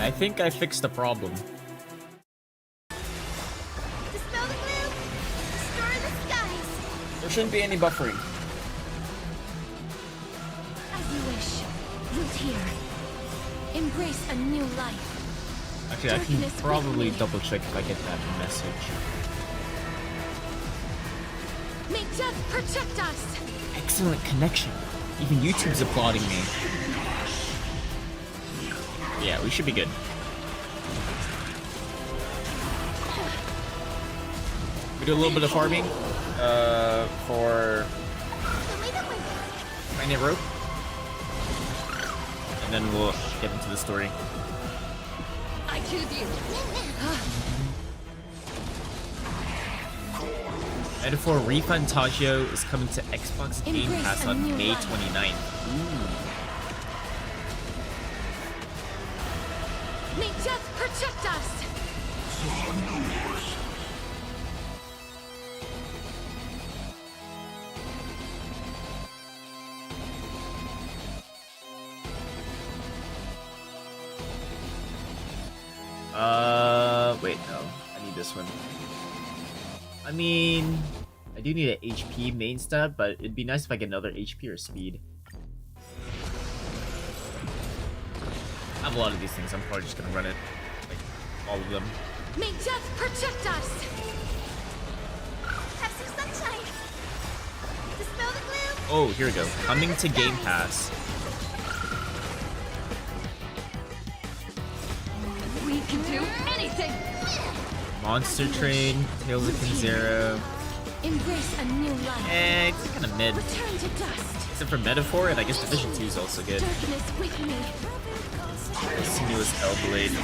I think I fixed the problem. Dispel the gloom! Destroy the skies! There shouldn't be any buffering. As you wish. Root here. Embrace a new life. Actually, I can probably double check if I get that message. May death protect us! Excellent connection. Even YouTube's applauding me. Yeah, we should be good. We do a little bit of farming. For Magnet Rope. And then we'll get into the story. I choose you. Metaphor Refund Tajio is coming to Xbox Game Embrace Pass a on new May life. 29th. May death protect us! Wait, no. I need this one. I mean, I do need an HP main stat, but it'd be nice if I get another HP or speed. I have a lot of these things. I'm probably just gonna run it, like, all of them. May death protect us! Have some sunshine! Dispel the gloom! Oh, here we go. Coming to Game Pass. We can do anything! Monster Train, Tales of Kinzera. Embrace a new life. It's kind of mid. Return to dust. Except for Metaphor, and I guess Division 2 is also good. Darkness with me. Sinuous Hellblade.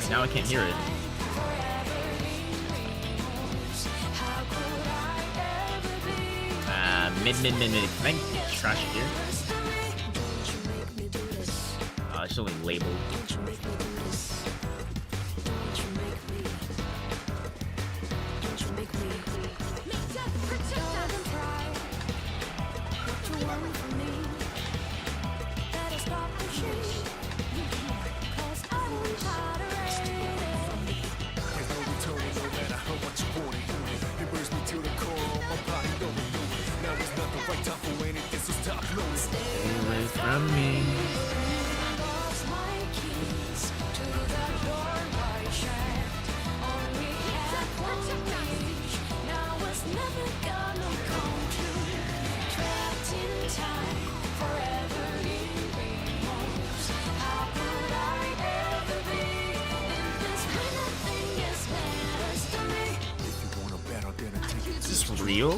Now I can't hear it. Mid. Can I trash it here? It's only labeled. Stay away from me. Is this real?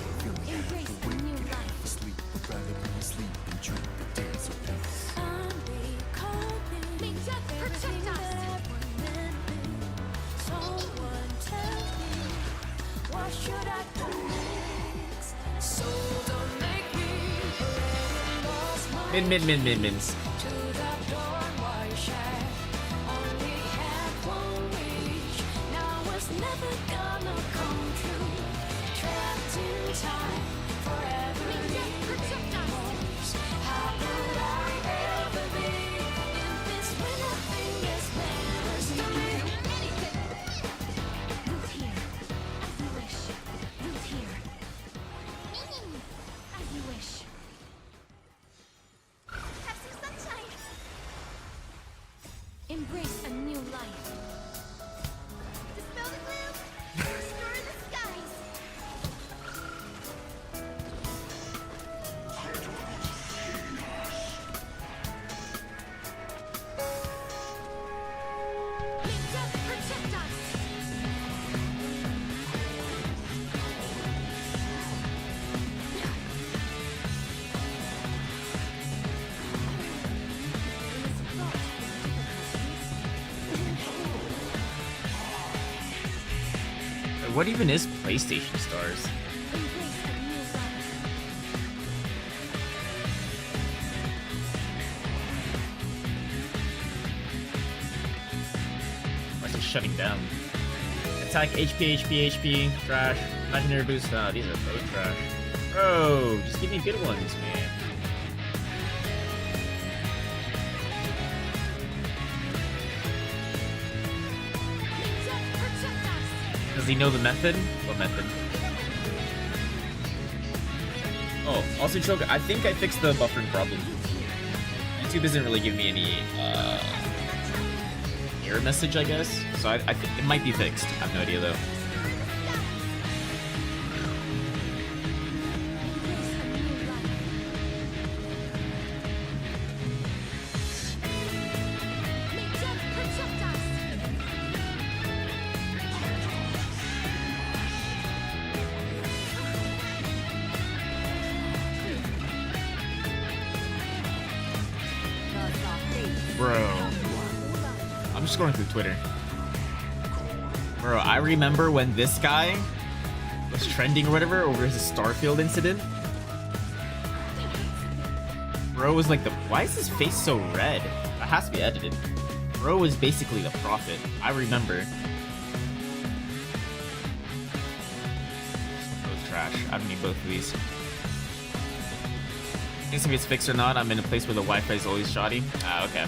Embrace a new life. May death protect us! What should I do next? So don't make me Mid. to the dawn white shine. Only had one wish. Now it's never gonna come true. Trapped in time, forever in remorse. How could I ever be in this when nothing is matters to me? Root here, as you wish. Root here. As you wish. Have some sunshine. what even is PlayStation Stars? Why is it shutting down? Attack HP, HP, HP, trash. Imaginary boost. Nah, these are both trash. Bro, just give me good ones, man. Does he know the method? What method? Oh, also Choke, I think I fixed the buffering problem. YouTube isn't really giving me any error message, I guess. So I think it might be fixed. I have no idea though. Bro, I'm just going through Twitter. Bro, I remember when this guy was trending or whatever over his Starfield incident. Bro was like why is his face so red? That has to be edited. Bro was basically the prophet. I remember. Both trash. I don't need both of these. Guess if it's fixed or not, I'm in a place where the Wi-Fi is always shoddy. Ah, okay.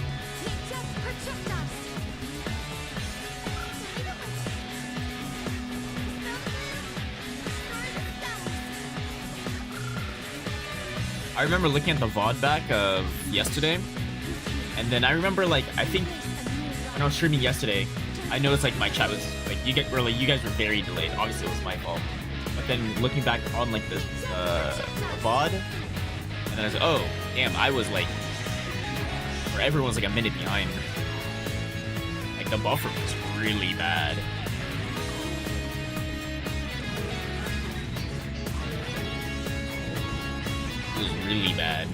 I remember looking at the VOD back of yesterday, and then I remember like I think when I was streaming yesterday, I noticed like my chat was like you guys were very delayed. Obviously it was my fault, but then looking back on like the VOD, and then I was like, oh damn, I was like, where everyone's like a minute behind. Like the buffer was really bad. It was really bad.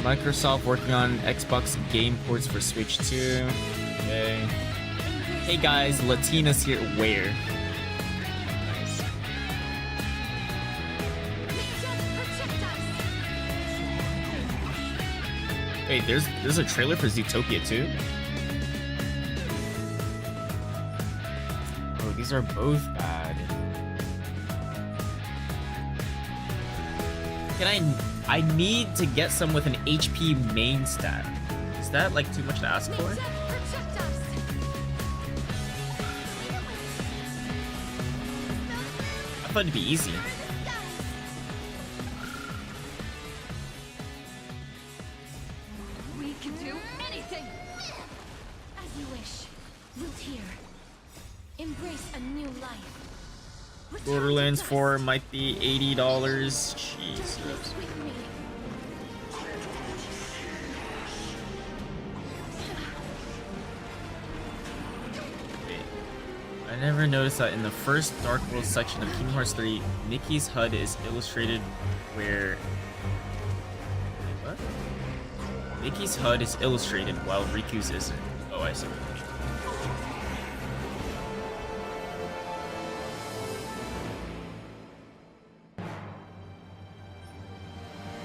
Microsoft working on Xbox game ports for Switch 2. Okay. Hey guys, Latina's here. Where? Nice. Wait, there's a trailer for Zootopia 2? Oh, these are both bad. I need to get some with an HP main stat. Is that like too much to ask for? I thought it'd be easy. We can do anything. As you wish. Root here. Embrace a new life. Borderlands 4 might be $80. Jesus. I never noticed that in the first Dark World section of Kingdom Hearts 3, Nikki's HUD is illustrated where... What? Nikki's HUD is illustrated while Riku's isn't. Oh, I see.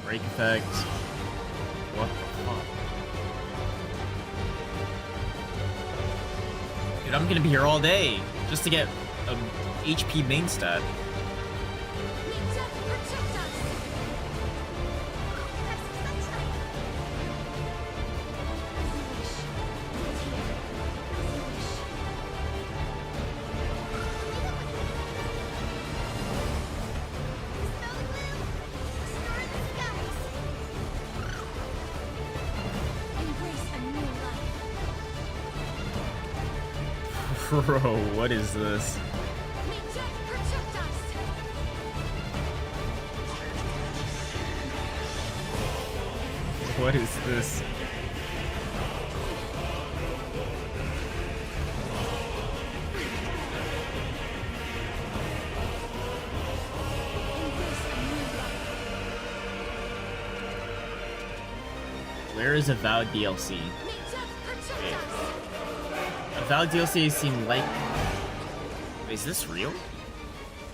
Break effect. What the fuck? Dude, I'm gonna be here all day just to get a HP main stat. Bro, what is this? What is this? Where is Avowed DLC? Okay. Avowed DLC seem like... Wait, is this real?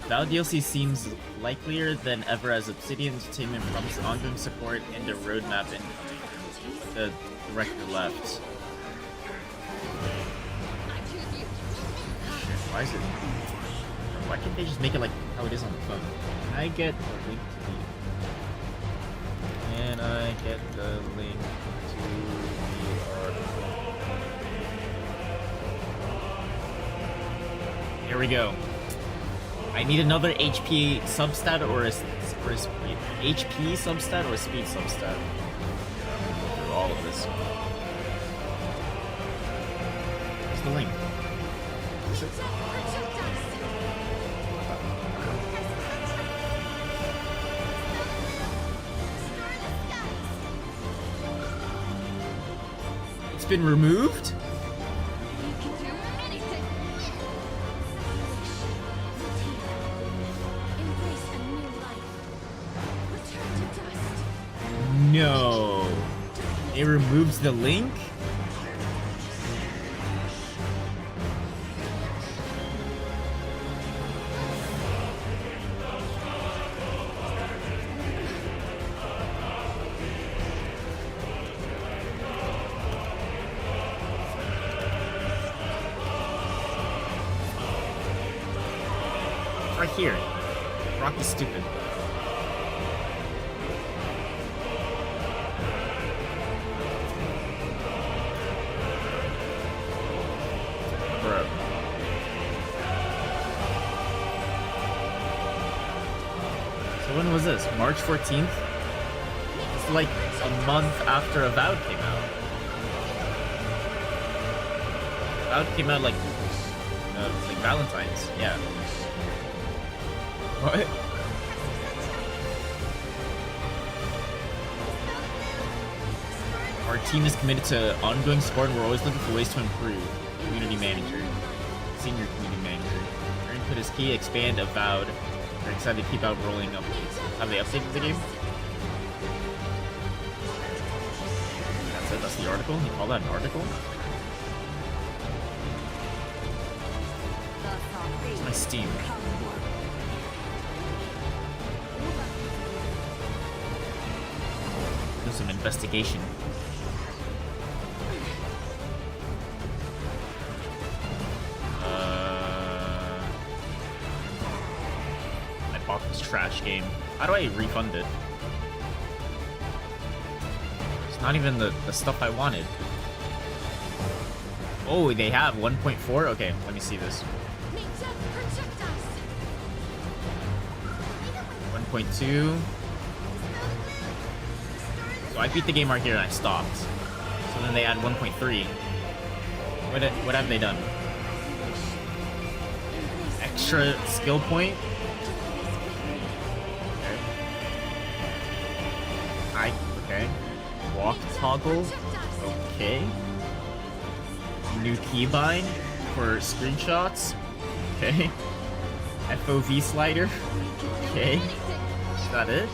Avowed DLC seems likelier than ever as Obsidian Entertainment promises ongoing support and a roadmap incoming. The director left. Why is it? Why can't they just make it like how it is on the phone? Can I get the link to the... Can I get the link to the article? Here we go. I need another HP substat or a HP substat or a speed substat. Go through all of this. Where's the link? Is it? It's been removed? No. It removes the link? Right here. Rock is stupid. Bro. So when was this? March 14th? It's like a month after Avowed came out. Avowed came out like Valentine's, yeah. What? Our team is committed to ongoing support and we're always looking for ways to improve. Community manager. Senior community manager. Our input is key, expand, Avowed. We're excited to keep out rolling updates. Have they updated the game? That's it, that's the article? You call that an article? Where's my Steam? Do some investigation. I bought this trash game. How do I refund it? It's not even the stuff I wanted. Oh, they have 1.4? Okay, let me see this. 1.2. So I beat the game right here and I stopped. So then they add 1.3. What have they done? Extra skill point? Okay. Okay. Walk toggle? Okay. New keybind for screenshots? Okay. FOV slider? Okay. Is that it?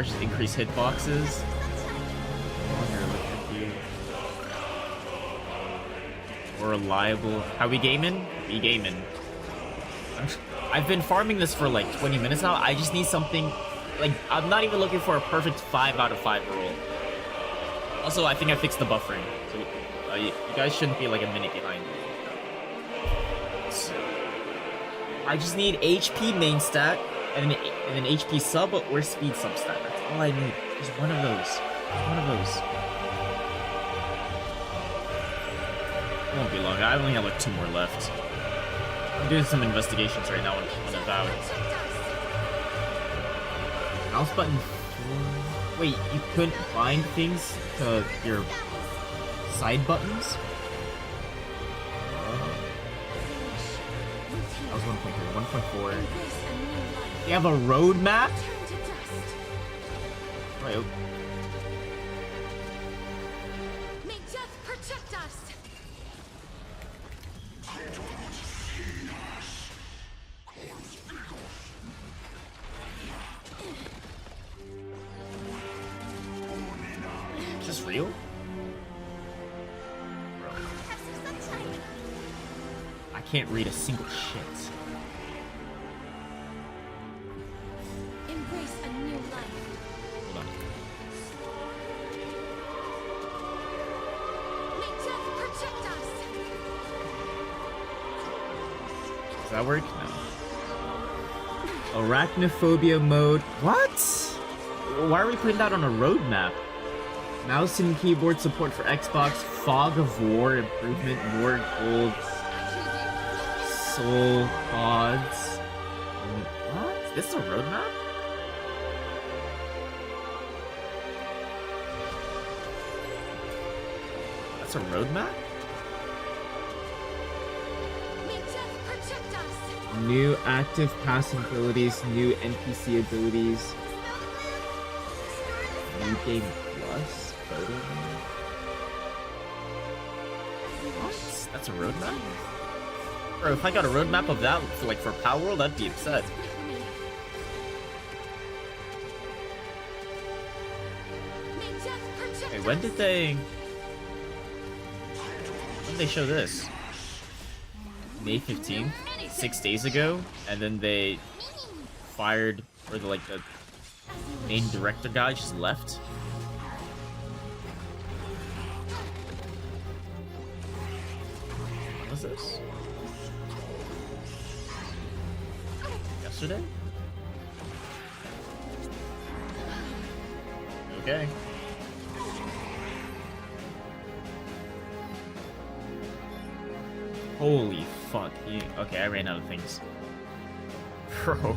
Just increase hitboxes. More reliable. How we gaming? We gaming. I've been farming this for like 20 minutes now. I just need something. Like, I'm not even looking for a perfect 5 out of 5 roll. Also, I think I fixed the buffering. So you guys shouldn't be like a minute behind. So, I just need HP main stat and an HP sub or speed sub stat. That's all I need. Just one of those. One of those. It won't be long. I only have like 2 more left. I'm doing some investigations right now on Avowed. Mouse button. Wait, you couldn't bind things to your side buttons? That was 1.3. 1.4. They have a roadmap? Right. May death protect us. can't read a single shit. Embrace a new life. Hold on. May death protect us. Does that work? No. Arachnophobia mode. What? Why are we putting that on a roadmap? Mouse and keyboard support for Xbox. Fog of War improvement. More gold. Soul pods. What? This is a roadmap? That's a roadmap? May death protect us. New active passive abilities, new NPC abilities. New game plus photo mode. What? That's a roadmap? Bro, if I got a roadmap of that for like for Power World, I'd be upset. May death protect Hey, us. when did they show this? May 15th, 6 days ago, and then they fired, or the like the main director guy just left. What was this? Yesterday? Okay. Holy fuck. Okay, I ran out of things. Bro.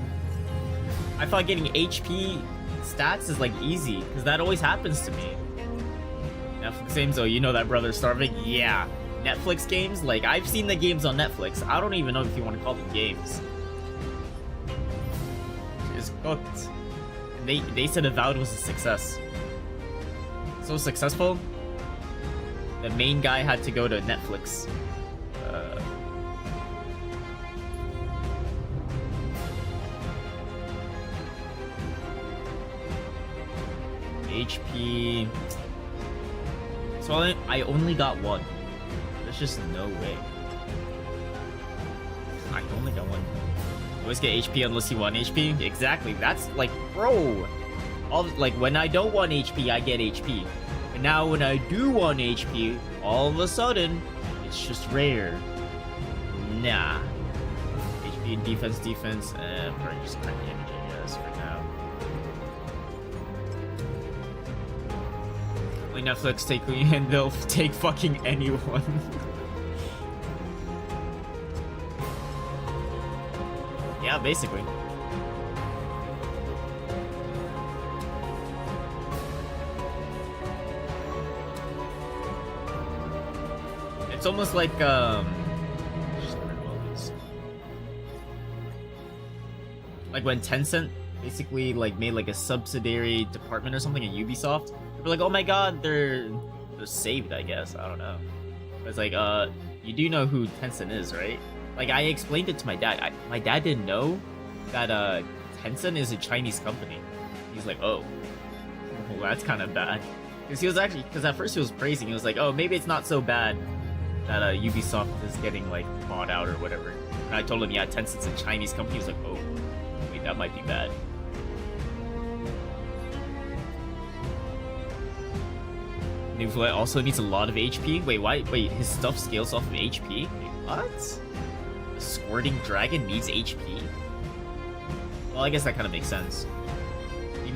I thought getting HP stats is like easy, because that always happens to me. Netflix games, though, you know that brother starving? Yeah. Netflix games, like I've seen the games on Netflix. I don't even know if you want to call them games. It's cooked. And they said Avowed was a success. So successful, the main guy had to go to Netflix. HP. So I only got one. There's just no way. I only got one. You always get HP unless you want HP. Exactly. That's like, bro. Like when I don't want HP, I get HP. And now when I do want HP, all of a sudden, it's just rare. Nah. HP and defense, probably just crack damage, I guess, for now. Only Netflix take me and they'll take fucking anyone. Yeah, basically. It's almost like when Tencent basically like made like a subsidiary department or something at Ubisoft. We're like, oh my god, they're saved, I guess. I don't know. It's like, you do know who Tencent is, right? Like, I explained it to my dad. My dad didn't know that Tencent is a Chinese company. He's like, oh, well, that's kind of bad. Because at first he was praising. He was like, oh, maybe it's not so bad that Ubisoft is getting like bought out or whatever. And I told him, yeah, Tencent's a Chinese company. He was like, oh, wait, that might be bad. Nuvla also needs a lot of HP. Wait, why? Wait, his stuff scales off of HP? Wait, what? The squirting dragon needs HP? Well, I guess that kind of makes sense. You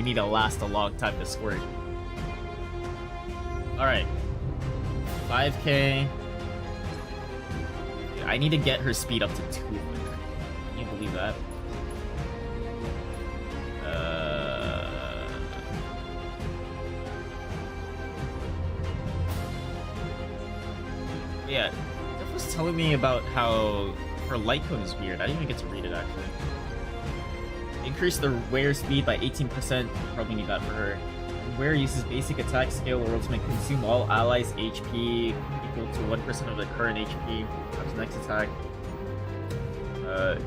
need to last a long time to squirt. Alright. 5k. I need to get her speed up to 200. Can you believe that? Yeah, Jeff was telling me about how her light cone is weird. I didn't even get to read it, actually. Increase the wear speed by 18%. Probably need that for her. Wear uses basic attack skill or ultimate. Consume all allies' HP equal to 1% of the current HP. After next attack.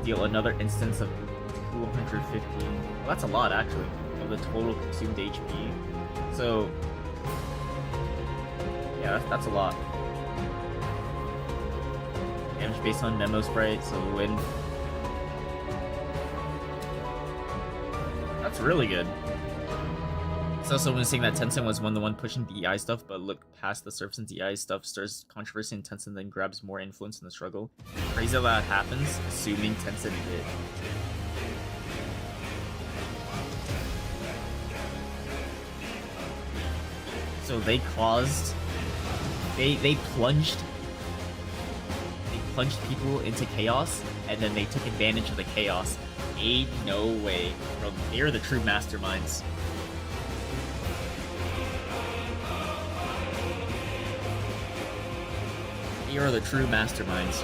Deal another instance of 250. Well, that's a lot, actually, of the total consumed HP. So, yeah, that's a lot. Damage based on Memo Sprite, so win. That's really good. So someone was saying that Tencent was the one pushing DEI stuff, but look past the surface and DEI stuff stirs controversy, and Tencent then grabs more influence in the struggle. Crazy how that happens, assuming Tencent did. So they caused, they plunged people into chaos, and then they took advantage of the chaos. Ain't no way. Bro, they are the true masterminds. They are the true masterminds.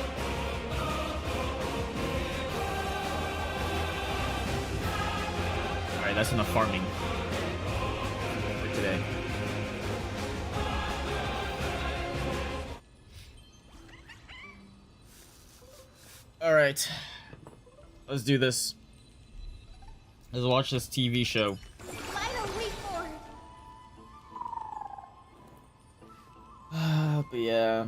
Alright, that's enough farming for today. Alright. Let's do this. Let's watch this TV show. But yeah.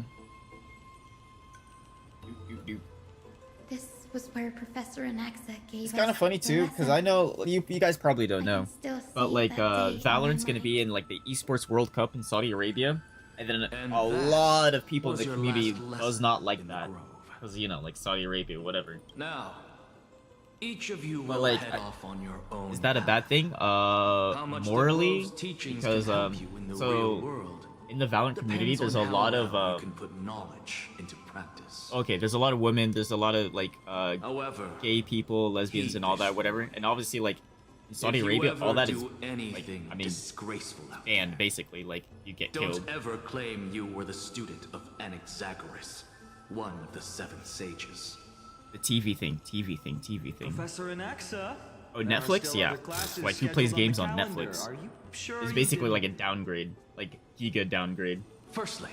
This was where Professor Anaxa gave It's kind of funny too, because I know you guys probably don't know, but like Valorant's gonna be in like the esports World Cup in Saudi Arabia, and then a lot of people in the community does not like that, because you know, like Saudi Arabia, whatever. Now, each of you But will like, head off on your own. is that a bad thing? Morally, because so in the Valorant community, there's a lot of you can put knowledge into practice. okay, there's a lot of women, there's a lot of like However, gay people, lesbians, and all that, whatever, and obviously like in Saudi Arabia, all that is like, anything I mean, disgraceful out and basically like you get Don't killed. ever claim you were the student of Anaxagoras, one of the seven sages. The TV thing. Professor Anaxa. Oh, Netflix? Yeah. Like, who plays games on Netflix? Are you sure It's basically like a downgrade. Like, giga downgrade. Firstly,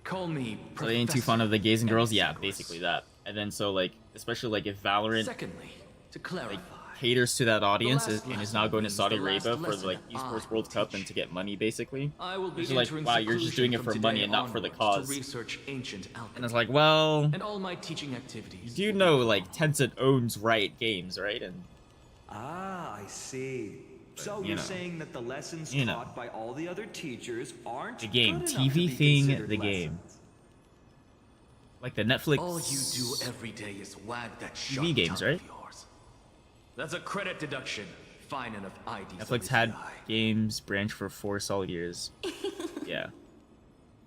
call me So they ain't too fond of the gays and girls? Yeah, basically that. And then so, like, especially like if Valorant Secondly, to clarify, caters to that audience last and is now going to lesson Saudi means the last Arabia for lesson like esports I World Cup teach. and to get money, basically. I will be It's like, entering wow, you're just doing it seclusion for from money today and not for the onwards cause. to research ancient alchemy. And it's like, well, and all my teaching activities. you do know, like, Tencent owns Riot Games, right? And Ah, I see. So you you're know. saying that the lessons You know. taught by all the other teachers aren't the game, good enough to TV be thing, considered the game. lessons? Like the Netflix. All you do every day is wag that TV sharp games, tongue right? of yours. That's a credit deduction. Fine enough IDs. Netflix had games branch for 4 solid years. Yeah.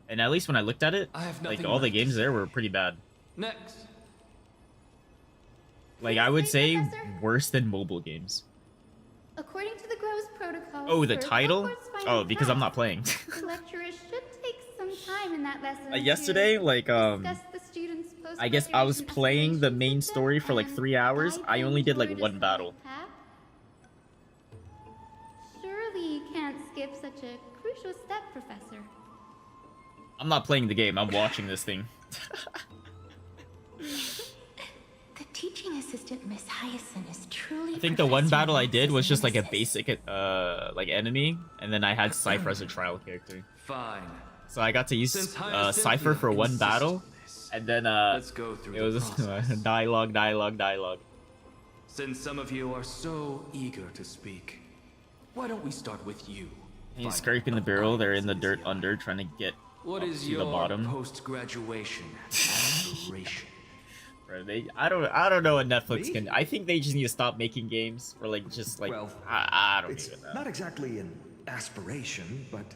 And at least when I looked at it, I have like nothing all the left to games say. there were pretty bad. Next. Like I would say Professor? worse than mobile games. According to the Groves Protocol. Oh, the for title? Hogwarts final Oh, because I'm not pass, playing. the lecturers should take some time in that lesson. Yesterday, to like discuss the students' I guess I was post-graduation playing the aspirations main with them story for like and 3 hours. guide I them only did like toward a one battle. path. Surely you can't skip such a crucial step, Professor. I'm not playing the game. I'm watching this thing. The teaching assistant, Miss Hyacinth, is truly. I think the one Professor battle I did was just like a Nemesis. basic like enemy, and then I had Cypher as a trial character. Fine. So I got to use Since Hyacinth Cypher for one insists battle, on this, and then let's go through it the was process. dialogue. Since some of you are so eager to speak, why don't we start with you? And he's Find scraping the out barrel. about They're in the IDs. dirt under, trying to get What up is to your the bottom. post-graduation aspiration? Bro, I don't know what Netflix can. I think they just need to stop making games, or like just like Well, I don't It's even know. not exactly an aspiration, but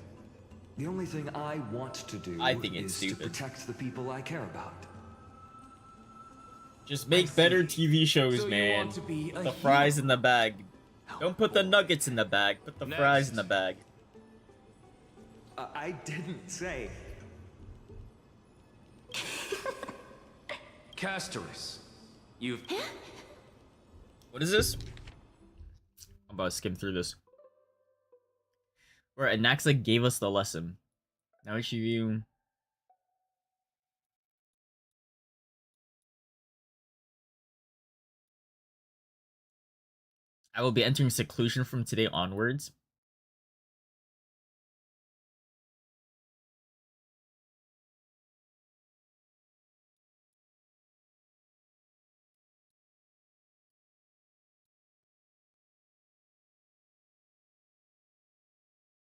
the only thing I want to do I think it's is stupid. to protect the people I care about. Just make better TV shows, So you man. want to be a Put the fries in the bag. How Don't put the boring. nuggets in the bag. Put the fries in the Next. bag. I didn't say. Castoris, you've What is this? I'm about to skim through this. Where Anaxa gave us the lesson. Now we should view. I will be entering seclusion from today onwards.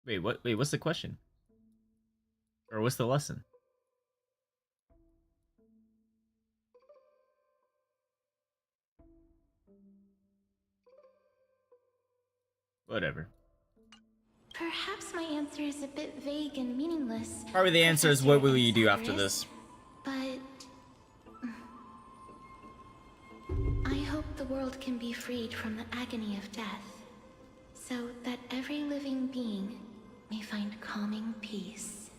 Wait, what? Wait, what's the question? Or what's the lesson? Whatever. Perhaps my answer is a bit vague and meaningless. Probably the answer is, what will you do after Severus, this? But I hope the world can be freed from the agony of death, so that every living being may find calming peace.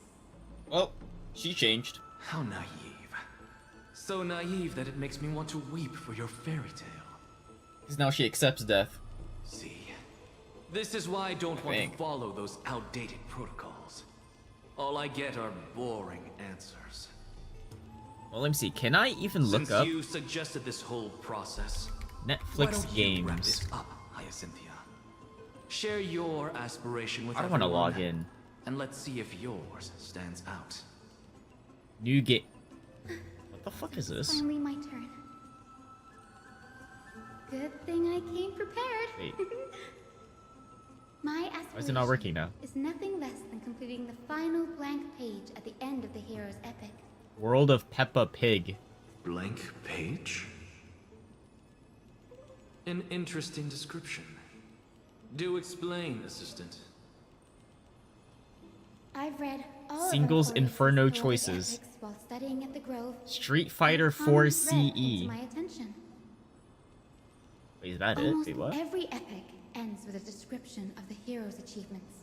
Well, she changed. How naive. So naive that it makes me want to weep for your fairy tale. Because now she accepts death. See, this is why I don't want Dang. to follow those outdated protocols. All I get are boring answers. Well, let me see. Can I even look Since up you suggested this whole process, why Netflix don't you wrap games? this up, Hyacinthia? Share your aspiration with I don't want to everyone, log in. and let's see if yours stands out. New game. What the fuck is this? Finally, my turn. Good thing I came prepared. Wait, My why is it not working now? is nothing less than completing the final blank page at the end of the hero's epic. World of Peppa Pig. Blank page? An interesting description. Do explain, assistant. I've read all Singles of Napoleon's Inferno heroic choices. epics while studying at the Grove. Street Fighter and 4 common thread CE. came to my attention. Wait, is that it? Almost Wait, what? every epic ends with a description of the hero's achievements.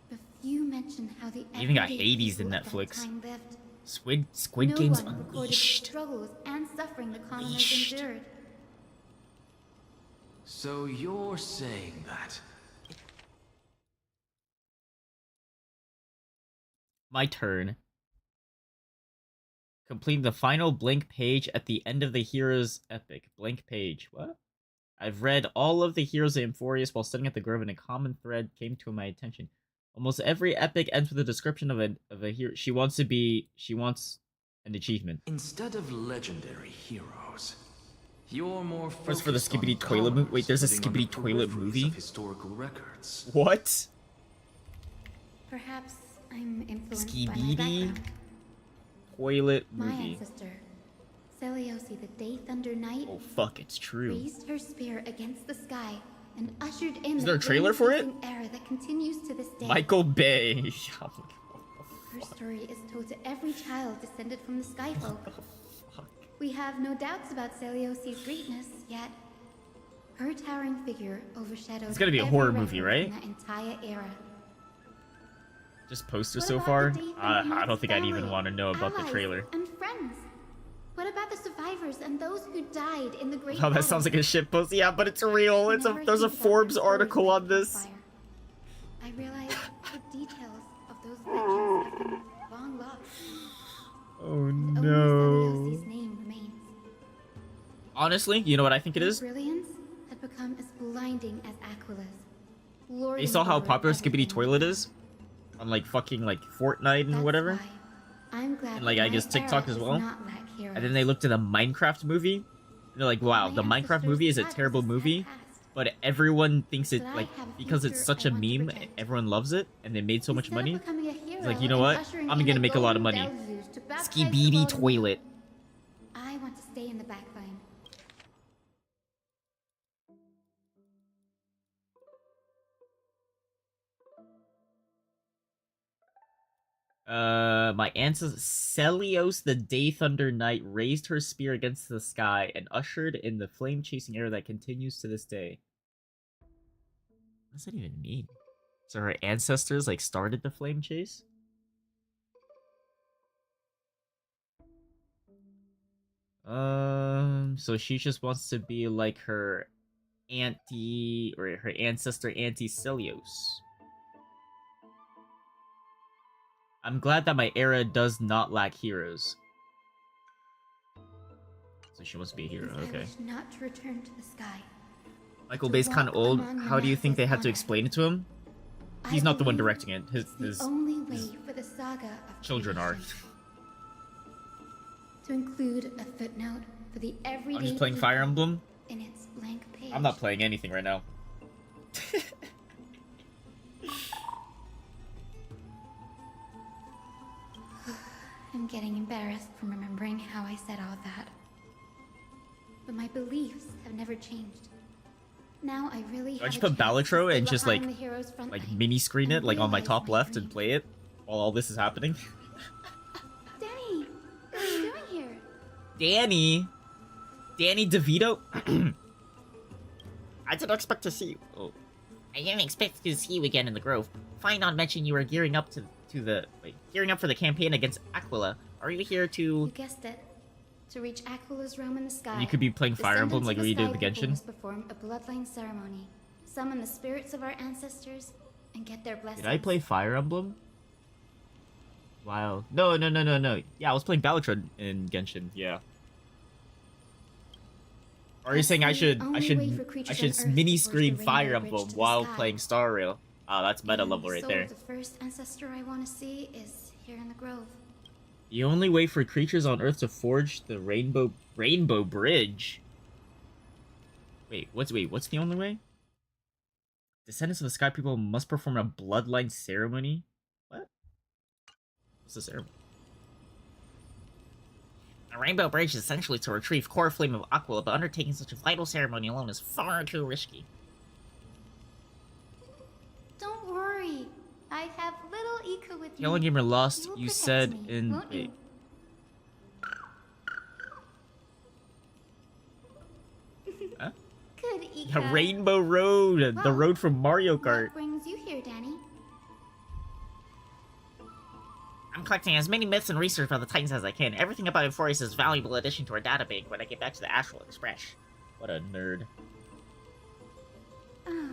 But few mention how the Even got everyday Hades in people of that Netflix. time lived. Squid No Games one recorded the Unleashed. struggles and suffering the commoners Unleashed. endured. So you're saying that... My turn. Completing the final blank page at the end of the hero's epic. Blank page. What? I've read all of the heroes of Amphorius while studying at the Grove, and a common thread came to my attention. Almost every epic ends with a description of a hero. She wants an achievement. Instead of legendary heroes, you're more What's for the focused on Skibbity Toilet movie? Wait, there's a commoners living on Skibbity the Toilet peripheries movie? of historical records. What? Perhaps I'm influenced by my Skibidi background. Toilet My movie. ancestor, Seliosi the Day Thunder Knight, Oh fuck, it's true. raised her spear against the sky and ushered in Is there a the trailer for it? flame-chasing era that continues to this day. Michael Bay. Her story is told to every child descended from the Skyfolk. We have no doubts about Celiosi's greatness, yet her towering figure overshadows It's gotta be a every horror record movie, right? in that entire era. Just poster What so about far? the Day Thunder I Knight's don't think I'd even family, want to know about the allies, trailer. And friends? What about the survivors and those who died in the Great Oh, that sounds like a shit post. Yeah, but it's real. There's a Whenever I Forbes think about their article stories on like this. Campfire, I realize the details of those legends have been long lost. Oh Only no. Celiosi's name remains. Honestly, you know what I think it Her is? brilliance had become as blinding as Aquila's. You saw how popular Skibbity Toilet is? On like fucking like Fortnite and whatever? I'm glad And, like, that I my guess TikTok era as does well. not lack heroes. And then they looked at the Minecraft movie. And they're like, wow, My the Minecraft ancestors movie is a had terrible this movie. past. But everyone thinks it, But I like, have a because it's future such I a want to meme, protect. everyone loves it, and they made so much Instead of money. becoming a hero like, you know and what? ushering I'm in gonna a make a lot of golden money. deluge to baptize the Skibidi world anew. Toilet. I want to stay in the back line. My ancestor Celios the Day Thunder Knight raised her spear against the sky and ushered in the flame-chasing era that continues to this day. What does that even mean? So her ancestors, like, started the flame chase? So she just wants to be like her auntie, or her ancestor Auntie Celios. I'm glad that my era does not lack heroes. So she wants to be a hero, Since I okay. wish not to return to the sky. Michael to Bay's kind of walk old. among the How do you think they had to masses explain it to him? I He's not the one believe directing it. it's His the only way for the saga of children are. creation. To include a footnote for the everyday I'm just playing people Fire Emblem. in its blank page. I'm not playing anything right now. getting embarrassed from remembering how I said all that. But my beliefs have never changed. Now I really Do I have just a chance chance Balatro to stay and just, behind like- the hero's front Like line mini screen it and like on my realize top my left and dream. play it while all this is happening. Danny, what are you doing here? Danny DeVito. I didn't expect to see you. Oh. I didn't expect to see you again in the Grove. Finon mentioned you were gearing up gearing up for the campaign against Aquila. Are you here to... You guessed it. To reach Aquila's realm in the sky, You could be playing Fire Emblem like we did with Descendants of the Sky People Genshin. must perform a bloodline ceremony, summon the spirits of our ancestors, and get their blessings. Did I play Fire Emblem? Wow. No. Yeah, I was playing Balatron in Genshin. Yeah. Or are you That's saying I the should only way for creatures on Earth mini to forge screen the Fire rainbow bridge Emblem to the while sky? playing Star Rail? Oh, that's meta And level the right soul there. of the first ancestor I want to see is here in the grove. The only way for creatures on Earth to forge the rainbow bridge. Wait, what's the only way? Descendants of the Sky People must perform a bloodline ceremony? What? What's the ceremony? A rainbow bridge is essentially to retrieve core flame of Aquila, but undertaking such a vital ceremony alone is far too risky. Don't worry, I have little Ika with me. Yellow Gamer Lost, You'll you protect said me, in... won't you? Wait. Huh? Good, Ika. The Rainbow Road! The Wow. road from Mario Kart. What brings you here, Danny? I'm collecting as many myths and research about the Titans as I can. Everything about Euphorius is a valuable addition to our databank when I get back to the Astral Express. What a nerd. Ah,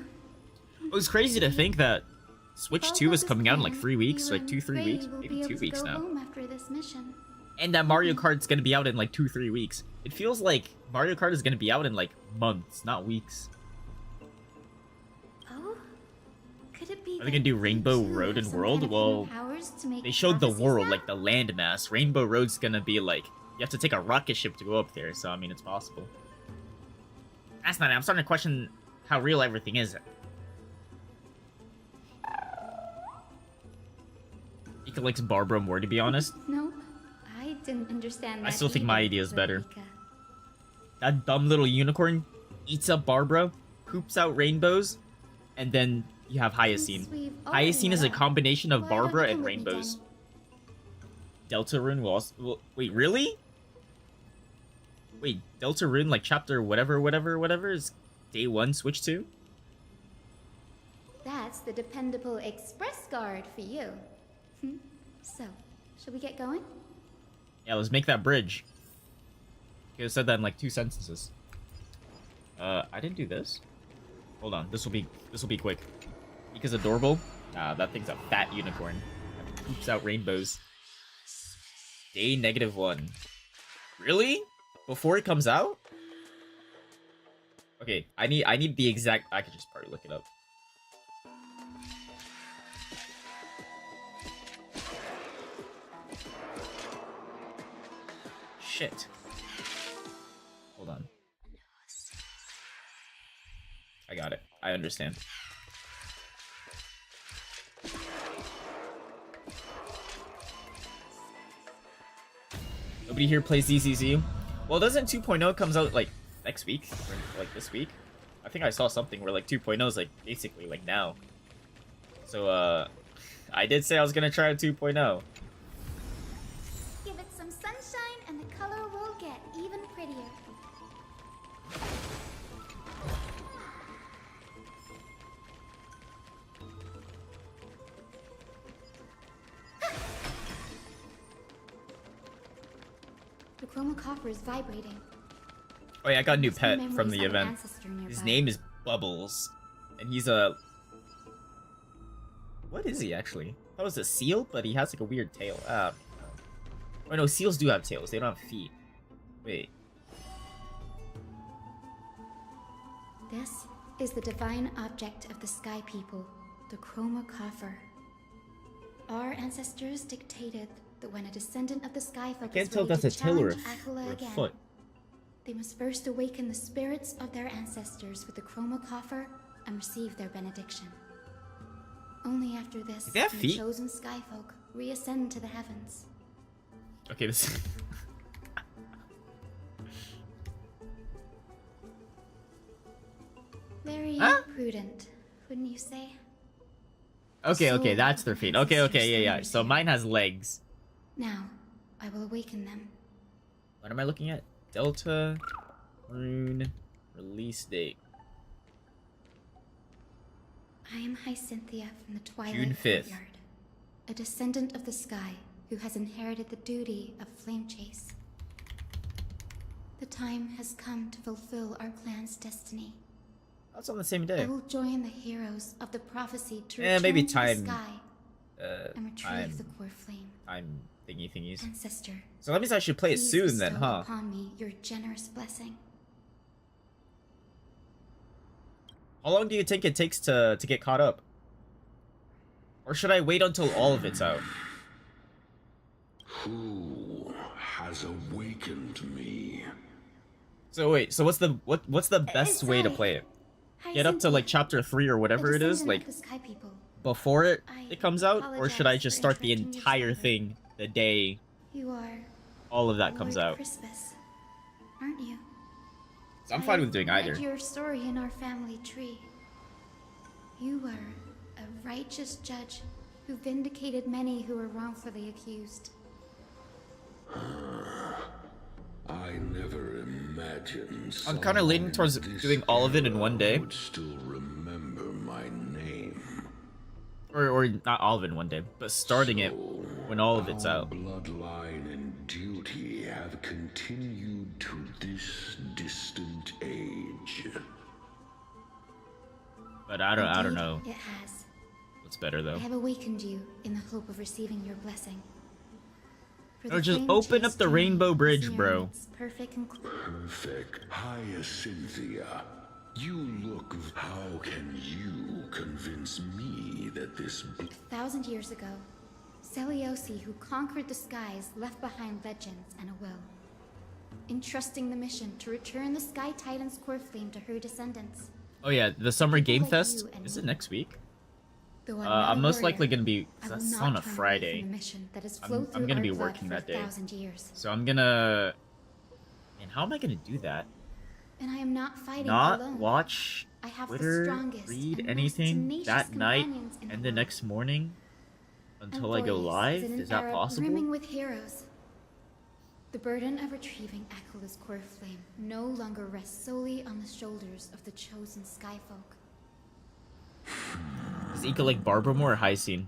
It was crazy to think that Switch if all 2 is goes coming out in like planned, 3 weeks, you like and 2-3 Ray weeks, will maybe be able 2 to weeks go now. home after this mission. And that Mario Kart's gonna be out in like 2-3 weeks. It feels like Mario Kart is gonna be out in like months, not weeks. Oh? Could it be Are they gonna do that Rainbow you Road have and some World? kind of Well, hidden powers to make they showed the prophecies world, now? like the landmass. Rainbow Road's gonna be like, you have to take a rocket ship to go up there, so I mean, it's possible. That's not it. I'm starting to question how real everything is. Ika likes Barbara more, to be honest. Nope. I didn't understand that I still think my either, idea is better. Ika. That dumb little unicorn eats up Barbara, poops out rainbows, and then you have Hyacine. Since we've already Hyacine is a met up, combination of why don't you Barbara come and with me, rainbows. Danny? Deltarune will also... Wait, really? Wait, Deltarune, like chapter whatever is day 1, Switch 2? That's the dependable express guard for you. So, should we get going? Yeah, let's make that bridge. You could have said that in like 2 sentences. I didn't do this. Hold on, this will be quick. Ika's adorable. Nah, that thing's a fat unicorn. That poops out rainbows. Day -1. Really? Before it comes out? Okay, I need the exact... I could just probably look it up. Shit. Hold on. I got it. I understand. Nobody here plays DCZ? Well, doesn't 2.0 comes out like next week? Or like this week? I think I saw something where like 2.0 is like basically like now. So I did say I was gonna try a 2.0. Give it some sunshine and the color will get even prettier. The chroma copper is vibrating. Oh yeah, I got a new Some pet memories from the of an event. ancestor His nearby. name is Bubbles. And he's a... What is he actually? That was a seal, but he has like a weird tail. Oh no, seals do have tails. They don't have feet. Wait. This is the divine object of the Sky People, the Chroma Coffer. Our ancestors dictated that when a descendant of the Sky Folk I can't is tell if ready that's to a tail or challenge Aquila a again, foot. they must first awaken the spirits of their ancestors with the Chroma Coffer and receive their benediction. Only after this Do they have can feet? the chosen Sky Folk reascend to the heavens. Okay, this. Very Huh? prudent, wouldn't you say? Okay, So okay, that's their feet. Okay, okay, yeah, yeah. sisters So here. mine has legs. Now, I will awaken them. What am I looking at? Delta Rune release date. I am Hyacinthia from the Twilight June 5th. Courtyard, a descendant of the sky who has inherited the duty of flame chase. The time has come to fulfill our clan's destiny. That's on the same I day. will join the heroes of the prophecy to Eh, return maybe to the time- sky and retrieve time- the core flame. I'm thingy thingies. Ancestor, So that means I should play it please soon then, bestow huh? upon me your generous blessing. How long do you think it takes to get caught up? Or should I wait until all of it's out? Who has awakened me? So wait, so what's the best way to play it? Get up to like chapter 3 or whatever it is, like the sky people. before it I comes out, or should I apologize just for start the interrupting your entire slumber. thing the day You are all of that comes Lord out? Crispus, aren't you? So I'm fine with doing I read either. your story in our family tree. You were a righteous judge who vindicated many who were wrongfully accused. I never imagined. I'm kinda leaning towards someone in doing this all of it in one era day. Would still remember my name. Or not all of it in one day, but starting it So, when all of it's our out. bloodline and duty have continued to this distant age. But I don't Indeed, know It has. what's better though. I have awakened you in the hope of receiving your blessing. For Or the just flame open chase up the journey Rainbow is Bridge, nearing bro. its perfect Perfect. Hyacinthia. You look. How can you convince me that this 1,000 years ago, Seliosi, who conquered the skies, left behind legends and a will, entrusting the mission to return the Sky Titan's core flame to her descendants. Oh yeah, the Summer Game like Fest you and is it me. next week? Though I'm not I'm a most warrior, likely gonna be. I will That's not on a turn away Friday, from the mission that has I'm flowed through gonna our be blood working for that day. 1,000 years. so I'm gonna. Man, how am I gonna do that? And I am not fighting Not alone. watch I have the Twitter, strongest read and most anything tenacious that night companions in and the world. next morning until I go Employees live? in an Is that era possible? brimming with heroes. The burden of retrieving Aquala's core flame no longer rests solely on the shoulders of the chosen skyfolk. Is Ika like Barbara more or Hyacinth?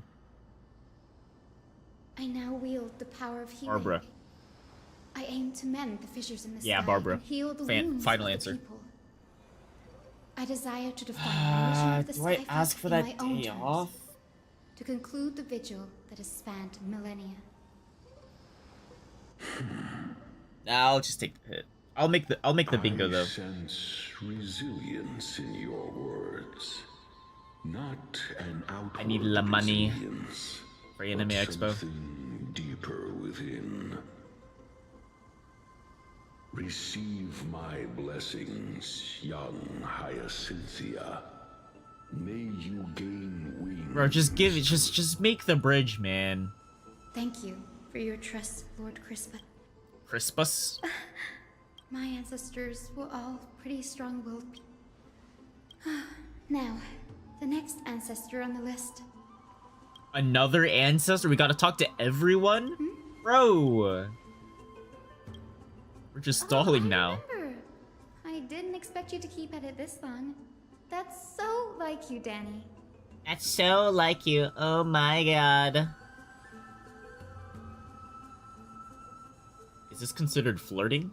I now wield the power of healing. Barbara. I aim to mend the fissures in the Yeah, sky Barbara. and heal the Fan- wounds final of answer. the people. I desire to define the mission of the Do I skyfolk ask for in that my own day terms, off? to conclude the vigil that has spanned millennia. I'll just take the hit. I'll make the bingo I though. sense resilience in your words. Not an outward I need la money resilience, for Anime but Expo. something deeper within. Receive my blessings, young Hyacinthia. May you gain wings. Bro, just make the bridge, man. Thank you for your trust, Lord Crispus. Crispus. My ancestors were all pretty strong-willed. Now, the next ancestor on the list. Another ancestor? We gotta talk to everyone? Bro! We're just stalling I now. remember. I didn't expect you to keep at it this long. That's so like you, Danny. That's so like you. Oh my god. Is this considered flirting?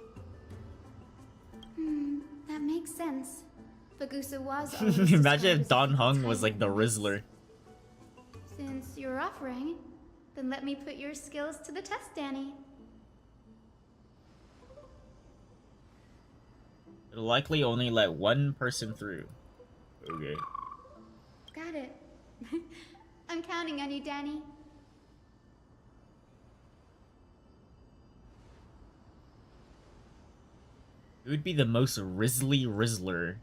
That makes sense. Bagusa was always Imagine described if as Don a Hung was titan like the in this. Rizzler. Since you're offering, then let me put your skills to the test, Danny. It'll likely only let one person through. Okay. Got it. I'm counting on you, Danny. It would be the most Rizzly Rizzler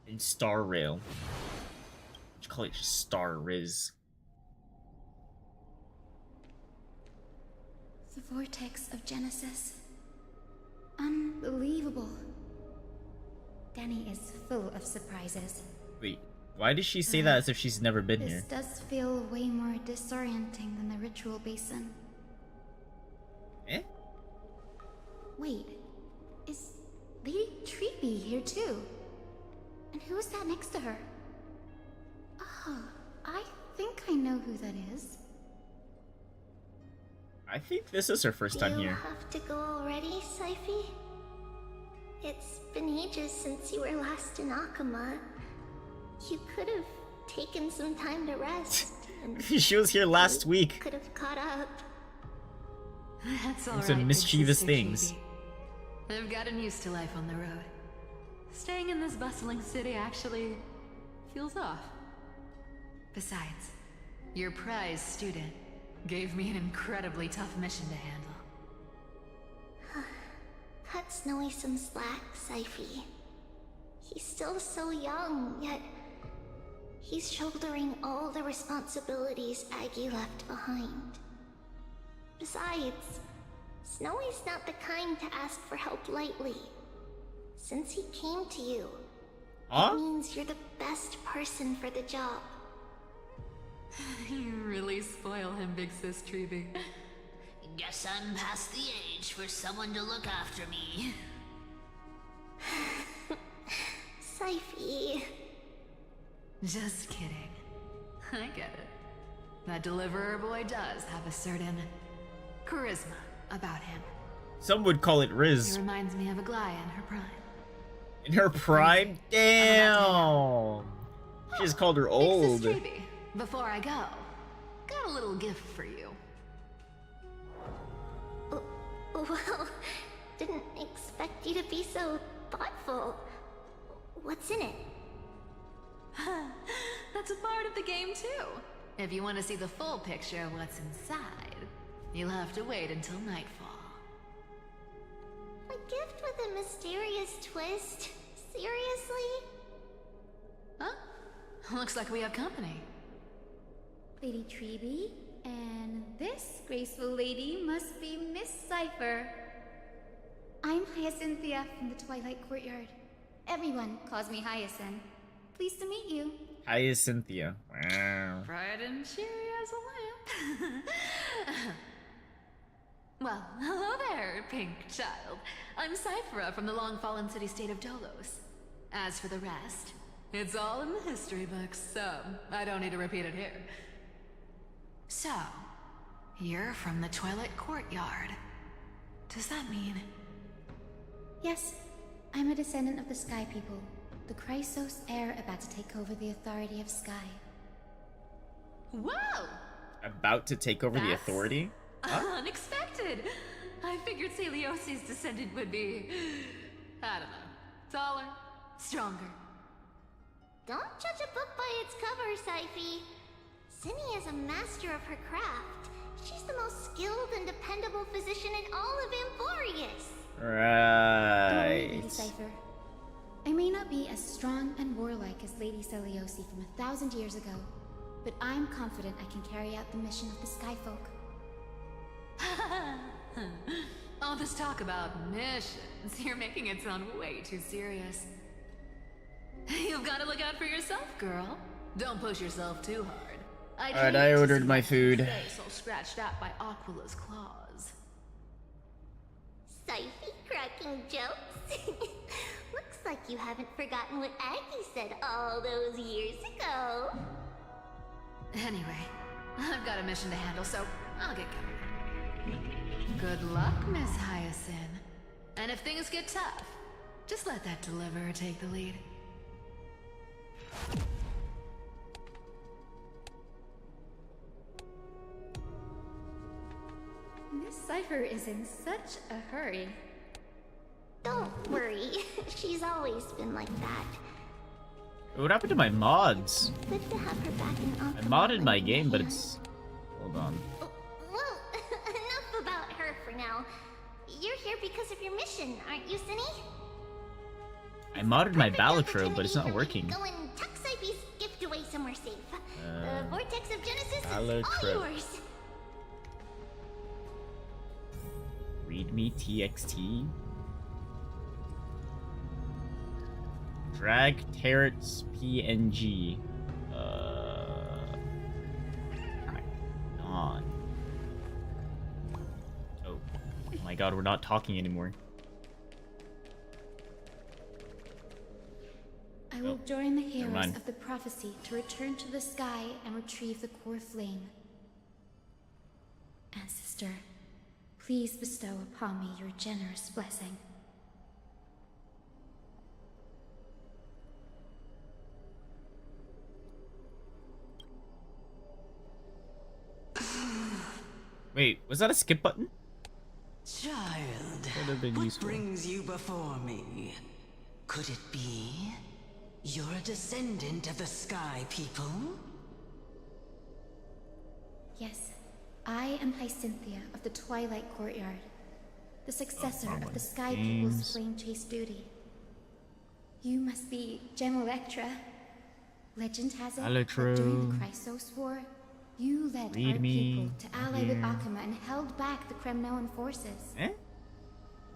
in Star Rail. Just call it just Star Riz. The vortex of Genesis. Unbelievable. Danny is full of surprises. Wait, why does she say that as if she's never been This here? does feel way more disorienting than the ritual basin. Eh? Wait, is Lady Treeby here too? And who is that next to her? Oh, I think I know who that is. I think this is her first time You here. have to go already, Saifi? It's been ages since you were last in Akama. You could have taken some time to rest. And She was here last week. could have caught up. That's all Some right, big mischievous sister things. Chibi. I've gotten used to life on the road. Staying in this bustling city actually feels off. Besides, your prize student gave me an incredibly tough mission to handle. Cut Snowy some slack, Saifi. He's still so young, yet he's shouldering all the responsibilities Aggie left behind. Besides, Snowy's not the kind to ask for help lightly. Since he came to you, Huh? it means you're the best person for the job. You really spoil him, big sis Treeby. Guess I'm past the age for someone to look after me. Saifi. Just kidding. I get it. That deliverer boy does have a certain charisma about him. Some would call it He Riz. reminds me of Aglaya in her prime. In her prime? Damn! She just called her Big old. sis Treeby, before I go, got a little gift for you. Well, didn't expect you to be so thoughtful. What's in it? That's a part of the game too. If you want to see the full picture of what's inside, you'll have to wait until nightfall. A gift with a mysterious twist? Seriously? Huh? Looks like we have company. Lady Treeby, and this graceful lady must be Miss Cipher. I'm Hyacinthia from the Twilight Courtyard. Everyone calls me Hyacinth. Pleased to meet you. Hi, Cynthia. Wow. Bright and cheery as a lamp. Well, hello there, pink child. I'm Cyphera from the long-fallen city-state of Dolos. As for the rest, it's all in the history books, so I don't need to repeat it here. So, you're from the Twilight Courtyard. Does that mean... Yes, I'm a descendant of the Sky People, the Chrysos heir about to take over the authority of Sky. Whoa! About to take over the That's- authority? Unexpected! I figured Celiosi's descendant would be... I don't know. Taller, stronger. Don't judge a book by its cover, Saifi. Cinny is a master of her craft. She's the most skilled and dependable physician in all of Amphorius. Don't worry, Lady Right. Cipher. I may not be as strong and warlike as Lady Celiosi from 1,000 years ago, but I'm confident I can carry out the mission of the Skyfolk. All this talk about missions, you're making it sound way too serious. You've got to look out for yourself, girl. Don't push yourself too hard. Alright, I ordered my food. Face all scratched out by Aquila's claws. Saifi cracking jokes? Looks like you haven't forgotten what Aggie said all those years ago. Anyway, I've got a mission to handle, so I'll get going. Good luck, Miss Hyacinth. And if things get tough, just let that deliverer take the lead. Miss Cipher is in such a hurry. Don't worry, she's always been like that. What happened to my mods? Good to have her back in I Akama modded my when game, but we're it's... Hold on. here. Well, enough about her for now. You're here because of your mission, aren't you, Cinny? I modded my Perfect Balatro, but it's not opportunity for me working. to go and tuck Saifi's gift away somewhere safe. The Vortex of Genesis is all Balatro. yours. Read me TXT. Drag Terrets PNG. On. Oh my god, we're not talking anymore. I will join the heroes mind. of the prophecy to return to the sky and retrieve the core flame. Ancestor, please bestow upon me your generous blessing. Wait, was that a skip button? Child, Would have been what useful. brings you before me? Could it be you're a descendant of the Sky People? Yes, I am Hyacinthia of the Twilight Courtyard, the successor of the Sky People's Flame Chase duty. You must be Gem Electra. Legend has it that during the Chrysos War, you led Read our me. people to ally with Akama and held back the Kremnoan forces. Eh?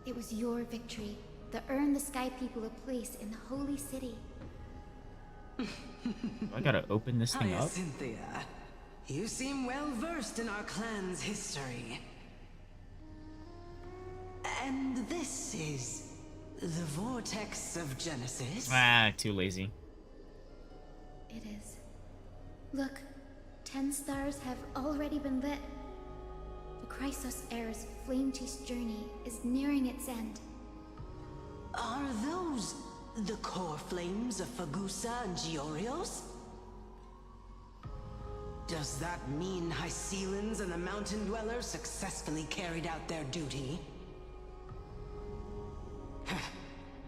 It was your victory that earned the Sky People a place in the Holy City. I gotta open this thing up? Hyacinthia, you seem well versed in our clan's history. And this is the Vortex of Genesis? Ah, too lazy. It is. Look, 10 stars have already been lit. The Chrysos Heir's flame chase journey is nearing its end. Are those the core flames of Fagusa and Giorios? Does that mean Hycelans and the Mountain Dwellers successfully carried out their duty?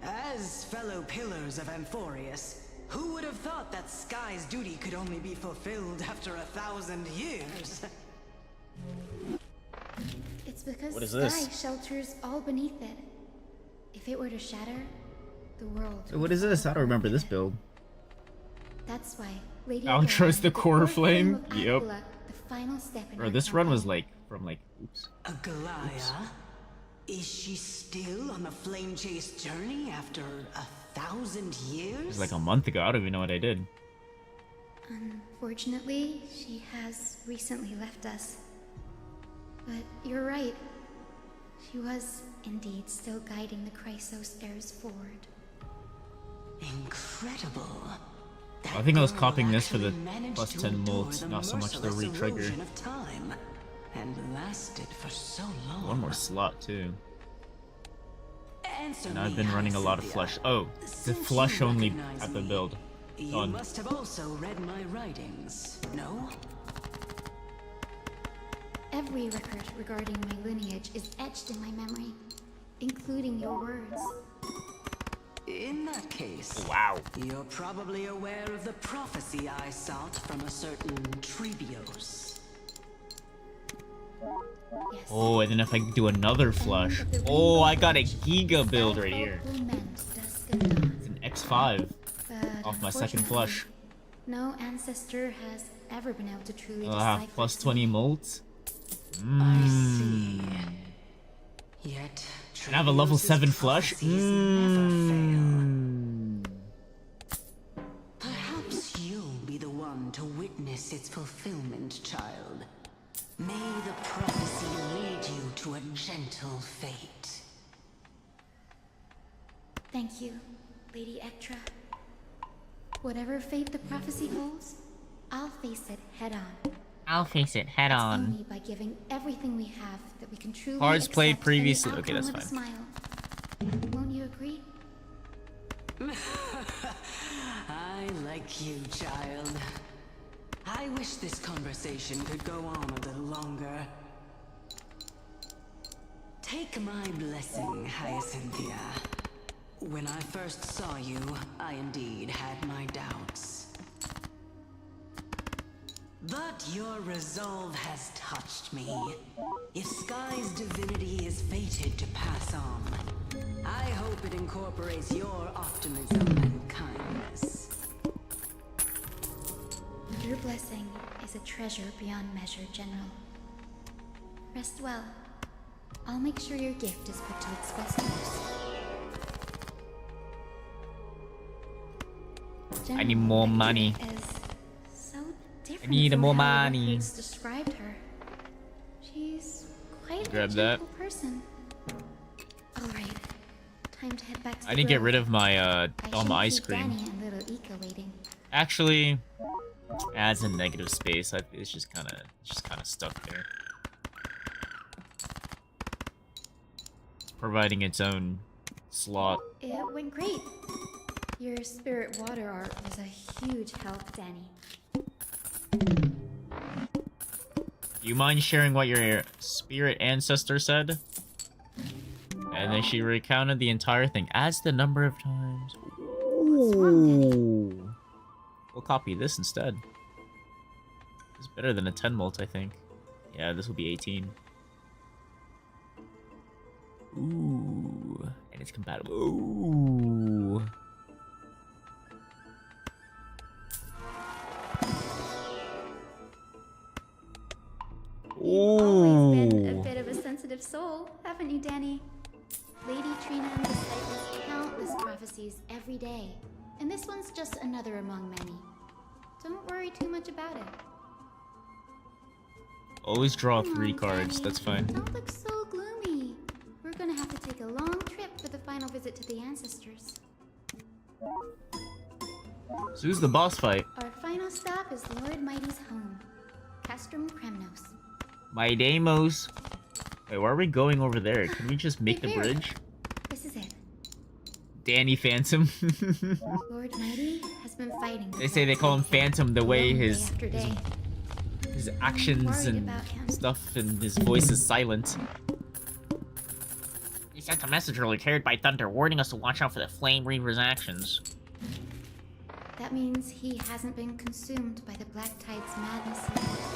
As fellow pillars of Amphorius, who would have thought that Sky's duty could only be fulfilled after 1,000 years? It's because What is Sky this? shelters all beneath it. If it were to shatter, the world. So what is this? I don't remember this build. That's why Lady Altro's Agala, the core flame? of Yep. Aquila, the final step in Bro, our this run was campaign. like, from like, oops. Aglaya? Is she still on the flame chase journey after 1,000 It years? was like a month ago. I don't even know what I did. Unfortunately, she has recently left us. But you're right. She was indeed still guiding the Chrysos heirs forward. Incredible. I think I was That copying girl this for the actually managed plus to 10 endure molds, the not so much the merciless re-trigger. erosion of time, and lasted for so long. One more slot too. Answer And I've me, been running a lot of Hyacinthia. flush. Oh, the Since flush you only recognize at the me, build. You Done. must have also read my writings, no? Every record regarding my lineage is etched in my memory, including your words. In that case, Wow. you're probably aware of the prophecy I sought from a certain Trebios. Yes. Oh, and then if I do another flush. Oh, I got a Giga build right here. It's an X5 off my second flush. No ancestor has ever been able to truly I'll have decipher plus its 20 meaning. molds. I see. Yet, And I have a level Trebios' 7 flush. prophecies never fail. Perhaps you'll be the one to witness its fulfillment, child. May the prophecy lead you to a gentle fate. Thank you, Lady Ectra. Whatever fate the prophecy holds, I'll face it head on. I'll face it head on. Only by giving everything we have that we can truly Cards played accept previously. any Okay, that's outcome with fine. a smile. Won't you agree? I like you, child. I wish this conversation could go on a little longer. Take my blessing, Hyacinthia. When I first saw you, I indeed had my doubts. But your resolve has touched me. If Sky's divinity is fated to pass on, I hope it incorporates your optimism and kindness. Your blessing is a treasure beyond measure, General. Rest well. I'll make sure your gift is put to its best use. I need more money. So different I need from more how money. records described her. She's quite Grab a that. gentle person. All right, time to head back to I the need to get grove. rid of my I all shouldn't my ice keep cream. Danny and little Ika waiting. Actually, adds a negative space. It's just kind of stuck there. It's providing its own slot. It went great. Your spirit water art was a huge help, Danny. Do you mind sharing what your spirit ancestor said? And then she recounted the entire thing as the number of times. Ooh. We'll copy this instead. It's better than a 10 mult, I think. Yeah, this will be 18. Ooh. And it's compatible. Ooh. You've always been a Ooh. bit of a sensitive soul, haven't you, Danny? Lady Trina deciphers countless prophecies every day, and this one's just another among many. Don't worry too much about it. Always draw Come 3 on, cards, Danny. that's fine. Don't look so gloomy. We're gonna have to take a long trip for the final visit to the ancestors. So who's the boss fight? Our final stop is Lord Mighty's home, Castrum Kremnos. My Deimos. Wait, why are we going over there? Can we just make the Here. bridge? This is it. Danny Phantom. Lord Mighty has been fighting. They say they call him Phantom the way Alone day his after day. his actions Worried and about him. stuff and his voice is silent. He sent a message earlier carried by Thunder, warning us to watch out for the Flame Reaver's actions. That means he hasn't been consumed by the Black Tide's madness yet.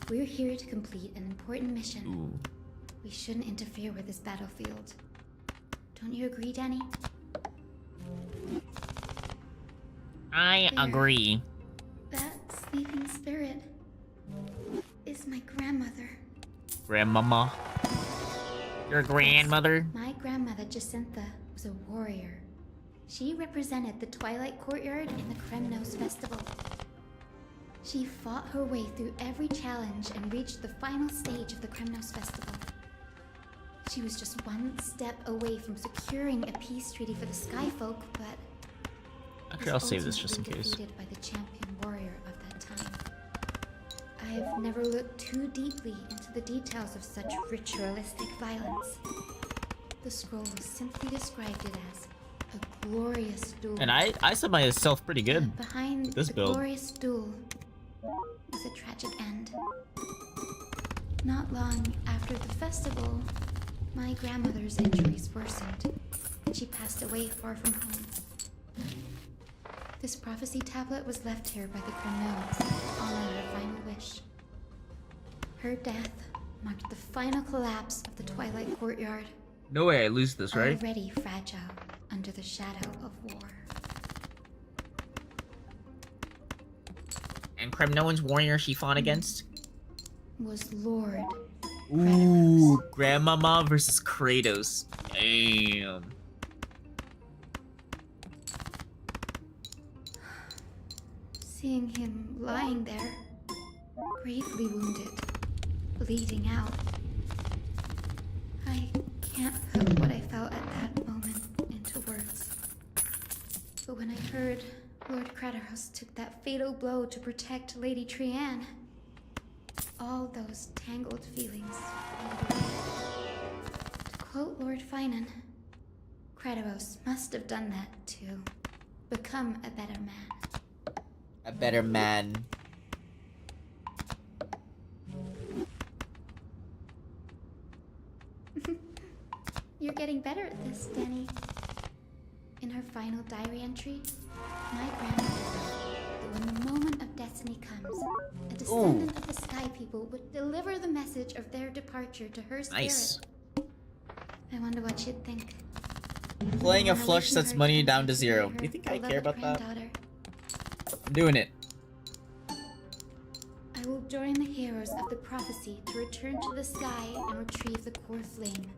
We're here to complete an important mission. Ooh. We shouldn't interfere with this battlefield. Don't you agree, Danny? I There. agree. That sleeping spirit is my grandmother. Grandmama. Your grandmother? My grandmother, Jacintha, was a warrior. She represented the Twilight Courtyard in the Kremnos Festival. She fought her way through every challenge and reached the final stage of the Kremnos Festival. She was just one step away from securing a peace treaty for the Skyfolk, but Actually, I'll was save this just in ultimately case. defeated by the champion warrior of that time. I've never looked too deeply into the details of such ritualistic violence. The scroll simply described it as a glorious duel. And I said myself pretty good. Behind This the build. glorious duel was a tragic end. Not long after the festival, my grandmother's injuries worsened, and she passed away far from home. This prophecy tablet was left here by the Kremnos to honor her final wish. Her death marked the final collapse of the Twilight Courtyard, No way I lose this, right? already fragile under the shadow of war. And Kremnoan's warrior she fought against? Was Lord Ooh, Grandmama versus Kratos. Damn. Seeing him lying there, gravely wounded, bleeding out. I can't put what I felt at that moment into words. But when I heard Lord Kratos took that fatal blow to protect Lady Trianne, all those tangled feelings faded away. To quote Lord Finan, Kratos must have done that to become a better man. A better man. You're getting better at this, Danny. In her final diary entry, my grandmother wrote that when the moment of destiny comes, a descendant of the Sky People would deliver the message of their departure to her spirit. Nice. I wonder what she'd think. Playing a When I flush listened sets her money to down to her 0. Do you think I care beloved about that? granddaughter, I'm doing it. I will join the heroes of the prophecy to return to the sky and retrieve the core flame.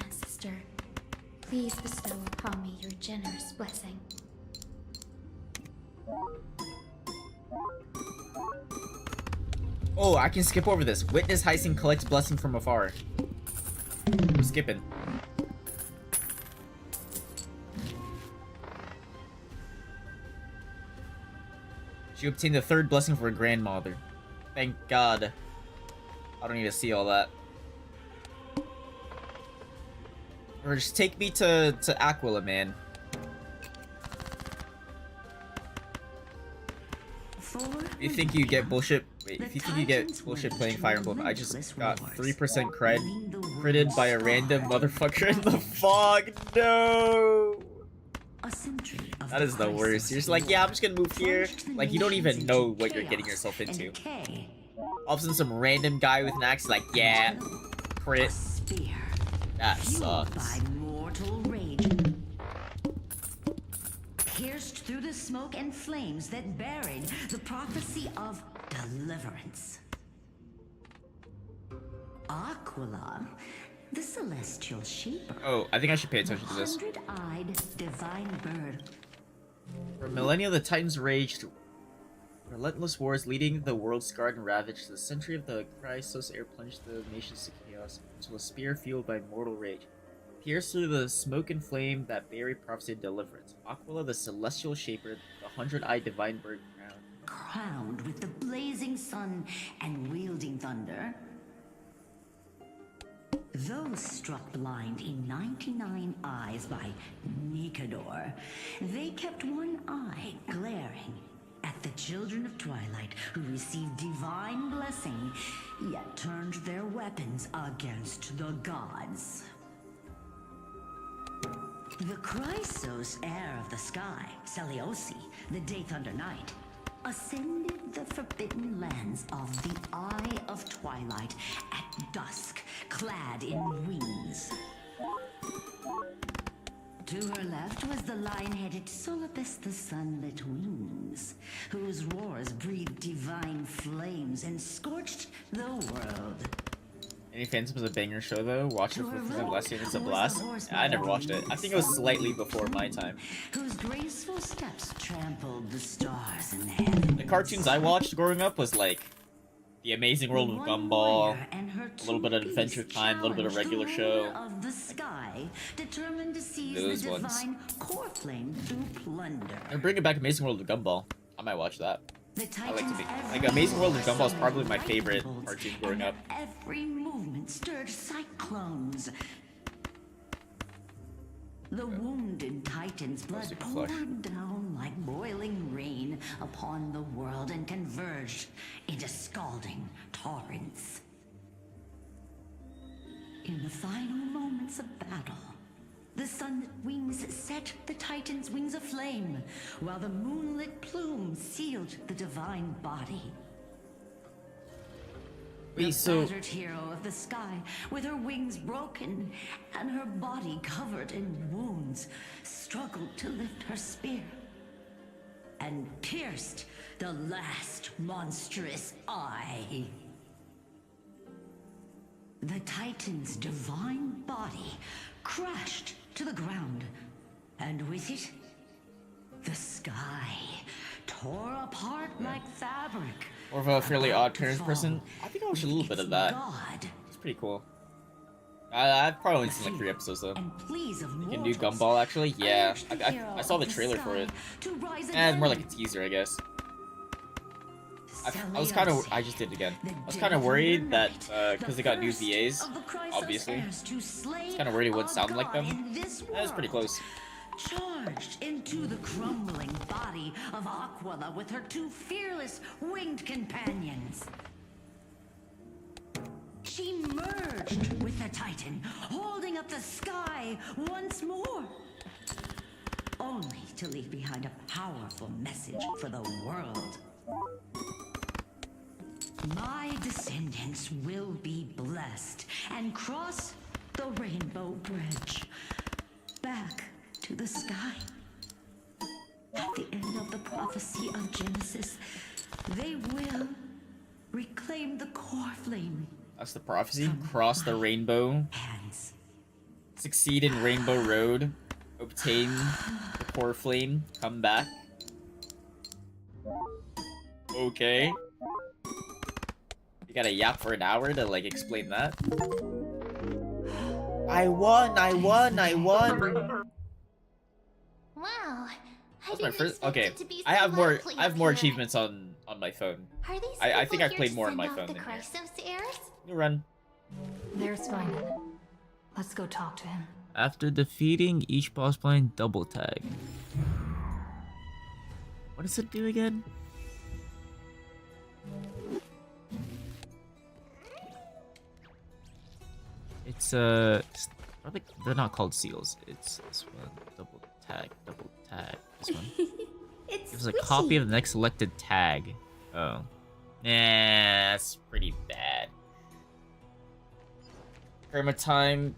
Ancestor, please bestow upon me your generous blessing. Oh, I can skip over this. Witness Hyacinth collects blessing from afar. We're skipping. She obtained the third blessing for her grandmother. Thank God. I don't need to see all that. Or just take me to Aquila, man. If you think you get bullshit, wait, if you think you get bullshit playing Fire Emblem, I just got 3% critted by a random motherfucker in the fog. No. That is the worst. You're just like, yeah, I'm just gonna move here. Like, you don't even know what you're getting yourself into. All of a sudden, some random guy with an axe is like, yeah, crit. That sucks. Pierced through the smoke and flames that buried the prophecy of deliverance. Aquila, the celestial shaper. Oh, I think I should pay attention to this. Hundred-eyed divine bird. For millennia, the Titans raged relentless wars, leading the world scarred and ravaged. The century of the Chrysos air plunged the nations to chaos into a spear fueled by mortal rage. Pierced through the smoke and flame that buried prophecy of deliverance. Aquila, the celestial shaper, the hundred-eyed divine bird crowned with the blazing sun and wielding thunder. Those struck blind in 99 eyes by Nikador, they kept one eye glaring at the children of Twilight who received divine blessing, yet turned their weapons against the gods. The Chrysos heir of the sky, Seliosi, the Day Thunder Knight, ascended the forbidden lands of the Eye of Twilight at dusk, clad in wings. To her left was the lion-headed Solipus the Sunlit Wings, whose roars breathed divine flames and scorched the world. Any fans was a banger show though? Watched it for last year. It's a blast. I never watched it. I think it was slightly before my time. Whose graceful steps trampled the stars in heaven. The cartoons I watched growing up was like The Amazing World of Gumball, a little bit of Adventure Time, a little bit of regular show. Of the sky, determined to seize Those the ones. divine core flame through plunder. And bringing back Amazing World of Gumball. I might watch that. The I like to Titans be every like Amazing World of Gumball is saw probably my favorite thunderbolts, cartoon growing and up. Every movement stirred cyclones. The wounded Titan's blood Super flush. poured down like boiling rain upon the world and converged into scalding torrents. In the final moments of battle, the sunlit wings set the Titan's wings aflame, while the moonlit plume sealed the divine body. Wait, The so battered hero of the sky, with her wings broken and her body covered in wounds, struggled to lift her spear and pierced the last monstrous eye. The Titan's divine body crashed to the ground, and with it, the sky tore apart like fabric. more of a fairly odd parents person. I think I watched a little bit of that. God It's pretty cool. I've probably only seen like 3 episodes though. and pleas of You can do mortals Gumball actually? Yeah. urged the hero I saw the of trailer for sky it. to rise It's more like again. a teaser, I guess. I was Seleucus, kind of, I just did it again. the I was Day kind of Thunder worried that, Knight, because the they got new first VAs, of the Chrysos obviously. heirs to slay I was kind of worried it wouldn't a sound like god them. in this That was pretty world. close. Charged into the crumbling body of Aquila with her 2 fearless winged companions. She merged with the Titan, holding up the sky once more. Only to leave behind a powerful message for the world. My descendants will be blessed and cross the rainbow bridge back to the sky. At the end of the prophecy of Genesis, they will reclaim the core flame. That's the prophecy. Cross the rainbow. Hands. Succeed in Rainbow Road. Obtain the core flame. Come back. Okay. You gotta yap for an hour to like explain that. I won! I won! I won! Wow. That's my first. Okay, I have more. I have more achievements on my phone. Are these I think people I've played here more to on my send off phone the than here. Christ of Seers? You run. There's Finan. Let's go talk to him. After defeating each boss playing double tag. What does it do again? It's I think they're not called seals. It's this one. Double tag. This one. It's Gives a copy of the next selected tag. Oh. Nah, that's pretty bad. Kermit time.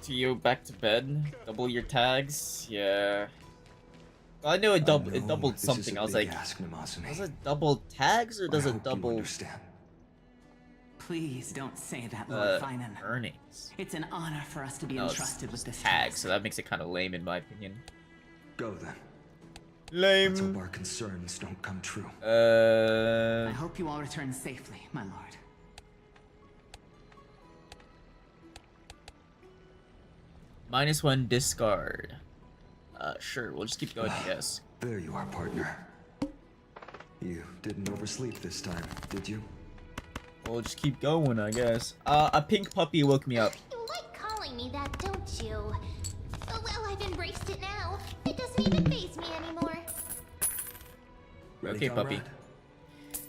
To you back to bed. Double your tags. Yeah. Well, I knew it doubled something. I was like, does it double tags or does it double understand? Please don't say that, Lord Finan. earnings? It's an honor for us to be No, entrusted with this tags, so that makes it kind of lame in my opinion. Go then. Lame. Let's hope our concerns don't come true. I hope you all return safely, my lord. -1 discard. Sure, we'll just keep going, I guess. There you are, partner. You didn't oversleep this time, did you? We'll just keep going, I guess. A pink puppy woke me up. You like calling me that, don't you? Oh, well, I've embraced it now. It doesn't even faze me anymore. Ready, Okay, comrade? puppy.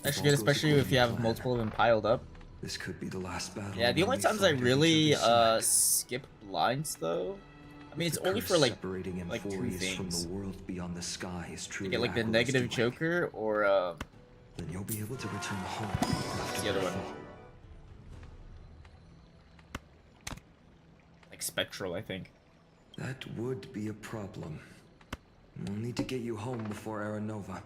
That's good, especially if you have multiple of them piled up. This could be the last battle. Yeah, the only we times I fight on really each other's side. skip blinds though. I mean, it's The only curse for like separating two Amphorius from things. the world beyond the sky is You truly get like the Aquilus negative to Joker or Then you'll be able to return home after the other one. nightfall. Like Spectral, I think. That would be a problem. We'll need to get you home before Aranova.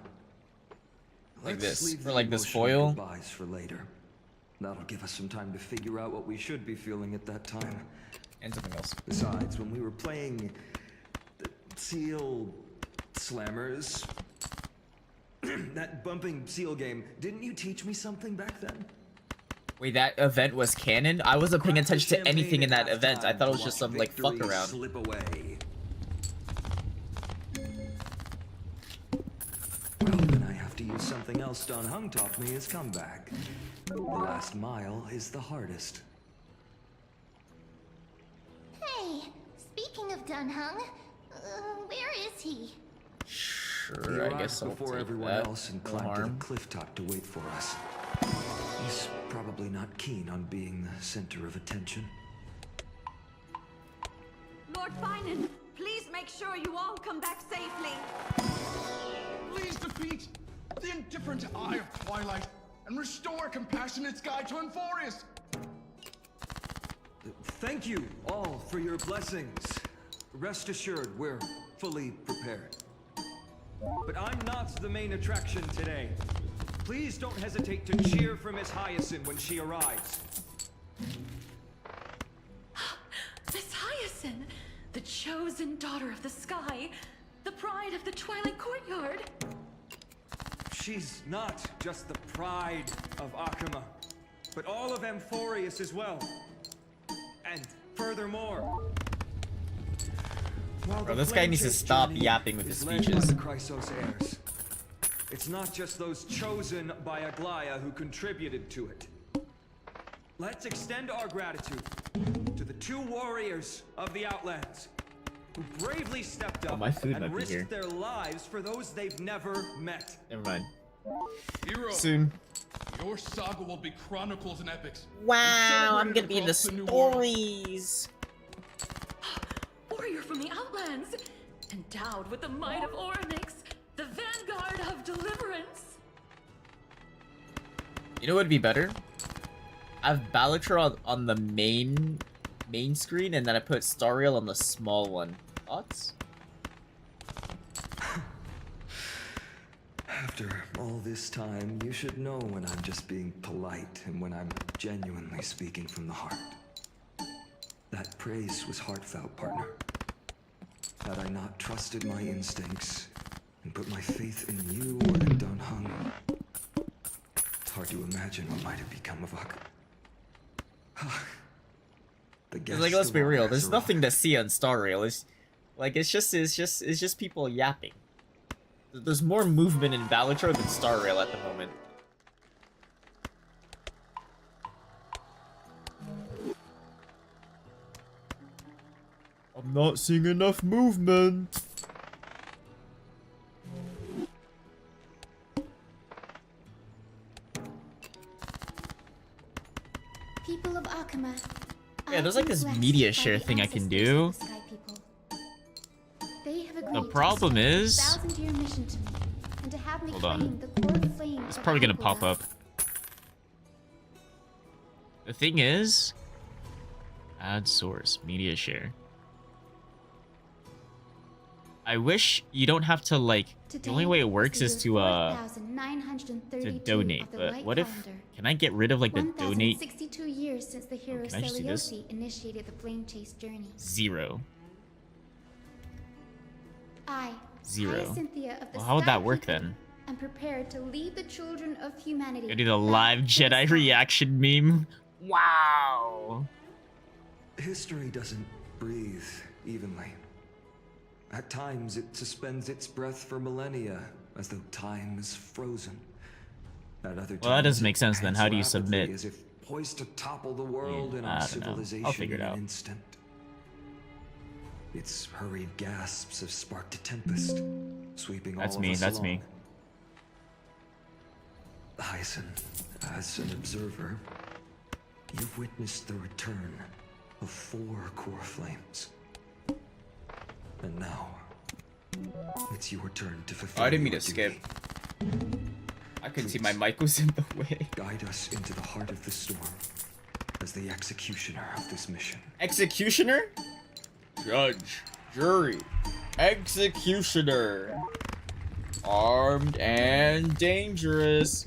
Like Let's this, leave or the like this emotional foil. goodbyes for later. That'll give us some time to figure out what we should be feeling at that time. And something else. Besides, when we were playing the Seal Slammers, that bumping seal game, didn't you teach me something back then? Wait, that event was canon? I wasn't paying Crack the attention to anything in that champagne event. I at thought it was halftime just to some like watch fuck victory around. Slip away. Well, then I have to use something else Don Hung taught me as comeback. The last mile is the hardest. Hey, speaking of Dunhung, where is he? He Sure, I arrived guess I'll before take everyone that. else and No climbed to harm. the cliff top to wait for us. He's probably not keen on being the center of attention. Lord Finan, please make sure you all come back safely. Please defeat the indifferent Eye of Twilight and restore a compassionate sky to Amphorius. Thank you all for your blessings. Rest assured, we're fully prepared. But I'm not the main attraction today. Please don't hesitate to cheer for Miss Hyacinth when she arrives. Miss Hyacinth, the chosen daughter of the sky, the pride of the Twilight Courtyard. She's not just the pride of Akama, but all of Amphorius as well. And furthermore, while Bro, the this guy Flame needs to Chase stop journey yapping with his is led by speeches. the Chrysos heirs, it's not just those chosen by Aglaya who contributed to it. Let's extend our gratitude to the two warriors of the Outlands who bravely stepped up my food might and be risked here. their lives for those they've never met. Never mind. Hero, Soon. your saga will be chronicles and epics. Wow, I'm Celebrated gonna be in the across New World. stories. Warrior from the Outlands, endowed with the might of Orynyx, the vanguard of deliverance. You know what would be better? I have Balatro on the main screen, and then I put Stariel on the small one. Thoughts? After all this time, you should know when I'm just being polite and when I'm genuinely speaking from the heart. That praise was heartfelt, partner. Had I not trusted my instincts and put my faith in you and Dun Hung, it's hard to imagine what might have become of Uck. Like, let's be real. There's nothing to see on Star Rail. It's just people yapping. There's more movement in Balatro than Star Rail at the moment. I'm not seeing enough movement. People of Akama. Yeah, there's like this media share thing I can do. The problem is... Hold on. It's probably gonna pop up. The thing is... Add source, media share. I wish you don't have to, like... The only way it works is to donate, but what if... Can I get rid of, like, the donate? 62 years since the hero Seliosi initiated the flame chase journey. 0. I, 0. Hyacinthia of the Well, how would that Sky work People, then? am prepared to lead the children of humanity. Go do the live Jedi reaction meme. Wow. History doesn't breathe evenly. At times, it suspends its breath for millennia, as though time is frozen. At other times, Well, that doesn't make sense then. How do you submit? As if poised to topple the world and our I don't know. civilization I'll figure it in an out. instant. Its hurried gasps have sparked a tempest, sweeping That's all me, of us that's along. me. Hyacinth, as an observer, you've witnessed the return of 4 core flames. And now, it's your turn to fulfill I didn't mean your to skip. duty. I couldn't see my mic was in the way. Guide us into the heart of the storm as the executioner of this mission. Executioner? Judge, jury, executioner. Armed and dangerous.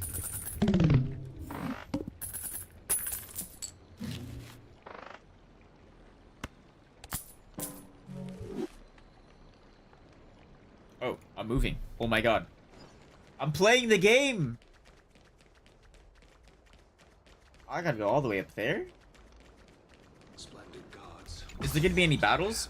Oh, I'm moving. Oh my god. I'm playing the game! I gotta go all the way up there? Splendid gods. Is there gonna be any battles?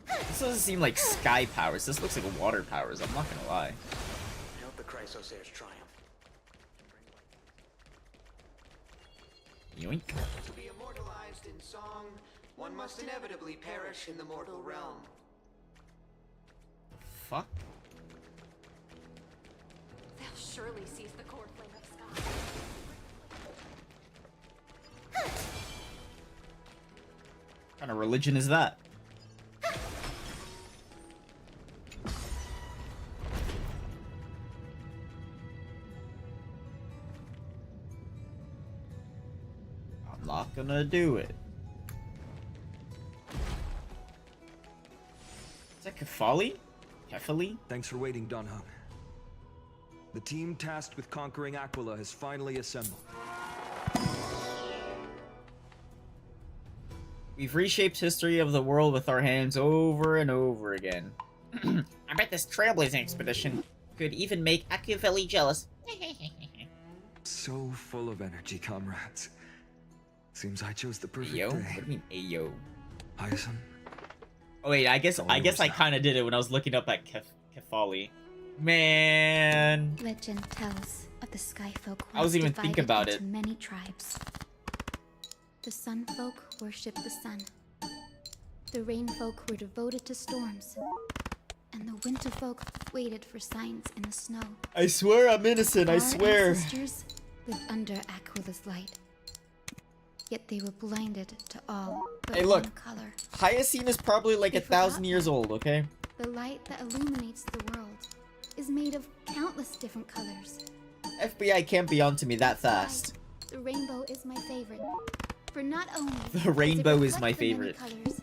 This doesn't seem like sky powers. This looks like water powers. I'm not gonna lie. I hope the Chrysosairs triumph. Yoink. To be immortalized in song, one must inevitably perish in the mortal realm. Fuck. They'll surely seize the core flame of sky. What kind of religion is that? I'm not gonna do it. Is that Kefali? Kefali? Thanks for waiting, Dun Hung. The team tasked with conquering Aquila has finally assembled. We've reshaped history of the world with our hands over and over again. I bet this trailblazing expedition could even make Akuveli jealous. So full of energy, comrades. Seems I chose the perfect Ayo? day. What do you mean, ayo? Hyacinth? Oh wait, I guess I kind of did it when I was looking up at Kefali. Man. Legend tells of the sky folk. I wasn't even thinking about into it. Many tribes. The sun folk worshipped the sun. The rain folk were devoted to storms. And the winter folk waited for signs in the snow. I swear I'm innocent, I Our swear. ancestors lived under Aquila's light. Yet they were blinded to all but Hey, look. one color. Hyacinth is probably like They 1,000 years old, okay? The light that illuminates the world is made of countless different colors. FBI can't be onto me that fast. the rainbow is my favorite. For not only The rainbow does is it my reflect the many favorite. colors,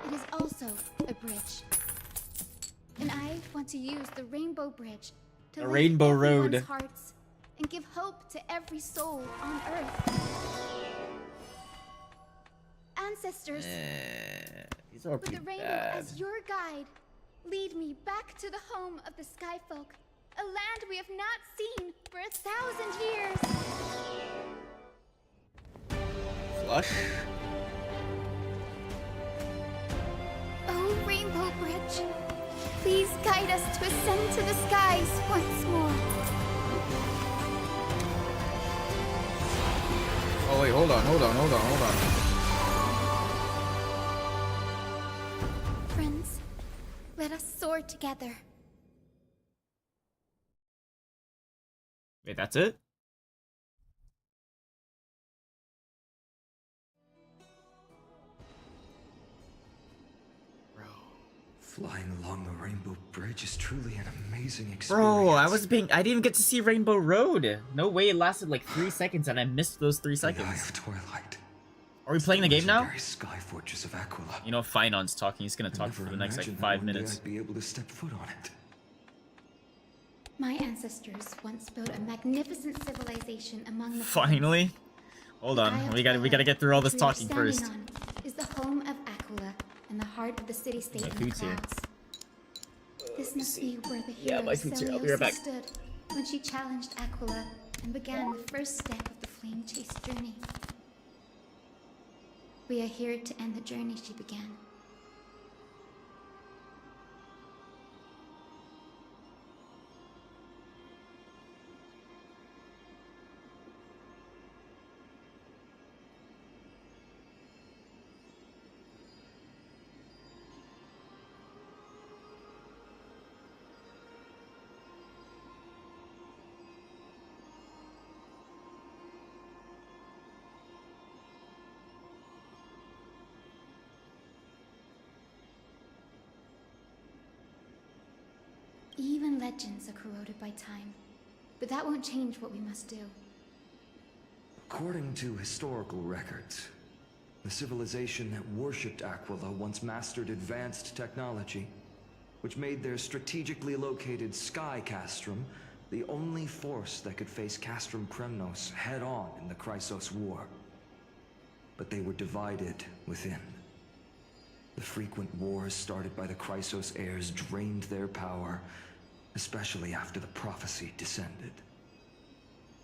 it is also a bridge. And I want to use the rainbow bridge to The lift Rainbow everyone's Road. hearts and give hope to every soul on Earth. Ancestors, These are with pretty the rainbow bad. as your guide, lead me back to the home of the Skyfolk, a land we have not seen for 1,000 years. Flush. Oh, Rainbow Bridge, please guide us to ascend to the skies once more. Oh wait, hold on. Friends, let us soar together. Wait, that's it? Flying along the Rainbow Bridge is truly an amazing experience. Bro, I didn't even get to see Rainbow Road. No way, it lasted like 3 seconds and I missed those 3 seconds. The Eye of Twilight. Are we playing the game now? Legendary Sky Fortress of Aquila. You know, Finon's talking. He's gonna talk for the next like 5 minutes. I'd be able to step foot on it. My ancestors once built a magnificent civilization among the Finally? Hold on, we gotta get through all this talking first. On is the home of Aquila and the heart of the city-state My in the food's here. clouds. This must be where the Yeah, hero my food's here. I'll be right back. stood when she challenged Aquila and began the first step of the flame chase journey. We are here to end the journey she began. Even legends are corroded by time, but that won't change what we must do. According to historical records, the civilization that worshipped Aquila once mastered advanced technology, which made their strategically located Sky Castrum the only force that could face Castrum Kremnos head-on in the Chrysos War. But they were divided within. The frequent wars started by the Chrysos heirs drained their power, especially after the prophecy descended.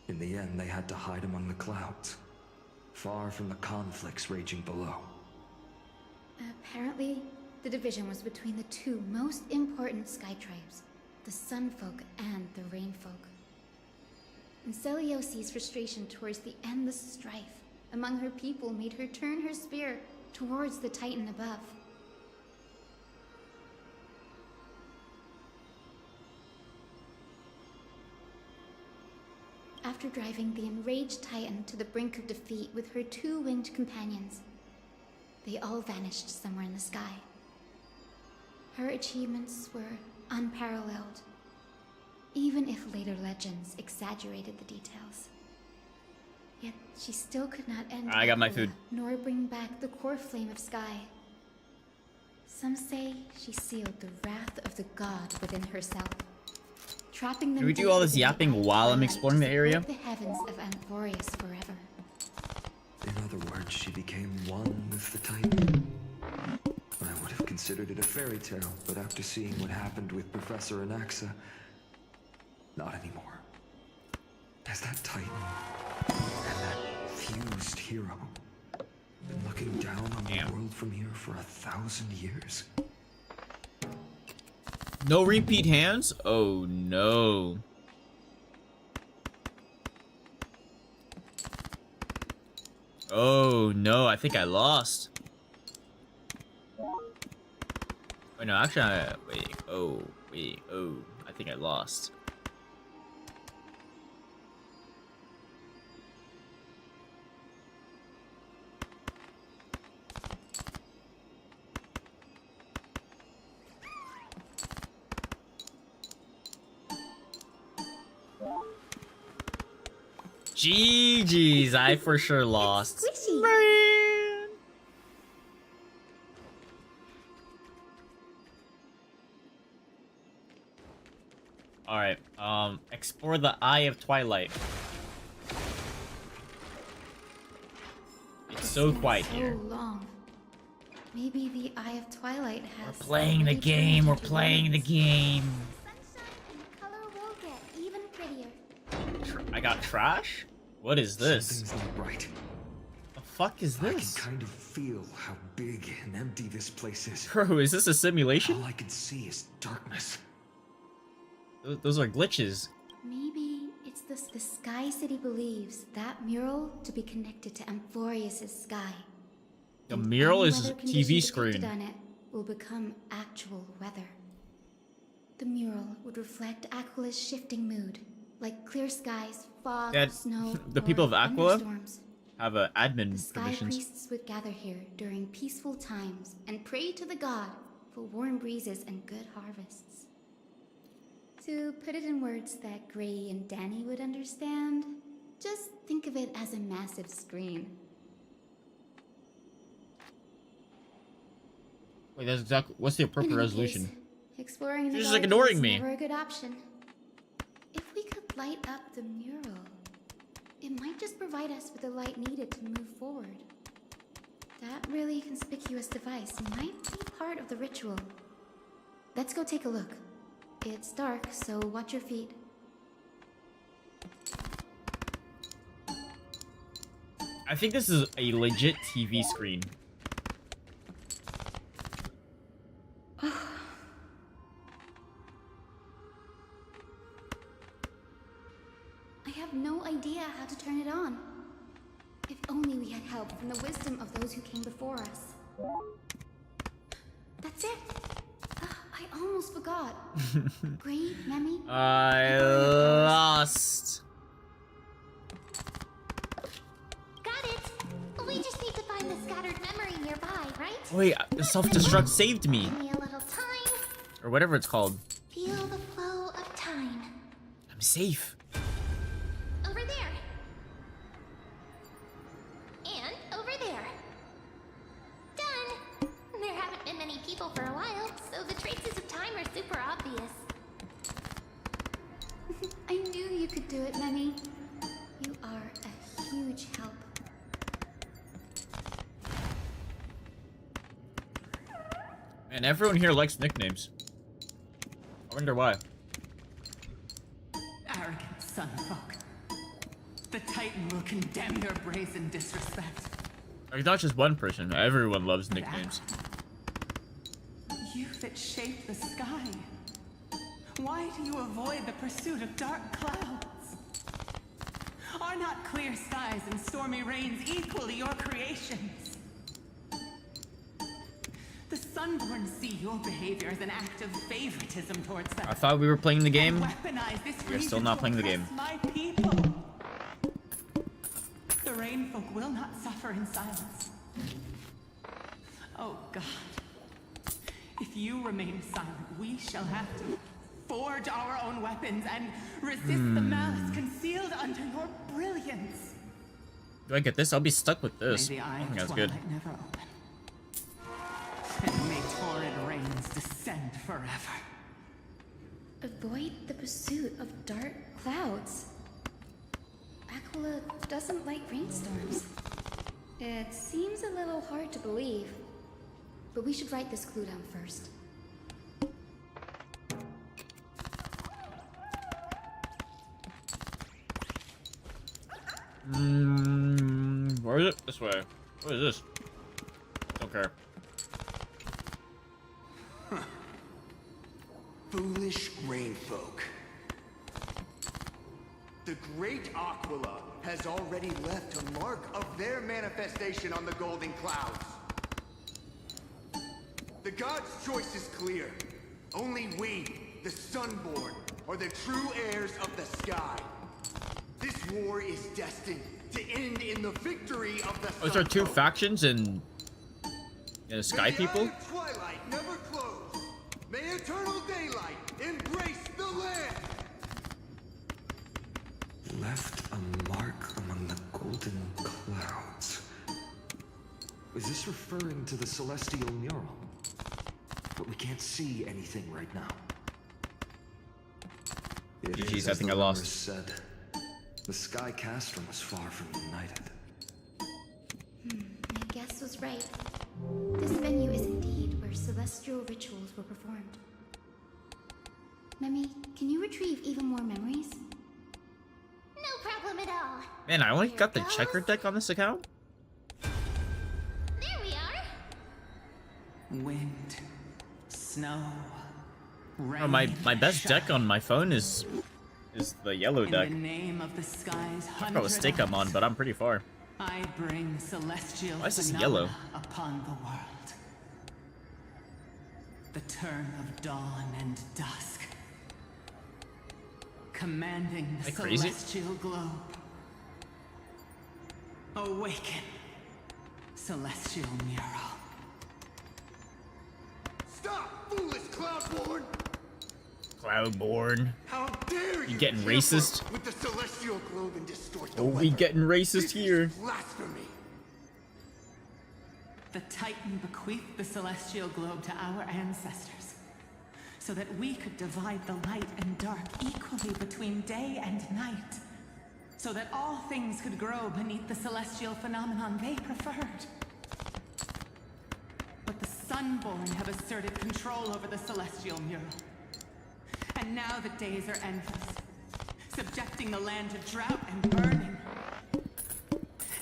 In the end, they had to hide among the clouds, far from the conflicts raging below. Apparently, the division was between the two most important sky tribes, the Sunfolk and the Rainfolk. And Celiosi's frustration towards the endless strife among her people made her turn her spear towards the Titan above. After driving the enraged Titan to the brink of defeat with her two winged companions, they all vanished somewhere in the sky. Her achievements were unparalleled, even if later legends exaggerated the details. Yet she still could not end I got my Aquila, food. nor bring back the core flame of sky. Some say she sealed the wrath of the god within herself, trapping them. Can we do all this deep within yapping the while I'm twilight exploring to the area? support the heavens of Amphorius forever. In other words, she became one with the Titan. I would have considered it a fairy tale, but after seeing what happened with Professor Anaxa, not anymore. Has that Titan and that fused hero been looking down on the world from here for 1,000 years? No repeat hands? Oh no. Oh no, I think I lost. Wait, no, actually, wait, I think I lost. GG's, I for sure lost. Squishy. Man. Alright, explore the Eye of Twilight. It's so quiet here. So long. Maybe the Eye of Twilight has. Playing the game, we're playing the game. Color will get even prettier. I got trash? What is this? Something's not right. The fuck is I this? can kind of feel how big and empty this place is. Bro, is this a simulation? All I can see is darkness. Those are glitches. Maybe it's the Sky City believes that mural to be connected to Amphorius' sky. The mural Any is a weather TV condition screen. depicted on it will become actual weather. The mural would reflect Aquila's shifting mood, like clear skies, fog, That- snow, the people or of Aquila thunderstorms. have admin The sky permissions. priests would gather here during peaceful times and pray to the god for warm breezes and good harvests. To put it in words that Gray and Danny would understand, just think of it as a massive screen. Wait, that's exactly what's the In appropriate any resolution? case, exploring the She's just garden ignoring is me. never a good option. If we could light up the mural, it might just provide us with the light needed to move forward. That really conspicuous device might be part of the ritual. Let's go take a look. It's dark, so watch your feet. I think this is a legit TV screen. I have no idea how to turn it on. If only we had help from the wisdom of those who came before us. That's it. I almost forgot. Gray, Memi. I lost. Got it! We just need to find the scattered memory nearby, right? Wait, self-destruct saved me. Give me a little time. Or whatever it's called. Feel the flow of time. I'm safe. Over there. And over there. Done! There haven't been many people for a while, so the traces of time are super obvious. I knew you could do it, Memi. You are a huge help. And everyone here likes nicknames. I wonder why. Arrogant sunfolk. The Titan will condemn your brazen disrespect. Like, not just one person. Everyone loves nicknames. You that shape the sky. Why do you avoid the pursuit of dark clouds? Are not clear skies and stormy rains equally your creations? The Sunborn see your behavior as an act of favoritism towards them. I thought we were playing the game. Weaponize this We're still reason not to playing the game. oppress my people. The Rainfolk will not suffer in silence. Oh God. If you remain silent, we shall have to forge our own weapons and resist the malice concealed under your brilliance. Do I get this? I'll be stuck with this. May the I eye don't think of that's good. twilight never open. And may torrid rains descend forever. Avoid the pursuit of dark clouds. Aquila doesn't like rainstorms. It seems a little hard to believe, but we should write this clue down first. Where is it? This way. What is this? Don't care. Foolish rainfolk. The great Aquila has already left a mark of their manifestation on the golden clouds. The gods' choice is clear. Only we, the Sunborn, are the true heirs of the sky. This war is destined to end in the victory of the Oh, is there two Sunfolk. factions in the Sky May the People? eye of twilight never close. May eternal daylight embrace the land. left a mark among the golden clouds. Is this referring to the celestial mural? But we can't see anything right now. GG's, I think I lost. Said, the Sky Castrum was far from united. My guess was right. This venue is indeed where celestial rituals were performed. Memi, can you retrieve even more memories? No problem at all. Man, I only got the checker deck on this account? There we are. Wind, snow, rain. Oh, my best deck on my phone is the yellow deck. In the name of the sky's I forgot what stake I'm on, but I'm pretty far. I bring celestial Why is this phenomena yellow? upon the world. The turn of dawn and dusk. Commanding the Am I crazy? celestial globe. Awaken, celestial mural. Stop, foolish Cloudborn! Cloudborn. How dare you! You getting tamper racist? with the celestial globe and distort the Oh, we weather. getting racist This here. is blasphemy. The Titan bequeathed the celestial globe to our ancestors, so that we could divide the light and dark equally between day and night, so that all things could grow beneath the celestial phenomenon they preferred. But the Sunborn have asserted control over the celestial mural. And now the days are endless, subjecting the land to drought and burning.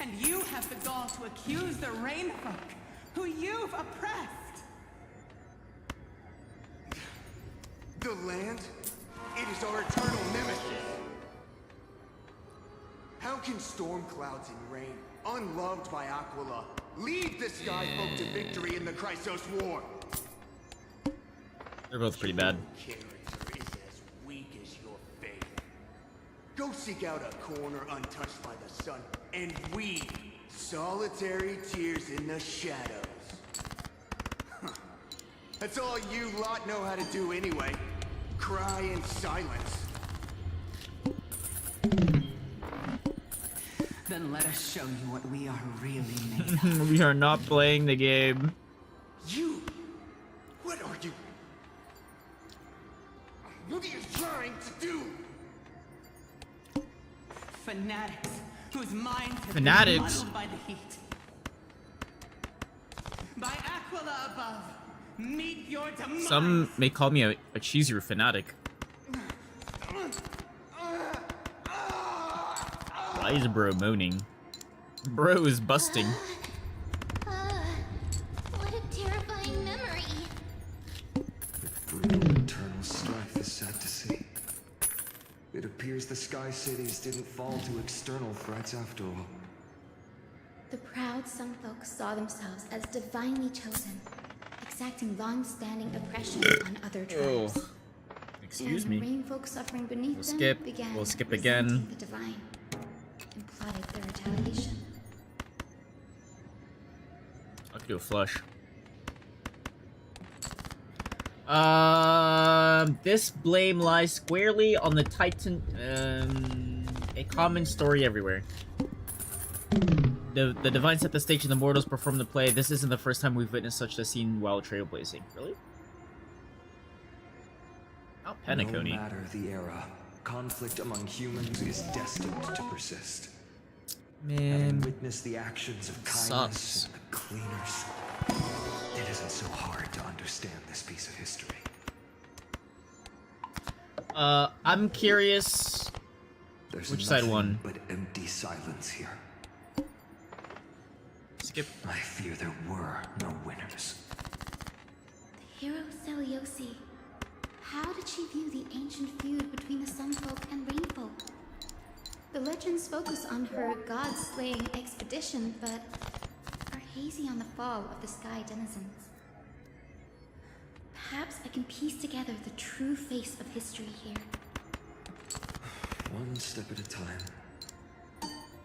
And you have the gall to accuse the Rainfolk, who you've oppressed. The land? It is our eternal nemesis. How can storm clouds and rain, unloved by Aquila, lead the Skyfolk to victory in the Chrysos War? They're both pretty bad. Character is as weak as your faith. Go seek out a corner untouched by the sun, and weep solitary tears in the shadows. Huh. That's all you lot know how to do anyway. Cry in silence. Then let us show you what we are really made of. We are not playing the game. You? What are you? What are you trying to do? Fanatics, whose minds have Fanatics? been muddled by the heat. By Aquila above, meet your demise. Some may call me a cheesier fanatic. Why is bro moaning? Bro is busting. What a terrifying memory. Brutal internal strife is sad to see. It appears the Sky Cities didn't fall to external threats after all. The proud Sunfolk saw themselves as divinely chosen, exacting long-standing oppression on other tribes. Oh. Excuse and me. Rainfolk suffering beneath We'll them skip. began We'll skip resenting again. the divine and plotted their retaliation. I could do a flush. This blame lies squarely on the Titan. A common story everywhere. The divine set the stage and the mortals perform the play. This isn't the first time we've witnessed such a scene while trailblazing. Really? Oh, No Penacony. matter the era, conflict among humans is destined to persist. Having Man, witnessed the actions of kindness sucks. and the cleaners, it isn't so hard to understand this piece of history. I'm curious. There's Which side nothing won? but empty silence here. Skip. I fear there were no winners. The hero Seliosi. How did she view the ancient feud between the Sunfolk and Rainfolk? The legends focus on her god-slaying expedition, but are hazy on the fall of the Sky denizens. Perhaps I can piece together the true face of history here. One step at a time.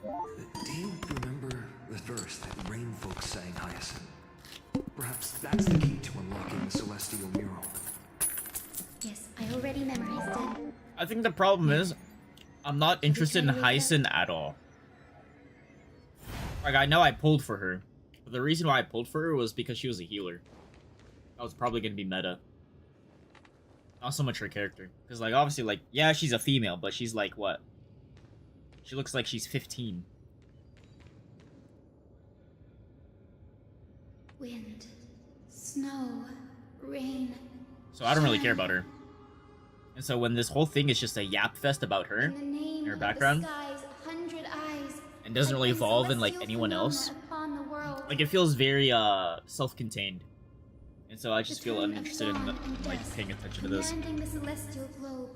Do you remember the verse that Rainfolk sang, Hyacinth? Perhaps that's the key to unlocking the celestial mural. Yes, I already memorized it. I think the problem is I'm not interested in Hyacinth at all. Like, I know I pulled for her. But the reason why I pulled for her was because she was a healer. That was probably going to be meta. Not so much her character. Because, like, obviously, like, yeah, she's a female, but she's, like, what? She looks like she's 15. Wind, snow, rain. So I don't really care about her. And so when this whole thing is just a yap fest about her and her background, and doesn't really evolve in, like, anyone else, like, it feels very, self-contained. And so I just feel uninterested in, like, paying attention to this. Commanding the celestial globe.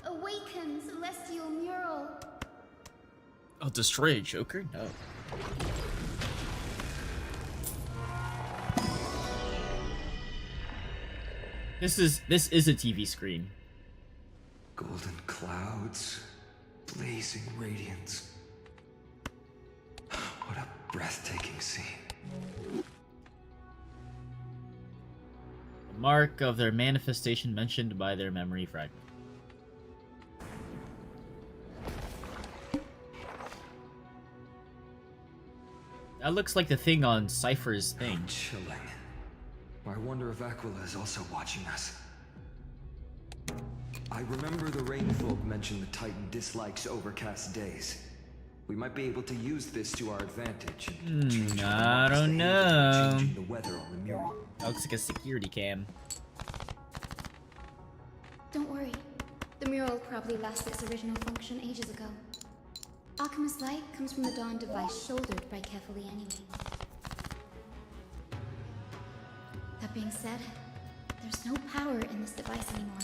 Awaken, celestial mural. I'll destroy a Joker? No. This is a TV screen. Golden clouds, blazing radiance. What a breathtaking scene. The mark of their manifestation mentioned by their memory fragment. That looks like the thing on Cypher's thing. Chilling. I wonder if Aquila is also watching us. I remember the Rainfolk mentioned the Titan dislikes overcast days. We might be able to use this to our advantage. And I don't know. changing the weather on the mural. That looks like a security cam. Don't worry. The mural probably lost its original function ages ago. Alchemist light comes from the Dawn device shouldered by Kefali anyway. That being said, there's no power in this device anymore.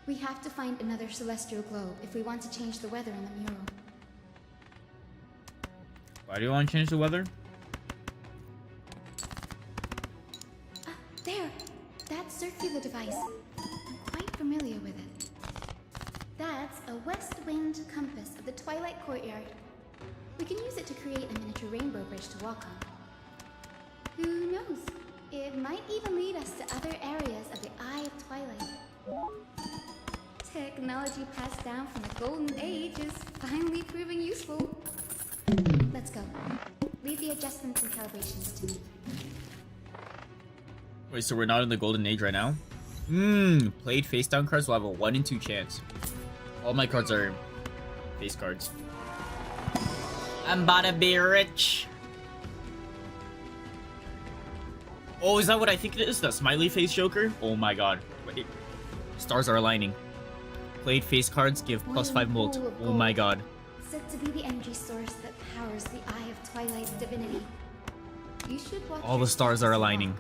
We have to find another celestial globe if we want to change the weather on the mural. Why do you want to change the weather? There! That circular device. I'm quite familiar with it. That's a west wind compass of the Twilight Courtyard. We can use it to create a miniature rainbow bridge to walk on. Who knows? It might even lead us to other areas of the Eye of Twilight. Technology passed down from the Golden Age is finally proving useful. Let's go. Leave the adjustments and calibrations to me. Wait, so we're not in the Golden Age right now? Played face down cards will have a 1 in 2 chance. All my cards are face cards. I'm about to be rich. Oh, is that what I think it is? The smiley face Joker? Oh my god. Wait. Stars are aligning. Played face cards give +5 molt. Oh my god. Said to be the energy source that powers the Eye of Twilight's divinity. You should watch All the stars are aligning.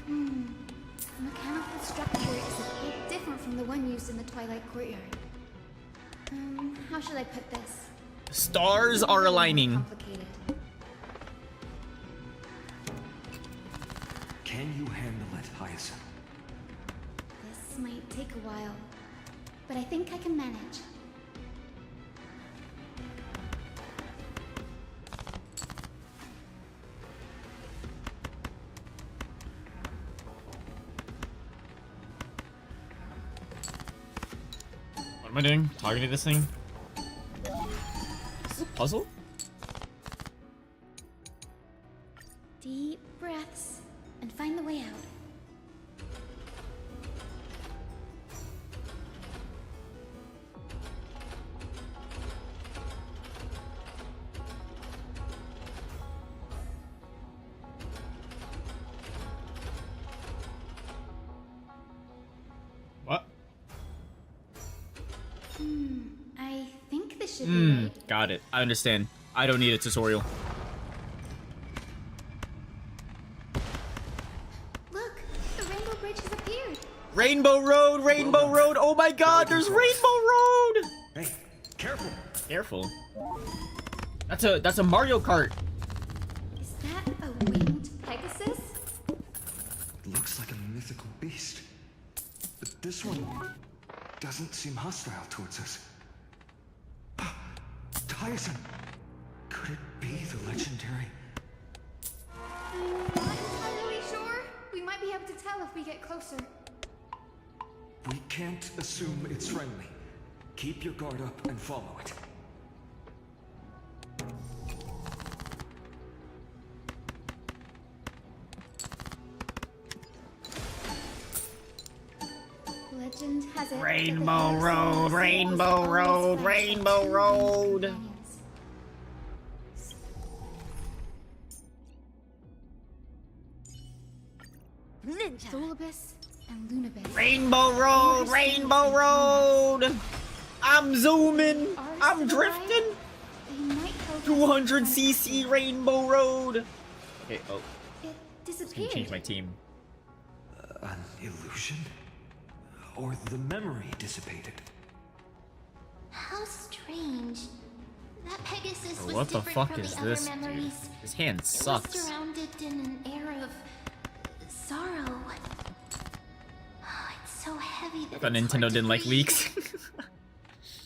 The mechanical structure is a bit different from the one used in the Twilight Courtyard. How should I put this? Stars are aligning. Complicated. Can you handle it, Hyacinth? This might take a while, but I think I can manage. What am I doing? Targeting this thing? Is this a puzzle? Deep breaths and find the way out. What? I think this should be right. Got it. I understand. I don't need a tutorial. Look, the Rainbow Bridge has appeared. Rainbow Road! Rainbow Road! Oh my god, there's Rainbow Road! Hey, careful! Careful. That's a Mario Kart. Is that a winged Pegasus? It looks like a mythical beast. But this one doesn't seem hostile towards us. Hyacinth! Could it be the legendary? I'm not entirely sure. We might be able to tell if we get closer. We can't assume it's friendly. Keep your guard up and follow it. Legend has it that the Rainbow Heroes Road, of the Rainbow always Road, find Rainbow two Road. companions. Solibus and Lunabis. Rainbow Road, Rainbow Road. I'm zooming. I'm drifting. They might help us 200cc Rainbow Road. Okay, oh, It I'm gonna disappeared. change my team. An illusion? Or the memory dissipated? How strange. That Pegasus Oh, was what the different fuck from is the this, other dude? memories. This hand It was sucks. surrounded in an air of sorrow. Oh, it's so heavy that I thought it's Nintendo hard to didn't like breathe. leaks.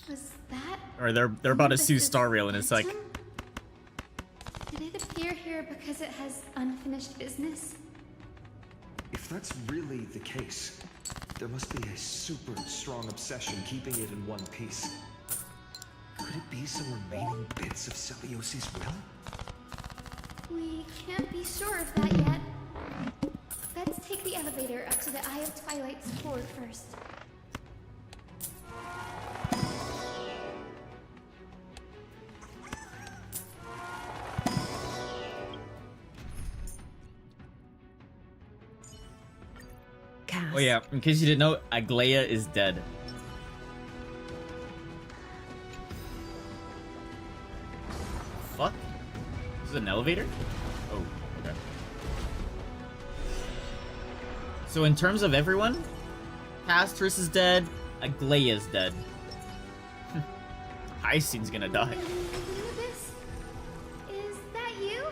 Was that? Or they're about to sue Lunabis's Star Rail, and it's like, phantom? Did it appear here because it has unfinished business? If that's really the case, there must be a super strong obsession keeping it in one piece. Could it be some remaining bits of Celiosi's will? We can't be sure of that yet. Let's take the elevator up to the Eye of Twilight's floor first. oh yeah, in case you didn't know, Aglaia is dead. Fuck? This is an elevator? Oh, okay. So in terms of everyone, Castris is dead, Aglaia's dead. Hyacinth's gonna die. Lunabis? Is that you?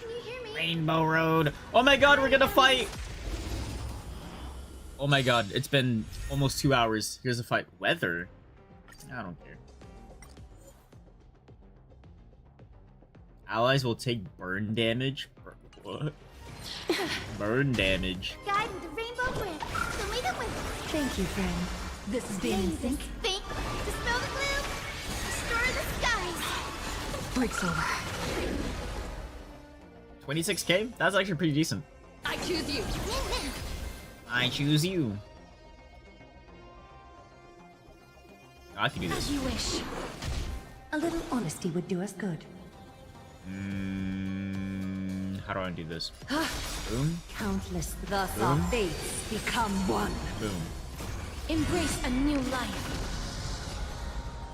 Can you hear me? Rainbow Road. Oh my god, we're gonna fight! Oh my god, it's been almost 2 hours. Here's a fight. Weather? I don't care. Allies will take burn damage? What? Burn damage. Guide with the rainbow grid. So lead it with Thank you, friend. This has been in sync. think, dispel the gloom, restore the skies. Breaks over. 26k? That's actually pretty decent. I choose you. I choose you. I can do As this. you wish. A little honesty would do us good. How do I do this? Boom, Countless, thus our Boom. fates become one. boom. Embrace a new life.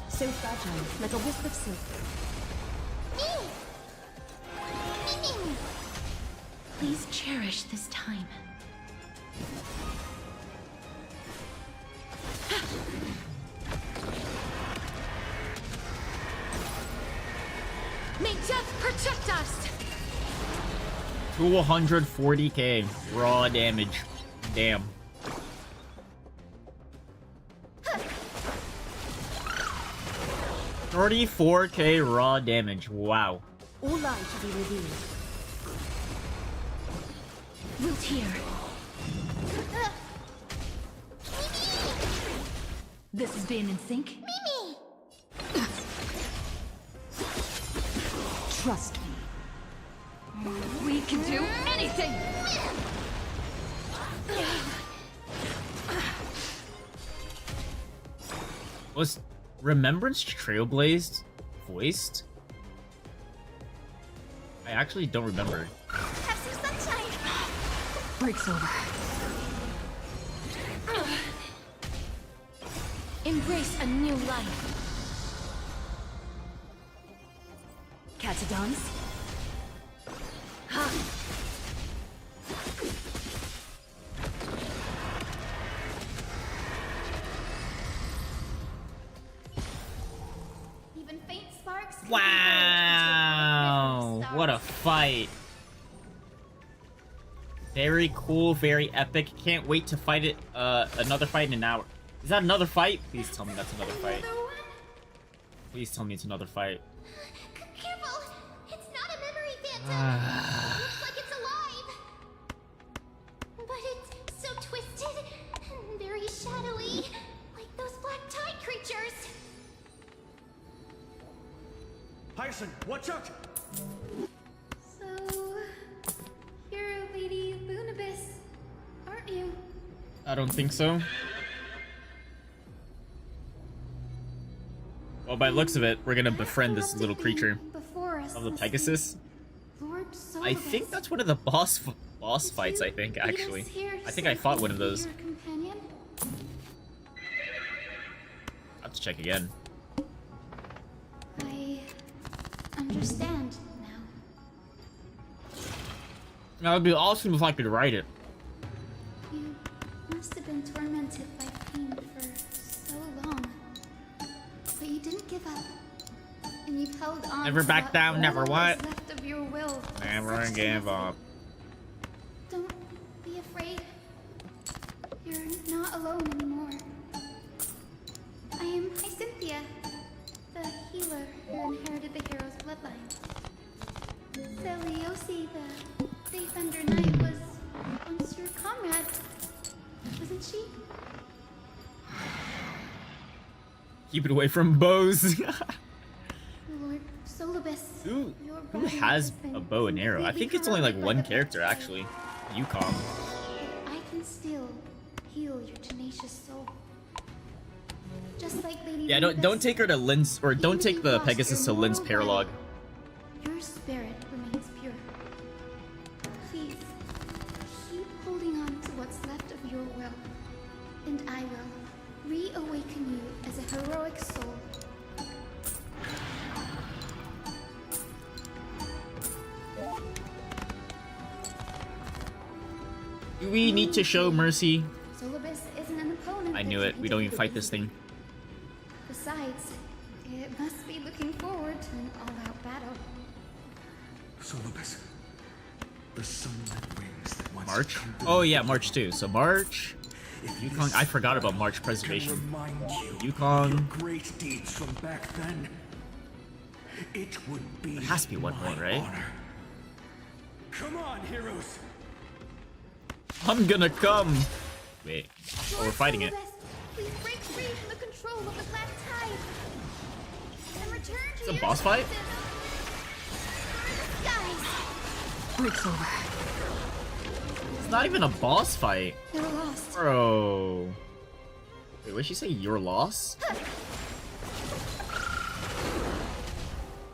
So fragile, like a wisp of silk. Please cherish this time. May death protect us! 240k raw damage. Damn. $34k raw damage. Wow. All light to be revealed. Wilt here. This has been in sync. Trust me. We can do anything! Was Remembrance Trailblazed voiced? I actually don't remember. Have some sunshine. Breaks over. Embrace a new life. Catadons. Ha! Even faint sparks. can Wow! convert into What a stars. fight! Very cool, very epic. Can't wait to fight it. Another fight in an hour. Is that another fight? Please tell me that's another fight. Another one? Please tell me it's another fight. Careful! It's not a memory phantom! Looks like it's alive! But it's so twisted and very assassin! Watch out! So, you're Lady Bunibus, aren't you? I don't think so. Well, by the looks of it, we're gonna befriend this little creature Before us of the this Pegasus. Lord I Solibus. think that's one of the boss fights. I think actually. I think I fought one of those. Your companion? I have to check again. I understand now. That would be awesome if I could write it. You must have been tormented by pain for so long. But you didn't give up. And you've held on Never to back what down, never little what? is left of your will for Never such give tenacity. up. Don't be afraid. You're not alone anymore. I am Hyacinthia, the healer who inherited the hero's bloodline. Celiosi, the Safe Under Knight, was once your comrade, wasn't she? Keep it away from bows. Lord Solibus. Who your who body has been a bow and arrow? I think it's only like completely one corrupted by character the plague. actually. Yukon. But I can still heal your tenacious soul. Just like Lady Yeah, don't Bunibus, take her to Lynn's, or don't even take if the you lost Pegasus to your Lynn's mortal paralog. body, your spirit remains pure. Please, keep holding on to what's left of your will, and I will reawaken you as a heroic soul. Do we need to show mercy? Solibus isn't an opponent. I that knew you it. can We don't even defeat fight this easily. thing. Besides, it must be looking forward to an all-out battle. Solibus, the sunlit wings that once March? accompanied Oh yeah, the March too. So March. Yukon. I forgot about March can preservation. remind you Yukon. your great deeds from back then. It would be There has to be one more, my right? honor. Come on, heroes! I'm gonna come. Wait. Oh, we're fighting it. Please break free from the control of the Black Tide and return to It's a your boss fight? skies. It's over. It's not even a boss fight. You're lost. Bro. Wait, what did she say? Your loss?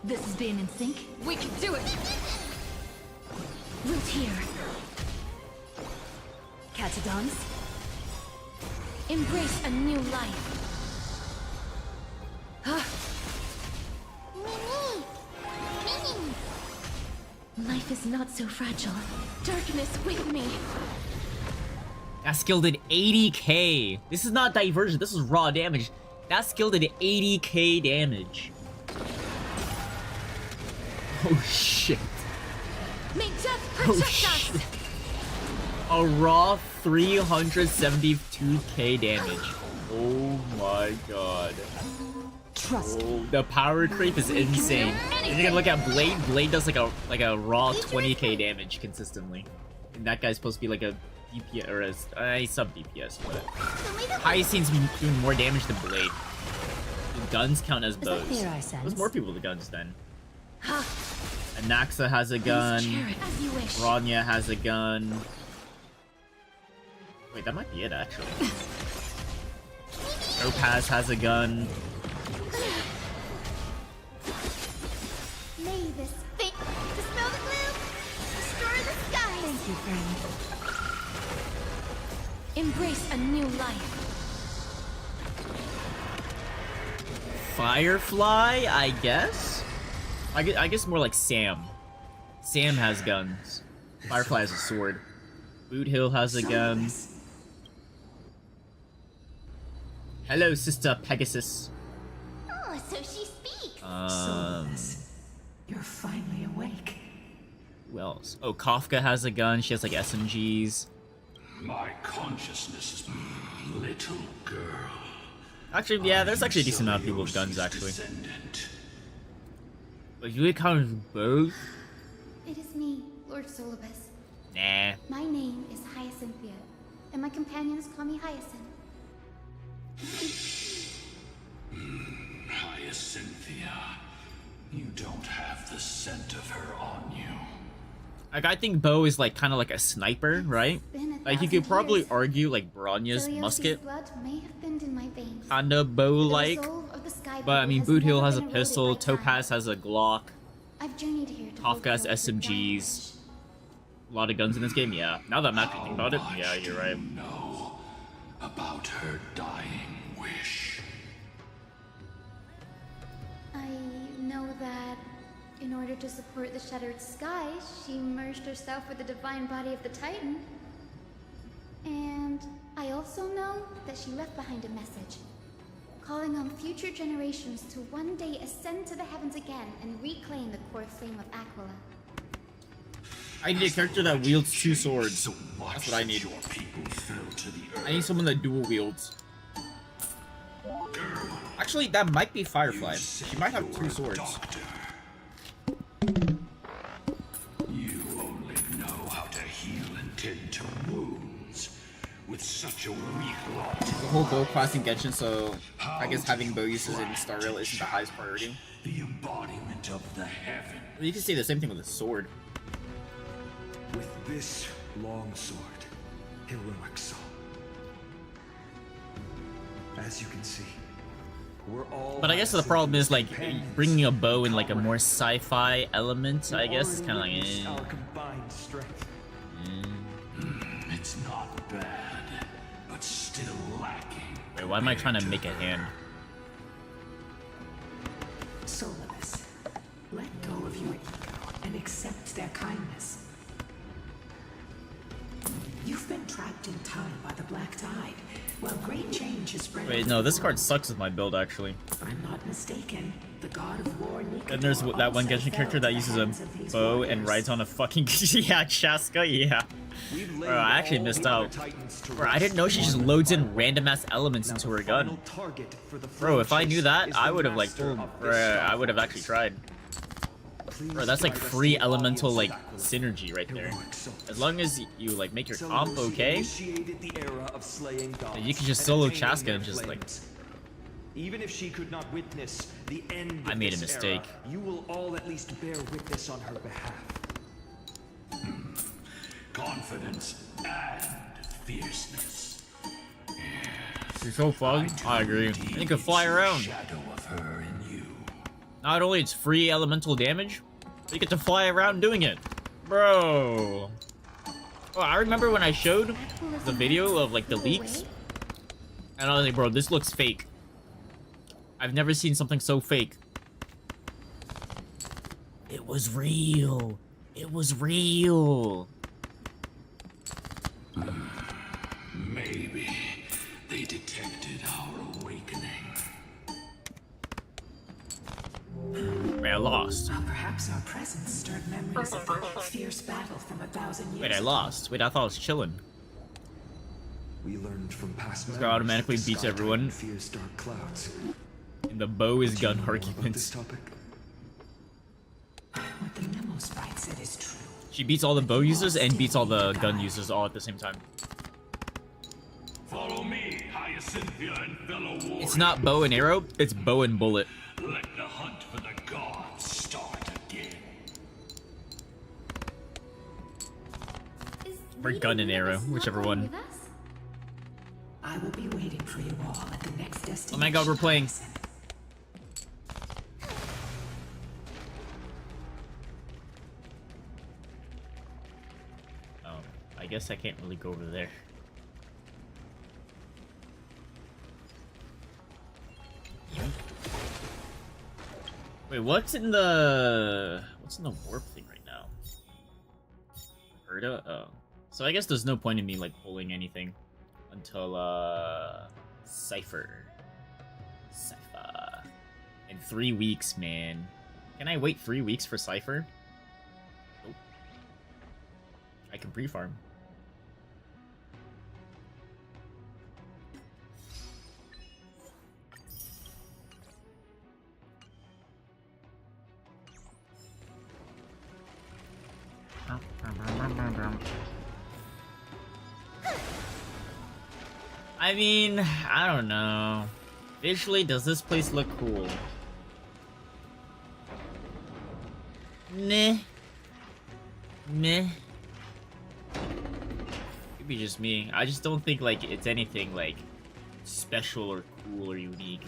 This is being in sync. We can do it. Root here. Catadons. Embrace a new life. Life is not so fragile. Darkness with me. That skill did 80k. This is not diversion. This is raw damage. That skill did 80k damage. Oh shit. May death Oh protect shit. us. A raw 372k damage. Oh my god. Trust. Oh, the power creep is insane. If you're gonna look at Blade, Blade does like a raw 20k damage consistently. And that guy's supposed to be like a DPS or a sub DPS, but Hyacinth's doing more damage than Blade. The guns count as bows. clear, I sense? There's more people with guns then. Anaxa has a gun. As you wish. Bronya has a gun. Wait, that might be it actually. Topaz has a gun. May this fate dispel the gloom, destroy the skies. Thank you, friend. Embrace a new life. Firefly, I guess? I guess more like Sam. Sam has guns. Firefly has a sword. Boot Hill has a gun. Hello, Sister Pegasus. Oh, so she speaks. You're finally awake. Who else? Oh, Kafka has a gun. She has like SMGs. My consciousness is little girl. Actually, yeah, there's actually a decent amount of people with guns actually. But you count both? It is me, Lord Solibus. Nah. My name is Hyacinthia, and my companions call me Hyacinth. Hyacinthia, You don't have the scent of her on you. Like, I think Bo is like kind of like a sniper, right? Like, you could probably argue like Bronya's Celiosi's musket, blood may have thinned in my veins. kinda Bo-like. The resolve of the Sky But I People mean, has Boot Hill never has a been eroded pistol, by time. Topaz has a Glock, I've journeyed here to Kafka has fulfill the SMGs. A lot of guns in this game, yeah. Now that I'm actually thinking about it, yeah, you're right. Know about her dying wish. I know that in order to support the Shattered Sky, she merged herself with the divine body of the Titan. And I also know that she left behind a message, calling on future generations to one day ascend to the heavens again and reclaim the core flame of Aquila. I need a character that wields two swords. That's what I need. I need someone that dual wields. Actually, that might be Firefly. She might have two swords. You only know how to heal and tend to wounds with such a weak lot. The whole bow class in Genshin, so I guess having bow uses in Star Rail isn't the highest priority. The embodiment of the heaven. Well, you can say the same thing with a sword. With this long sword, heroic soul. As you can see, we're all. But I guess the problem is like bringing a bow in like a more sci-fi element. I guess it's kind of like. Our combined strength. It's not bad, but still lacking. Wait, why am I trying to make a hand? Solus, let go of your ego and accept their kindness. You've been trapped in time by the Black Tide, while great change is spread. Wait, no, this card sucks with my build actually. If I'm not mistaken, the god of war Nikador And there's that one also Genshin character fell that into uses the a hands of these bow and warriors. rides on a fucking yeah, Chaska, yeah. Bro, I actually missed out. Bro, I didn't know she just loads in random ass elements into her gun. Bro, if I knew that, I would have like, I would have actually tried. Bro, that's like free elemental like synergy right there. As long as you like make your comp okay, then you can just solo Chaska and just like. Even if she could not witness the end I of made a this mistake. era, you will all at least bear witness on her behalf. Confidence and fierceness. You're so fun. I agree. And you can fly around. Shadow of her in you. Not only it's free elemental damage, but you get to fly around doing it. Bro. Oh, I remember when I showed the video of like the leaks, and I was like, bro, this looks fake. I've never seen something so fake. It was real. It was real. Maybe they detected our awakening. Wait, I lost. Well, perhaps our presence stirred memories of the fierce battle from 1,000 years Wait, I ago. lost. Wait, I thought I was chilling. We learned from past This guy automatically memories, beats Sky everyone. Titan fears dark clouds. And the bow is gun What this arguments. topic? What the memo sprite said is true. She beats all the bow users and beats all the gun users all at the same time. Follow me, Hyacinthia and fellow warriors. It's not bow and arrow, it's bow and bullet. Let the hunt for the gods start again. Or gun and arrow, whichever one. I will be waiting for you all at the next destination. Oh my god, we're playing. Oh, I guess I can't really go over there. Wait, what's in the warp thing right now? Herda? Oh. So I guess there's no point in me like pulling anything until Cypher. In 3 weeks, man. Can I wait 3 weeks for Cypher? Nope. I can pre-farm. I mean, I don't know. Visually, does this place look cool? Meh. Meh. Could be just me. I just don't think like it's anything like special or cool or unique.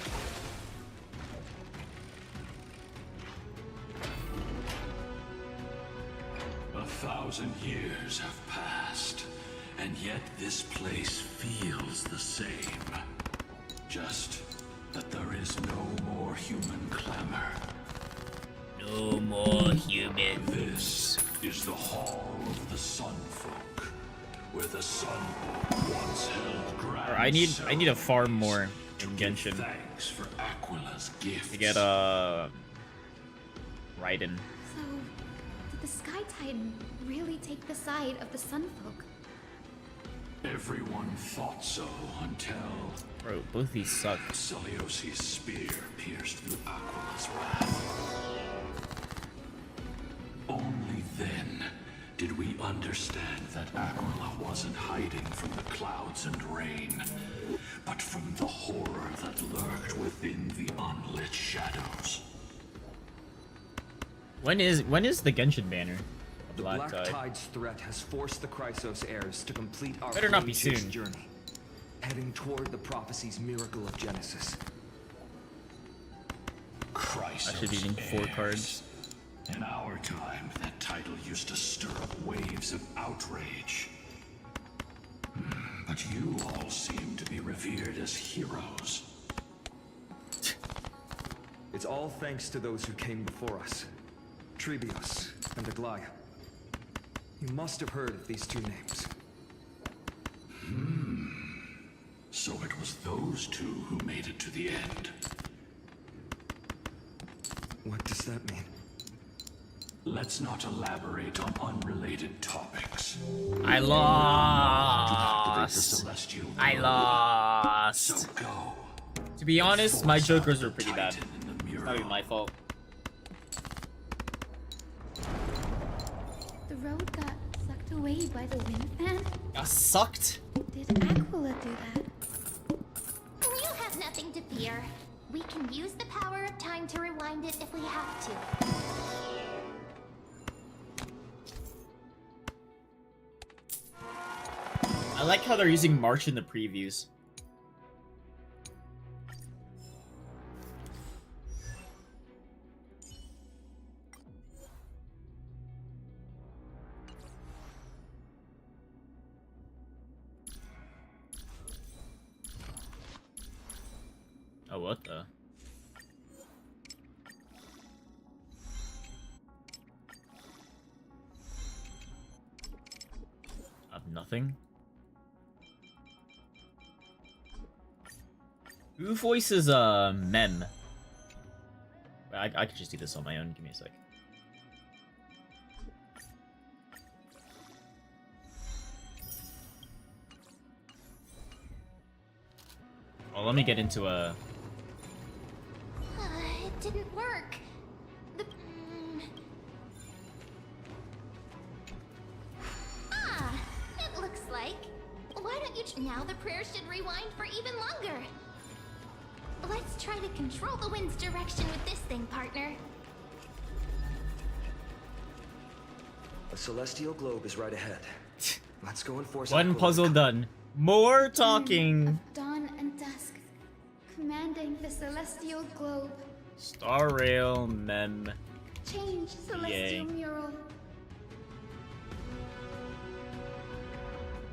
A 1,000 years have passed, and yet this place feels the same. Just that there is no more human clamor. No more humans. This is the Hall of the Sunfolk, where the Sunfolk once held grand I need to farm more in Genshin thanks for Aquila's gift. to get Raiden. So, did the Sky Titan really take the side of the Sunfolk? Everyone thought so until... Bro, both these suck. Celiosi's spear pierced through Aquila's wrath. Only then did we understand that Aquila wasn't hiding from the clouds and rain, but from the horror that lurked within the unlit shadows. When is the Genshin banner? The Black Black Tide. Tide's threat has forced the Chrysos heirs to complete our Better not be flame chase soon. journey, heading toward the prophecy's miracle of Genesis. Chrysos I should be needing 4 heirs. cards. In our time, that title used to stir up waves of outrage. But you all seem to be revered as heroes. It's all thanks to those who came before us. Trebios and Aglaia. You must have heard of these two names. So it was those two who made it to the end. What does that mean? Let's not elaborate on unrelated topics. I To activate the lost. celestial I globe. lost. So go. To be honest, my Force jokers out were pretty the bad. Titan in the It's not even my fault. The road got sucked away by the wind fan? Got sucked? Did Aquila do that? You have nothing to fear. We can use the power of time to rewind it if we have to. I like how they're using March in the previews. Oh, what the? I have nothing. Who voices Mem? I could just do this on my own. Give me a sec. Well, let me get into a. It didn't work. It looks like. Why don't you... Now the prayer should rewind for even longer. Let's try to control the wind's direction with this thing, partner. A celestial globe is right ahead. Let's go and force One Aquila. puzzle done. More talking. Dawn and dusk, commanding the celestial globe. Star Rail Mem. Change celestial Yay. mural.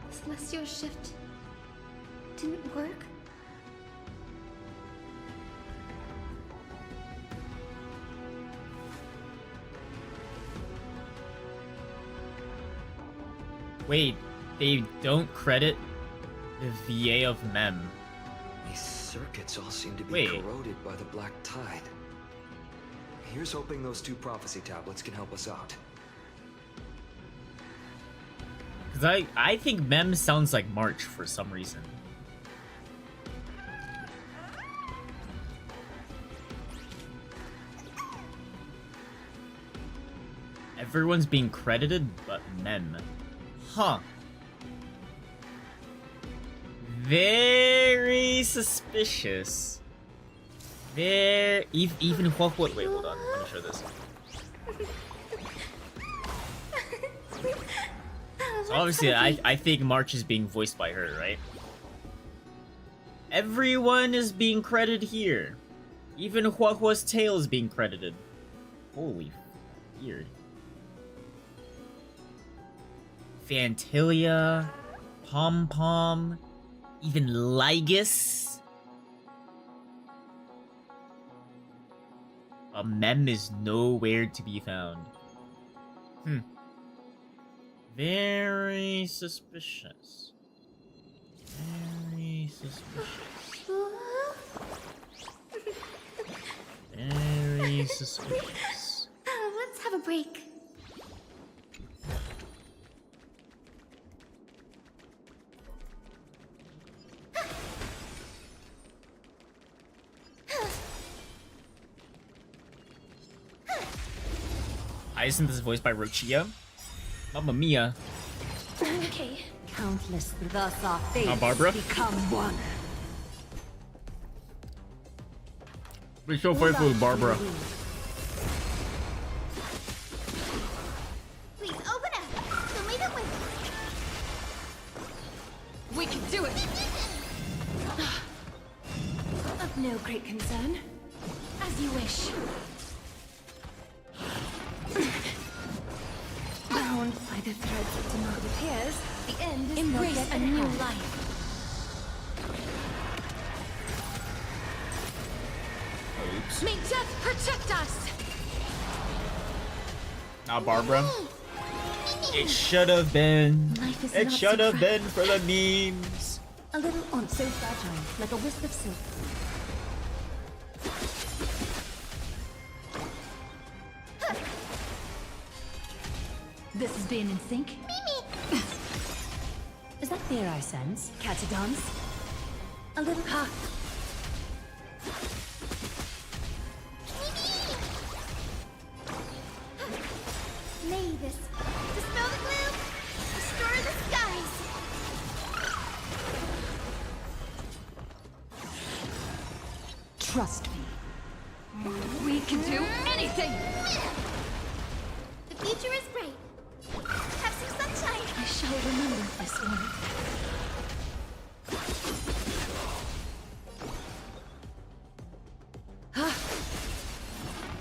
Celestial shift didn't work. Wait, they don't credit the VA of Mem. These circuits all seem to be Wait. corroded by the Black Tide. Here's hoping those two prophecy tablets can help us out. Cause I think Mem sounds like March for some reason. Everyone's being credited but Mem. Huh. Very suspicious. Even wait, hold on. Let me show this. So obviously, I think March is being voiced by her, right? Everyone is being credited here. Even Huahua's tail is being credited. Holy weird. Fantilia, Pom Pom, even Lygus. A mem is nowhere to be found. Very suspicious. Very suspicious. Very suspicious. Let's have a break. Hyacinth is voiced by Rochia. Mamma mia. Okay. Countless, thus our fates Barbara? become one. We're so faithful with Barbara. Please open up. Fill me the way. We can do it! Of no great concern. As you wish. Bound by the threads of tomorrow, it appears the end is embrace a new life. Oops. May death protect us! Now Barbara. It should have been. Life is It not should so have been for the memes. A little on so fragile, like a wisp of silk. This is being in sync. Is that fear I sense? Catch a dance? A little ha. Mavis, dispel the gloom, restore the skies. Trust me. We can do anything! The future is bright. Have some sunshine. I shall remember this one.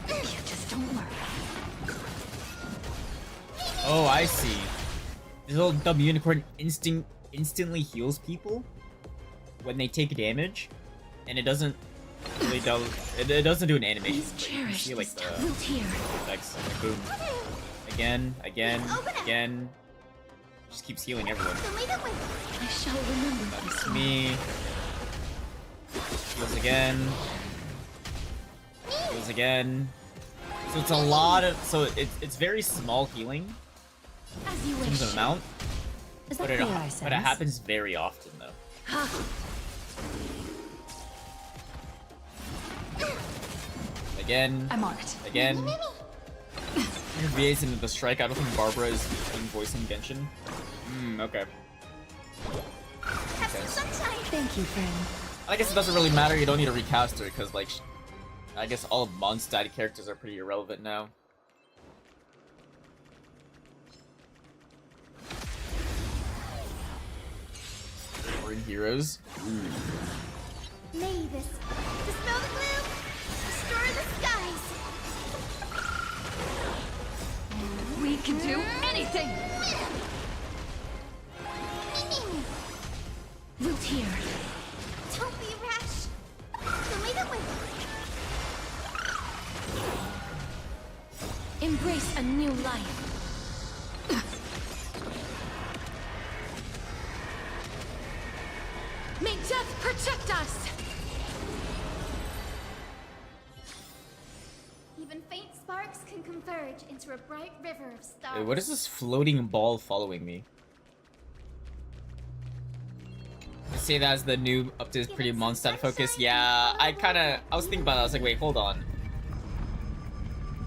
You just don't worry. Oh, I see. This little dumb unicorn instantly heals people when they take damage, and it doesn't really do. It doesn't do an animation. He's cherished. See, like the Wilt here. effects. Like, boom. Again. Just keeps healing everyone. Fill me the way. I shall remember this That's one. me. Heals again. Heals again. So it's a lot of. So it's very small healing As you in terms of wish. amount, Is that but fear I it sense? happens very often though. Again. I'm on it. Again. VA's into the strike. I don't think Barbara is voicing Genshin. Okay. Have some sunshine. Thank you, friend. I guess it doesn't really matter. You don't need to recast her because, like, I guess all of Mondstadt characters are pretty irrelevant now. We're in Heroes. Mavis, dispel the gloom, restore the skies. We can do anything! Wilt here. Don't be rash. Fill me the way. Embrace a new life. May death protect us! Even faint sparks can converge into a bright river of stars. Wait, what is this floating ball following me? You say that as the new update is pretty Mondstadt focus. Yeah, I was thinking about it. I was like, wait, hold on.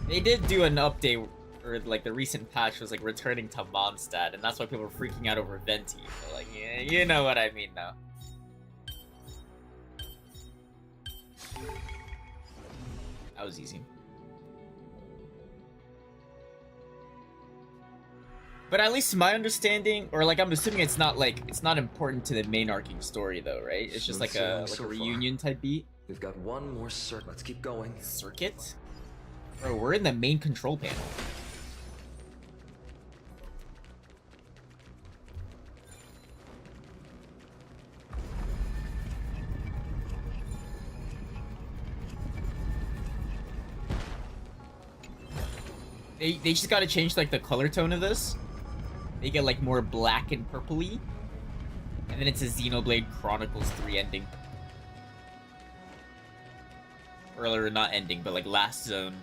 They did do an update, or like the recent patch was like returning to Mondstadt, and that's why people were freaking out over Venti. So like, yeah, you know what I mean now. That was easy. But at least my understanding, or like I'm assuming it's not important to the main arcing story though, right? It's just like a reunion type beat. We've got one more circuit. Let's keep going. Circuit? Bro, we're in the main control panel. They just gotta change like the color tone of this. They get like more black and purpley. And then it's a Xenoblade Chronicles 3 ending. Or not ending, but like last zone.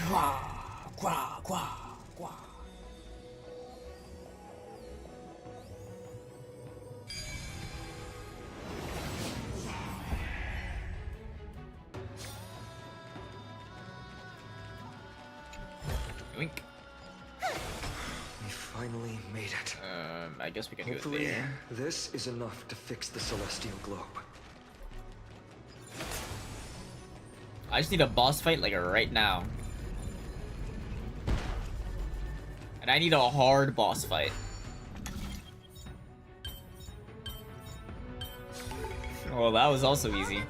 Gwa, gwa, gwa, gwa. Yoink. We finally made it. I guess we can Hopefully, do it there. this is enough to fix the Celestial Globe. I just need a boss fight like right now. And I need a hard boss fight. Oh, that was also easy.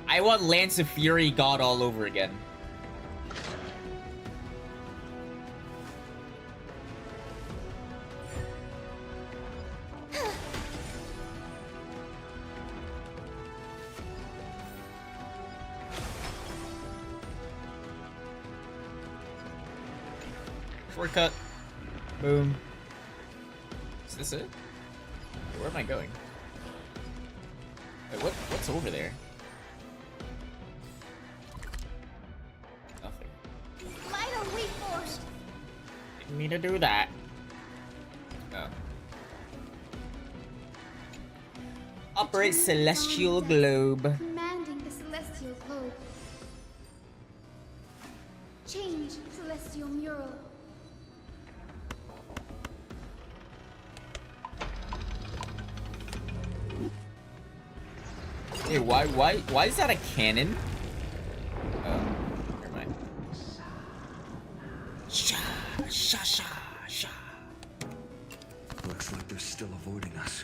I want Lance of Fury God all over again. Shortcut. Boom. Is this it? Where am I going? Wait, what's over there? Nothing. Light or weak force. Didn't mean to do that. Oh. Operate Celestial Globe. Commanding the Celestial Globe. Change Celestial Mural. Hey, why is that a cannon? Oh, never mind. Sha, sha, sha, sha. Looks like they're still avoiding us.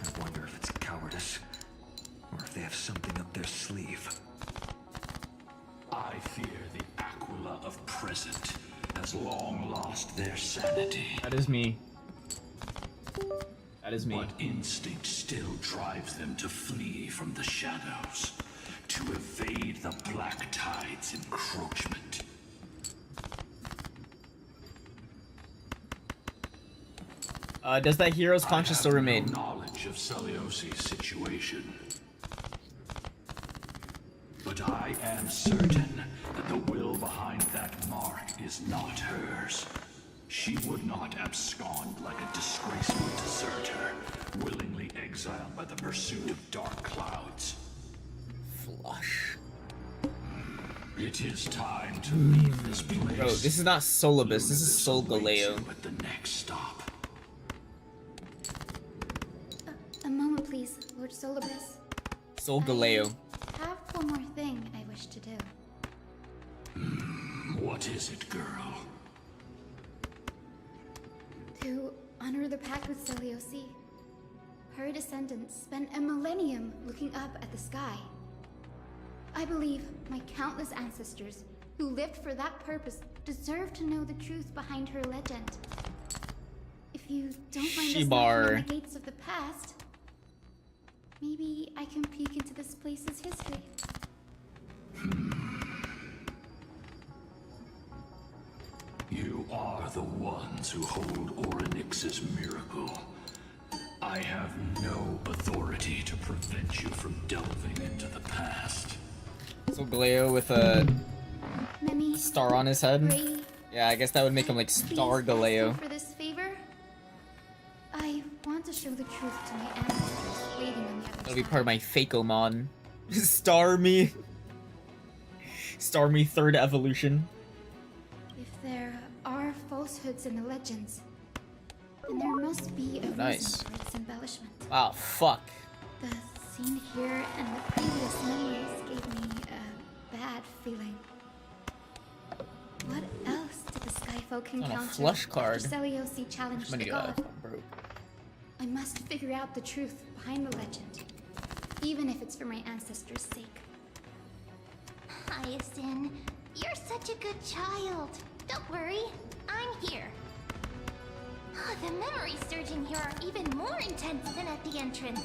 I wonder if it's cowardice, or if they have something up their sleeve. I fear the Aquila of present has long lost their sanity. That is me. That is me. But instinct still drives them to flee from the shadows, to evade the Black Tide's encroachment. Does that hero's conscience still remain? No knowledge of Celiosi's situation, but I am certain that the will behind that mark is not hers. She would not abscond like a disgraceful deserter, willingly exiled by the pursuit of dark clouds. Flush. It is time to leave this place. Bro, this is not Solibus, this is Solgaleo. At the next stop. A moment, please, Lord Solibus. Solgaleo. I have one more thing I wish to do. What is it, girl? To honor the pact with Celiosi. Her descendants spent a millennium looking up at the sky. I believe my countless ancestors who lived for that purpose deserve to know the truth behind her legend. If you don't mind us knocking on the gates of the past, maybe I can peek into this place's history. You are the ones who hold Orynyx's miracle. I have no authority to prevent you from delving into the past. Solgaleo with a Many star on his head. pray Yeah, I guess that would make him like Star Galeo. for this favor. I want to show the truth to my ancestors waiting on the other That'll be side. part of my Fakomon. Star me. Star me third evolution. If there are falsehoods in the legends, then there must be a Nice. reason for its embellishment. Wow, fuck. The scene here and the previous memories gave me a bad feeling. What else did the Skyfolk On a encounter flush card. after Seliosi challenged the Money god? I'm broke. I must figure out the truth behind the legend, even if it's for my ancestors' sake. Hyacinth, you're such a good child. Don't worry, I'm here. The memory surge in here are even more intense than at the entrance.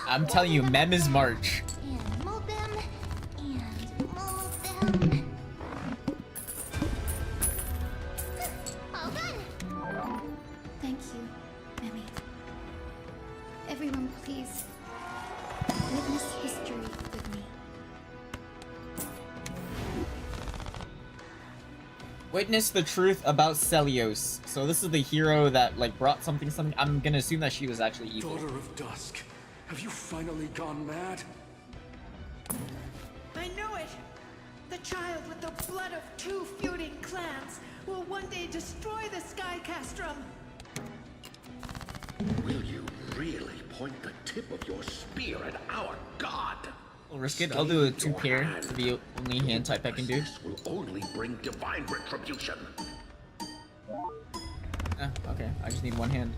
I'm telling you, Mem is March. And mold them, and mold them. All done. Thank you, Memi. Everyone, please witness history with me. Witness the truth about Celios. So this is the hero that like brought something. I'm gonna assume that she was actually evil. Daughter of Dusk, have you finally gone mad? I know it! The child with the blood of 2 feuding clans will one day destroy the Sky Castrum! Will you really point the tip of your spear at our god? I'll risk it. I'll do a 2 pair. It's the only hand type I can do. This will only bring divine retribution. Okay. I just need 1 hand.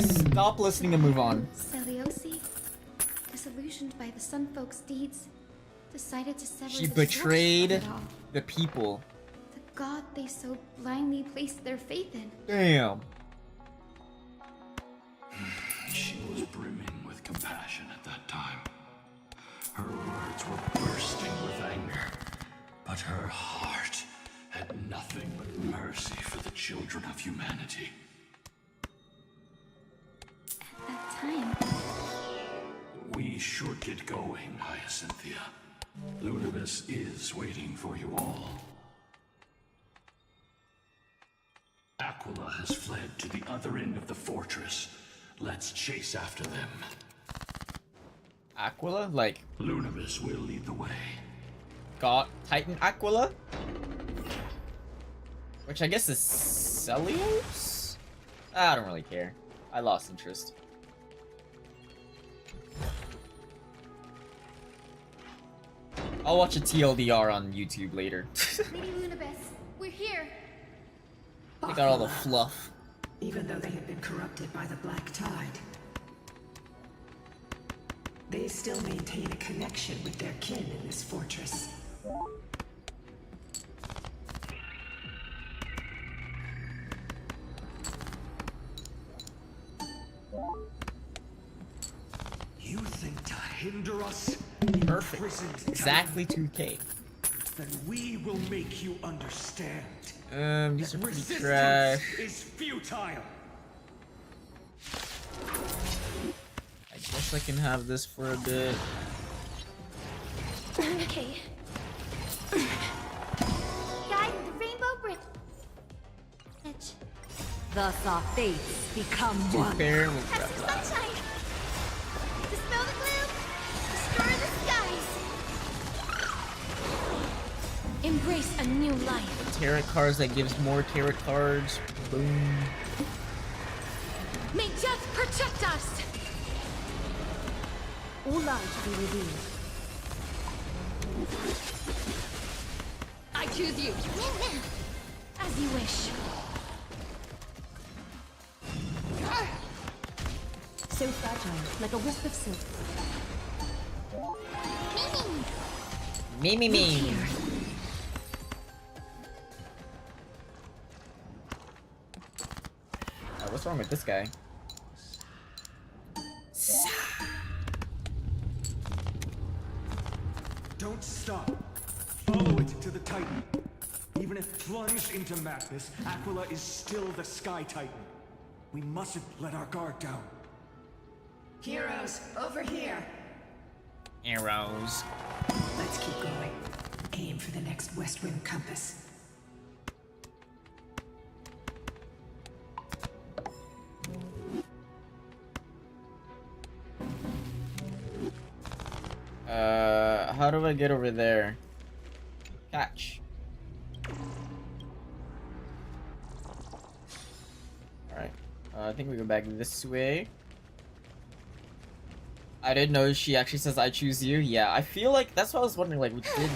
Stop listening and move on. Seliosi, disillusioned by the Sunfolk's deeds, decided to sever She the betrayed source of it all. the people. The god they so blindly placed their faith in. Damn. She was brimming with compassion at that time. Her words were bursting with anger, but her heart had nothing but mercy for the children of humanity. At that time, We should get going, Hyacinthia. Lunibus is waiting for you all. Aquila has fled to the other end of the fortress. Let's chase after them. Aquila? Like Lunibus will lead the way. God Titan Aquila? Which I guess is Celios? I don't really care. I lost interest. I'll watch a TLDR on YouTube later. Lady Lunibus, we're here. They got all the fluff. Even though they have been corrupted by the Black Tide, they still maintain a connection with their kin in this fortress. You think to hinder us? Perfect. Exactly 2K. Then we will make you understand. These are pretty Resistance trash. is futile. I guess I can have this for a bit. Okay. Guide the rainbow bridge. Thus our fates become 2 one. pair. We'll grab Have some that. sunshine. Dispel the gloom. Destroy the skies. Embrace a new life. Tarot cards that gives more tarot cards. Boom. May death protect us! All life be revealed. I choose you. As you wish. So fragile, like a wisp of silk. Me. What's wrong with this guy? Don't stop. Follow it to the Titan. Even if plunged into madness, Aquila is still the Sky Titan. We mustn't let our guard down. Heroes, over here! Arrows. Let's keep going. Aim for the next West Wind compass. How do I get over there? Catch. Alright. I think we go back this way. I didn't know she actually says I choose you. Yeah, I feel like that's what I was wondering. Like, it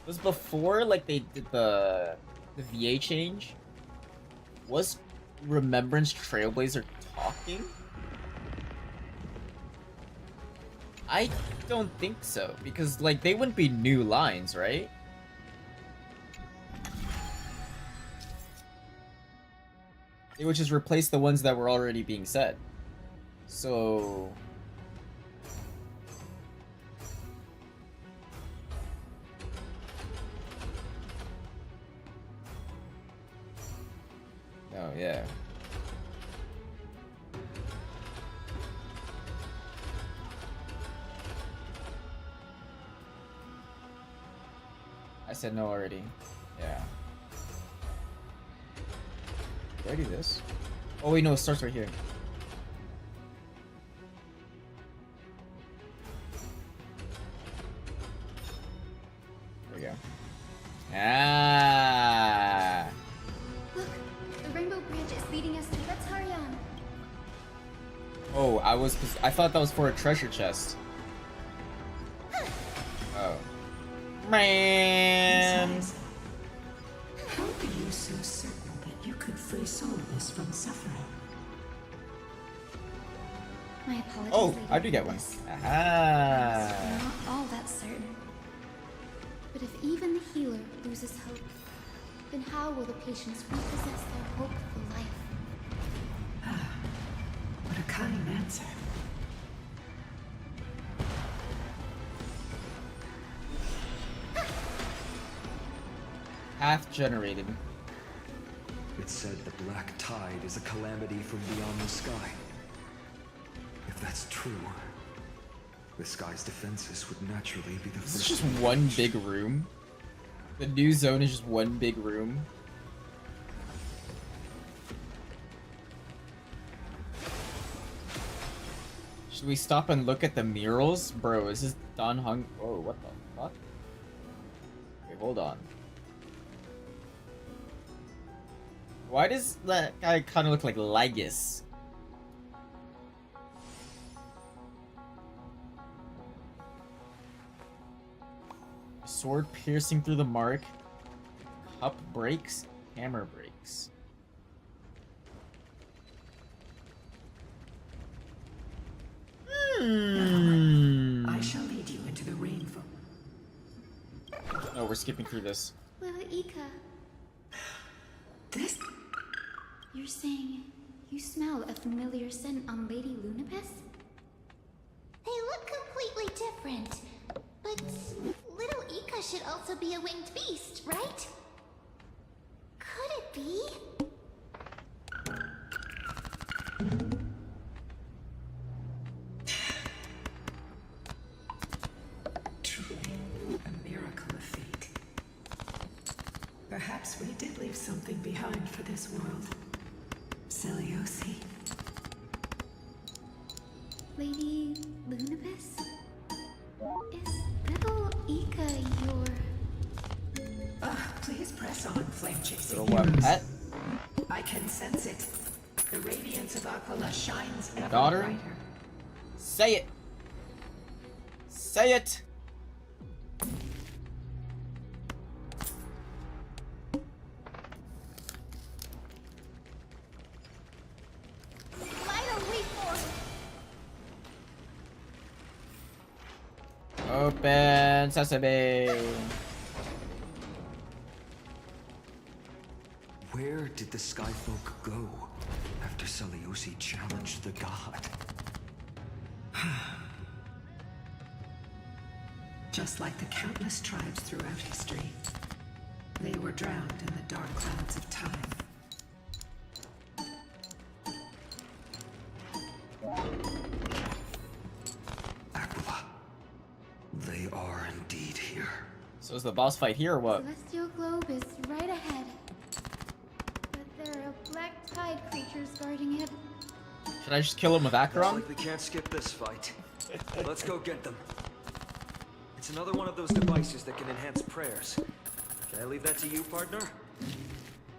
was before like they did the VA change. Was Remembrance Trailblazer talking? I don't think so, because like they wouldn't be new lines, right? They would just replace the ones that were already being said. So oh yeah. I said no already. Yeah. Did I do this? Oh wait, no, it starts right here. There we go. Ah. Look, the Rainbow Bridge is leading us to Betarian. Oh, I thought that was for a treasure chest. Oh. Man. Besides, how are you so certain that you could free Solus from suffering? My apologies. Oh, Lady I do get one. Venus. Aha. I'm not all that certain. But if even the healer loses hope, then how will the patients repossess their hope for life? What a kind answer. Path generated. It said the Black Tide is a calamity from beyond the sky. If that's true, the sky's defenses would naturally be the This first. is just one big room. The new zone is just one big room. Should we stop and look at the murals? Bro, is this Don Hung? Oh, what the fuck? Okay, hold on. Why does that guy kind of look like Lygus? Sword piercing through the mark. Cup breaks. Hammer breaks. I shall lead you into the rainfall. No, we're skipping through this. Lila Ika. This? You're saying you smell a familiar scent on Lady Lunapes? They look completely different. But little Ika should also be a winged beast, right? Could it be? Truly, a miracle of fate. Perhaps we did leave something behind for this world. Celiosi. Lady Lunapes? Is little Ika your... Please press on, flame-chasing Little what, heroes. pet? I can sense it. The radiance of Aquila shines ever Daughter? brighter. Say it! Say it! Light a leap for Open sesame! Where did the Skyfolk go after Celiosi challenged the god? Just like the countless tribes throughout history, they were drowned in the dark clouds of time. Aquila. They are indeed here. So is the boss fight here or what? Celestial globe is right ahead. But there are black tide creatures guarding it. Should I just kill him with Looks Acheron? like we can't skip this fight. Let's go get them. It's another one of those devices that can enhance prayers. Can I leave that to you, partner?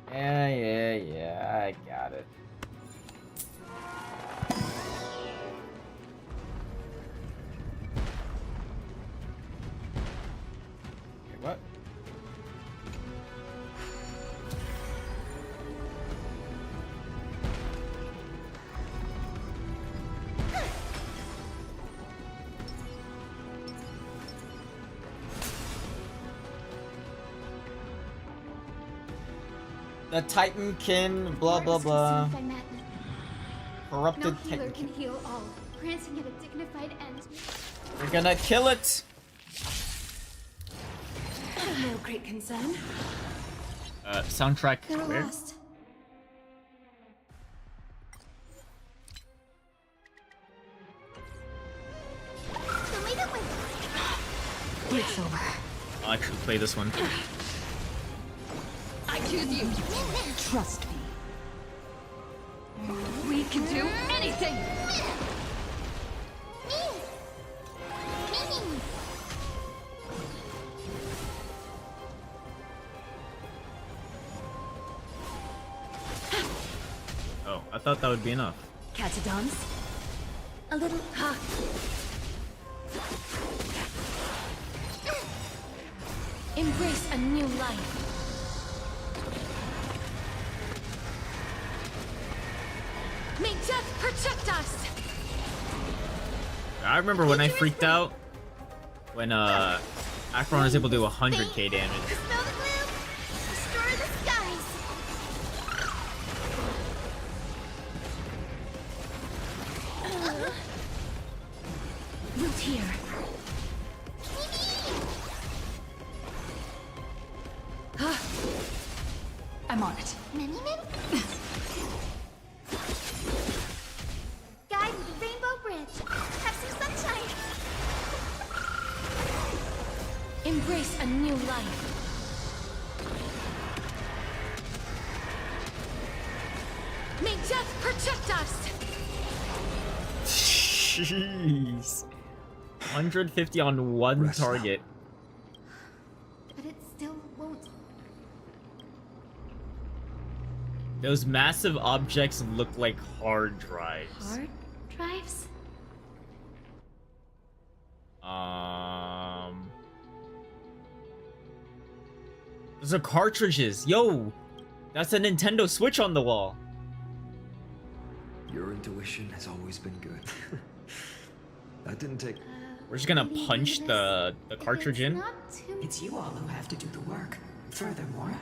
Yeah, I got it. What? The Titankin, blah blah blah. Consumed by madness. No Corrupted healer Titankin. can heal all, granting it a dignified end. We're gonna kill it. No great concern. Soundtrack. They're Where? lost. It's over. I'll actually play this one. I choose you. Trust me. We can do anything. Oh, I thought that would be enough. Catadons? A little. Ha! Embrace a new life. May death protect us! I remember when I freaked out when Acheron was able to do 100k damage. Smell the gloom? Destroy the skies! Root here. I'm on it. Guide with the rainbow bridge. Have some sunshine. Embrace a new life. May death protect us! Jeez. 150 on one target. But it still won't. Those massive objects look like hard drives. Hard drives? Those are cartridges. Yo, that's a Nintendo Switch on the wall. Your intuition has always been good. That didn't take. We're just gonna punch the cartridge in. It's you all who have to do the work. Furthermore,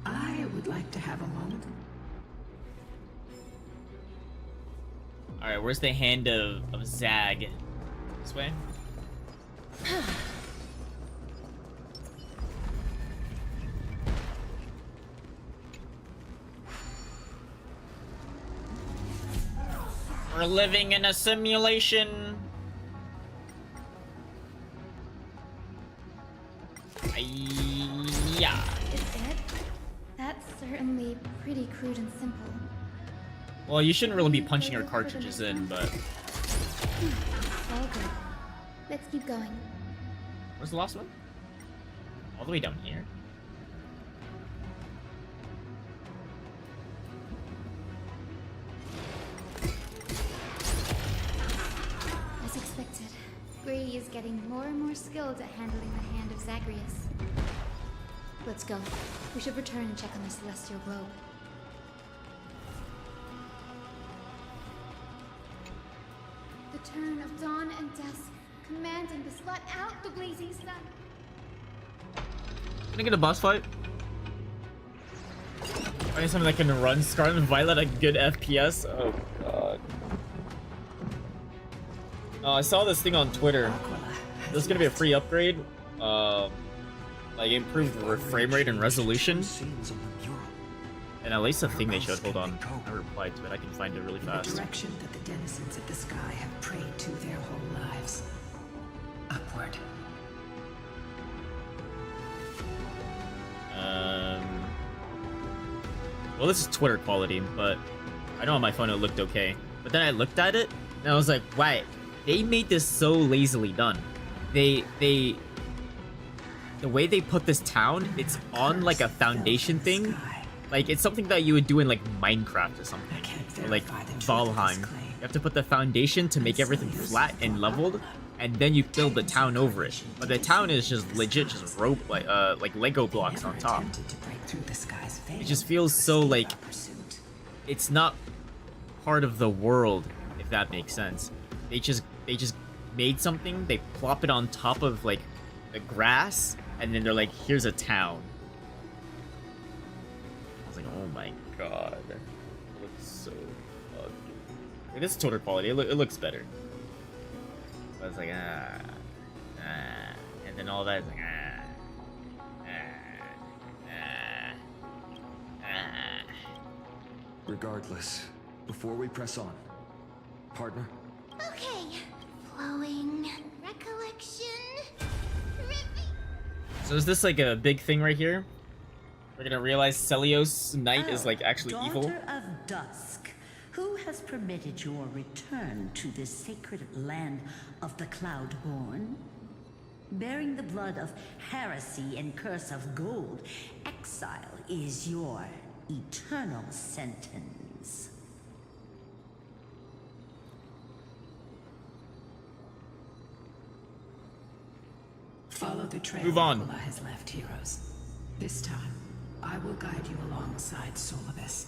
I would like to have a moment. All right, where's the hand of Zag? This way. We're living in a simulation. Yeah. Is it? That's certainly pretty crude and simple. Well, you shouldn't really be punching your cartridges in, but All good. Let's keep going. where's the last one? All the way down here. As expected, Grady is getting more and more skilled at handling the hand of Zagreus. Let's go. We should return and check on the celestial globe. The turn of dawn and dusk, commanding to blot out the blazing sun. Can I get a boss fight? Find something that can run Scarlet and Violet at good FPS? Oh god. Oh, I saw this thing on Twitter. There's gonna be a free upgrade. Like improved frame rate and resolution. And at least a thing they showed. Hold on. I replied to it. I can find it really The fast. direction that the denizens of the sky have prayed to their whole lives. Upward. Well, this is Twitter quality, but I know on my phone it looked okay. But then I looked at it, and I was like, wait, they made this so lazily done. The way they put this town, it's on like a foundation thing. Like, it's something that you would do in like Minecraft or something. Or like Valheim. You have to put the foundation to make everything flat and leveled. and then you build the town over it. But the town is just legit, just rope like Lego blocks on top. It just feels so like it's not part of the world, if that makes sense. They just made something, they plop it on top of like the grass, and then they're like, here's a town. I was like, oh my god, it looks so ugly. Like, this is total quality. It looks better. I was like, and then all that is like, Regardless, before we press on, partner, Okay. Flowing recollection. So is this like a big thing right here? We're gonna realize Celios Knight is like actually evil? Daughter of Dusk, who has permitted your return to this sacred land of the Cloudborn? Bearing the blood of heresy and curse of gold, exile is your eternal sentence. Follow the trail Move on. Aquila has left, heroes. This time, I will guide you alongside Solibus.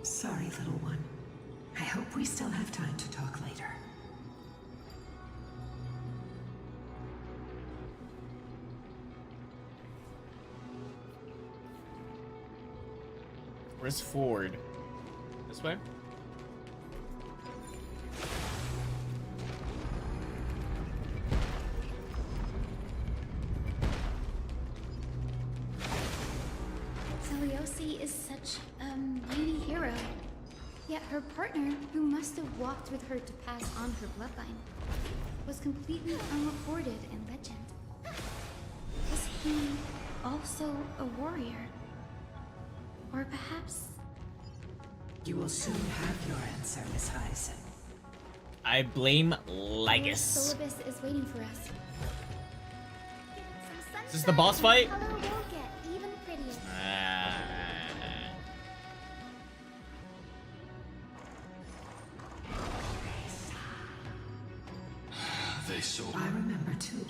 Sorry, little one. I hope we still have time to talk later. Where's Ford? This way? Celiosi is such a mighty hero. Yet her partner, who must have walked with her to pass on her bloodline, was completely unrecorded in legend. Was he also a warrior? Or perhaps... You will soon have your answer, Miss Hyacinth. I blame Lygus. Solibus is waiting for us. Is this the boss fight? Color will get even prettier. They so. I remember too.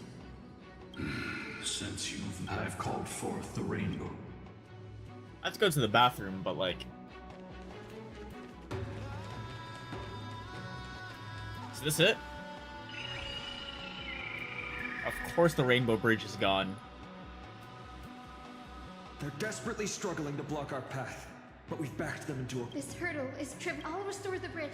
Since I've called forth the rainbow. I have to go to the bathroom, but like... Is this it? Of course the rainbow bridge is gone. they're desperately struggling to block our path, but we've backed them into a... This hurdle is tripped. I'll restore the bridge.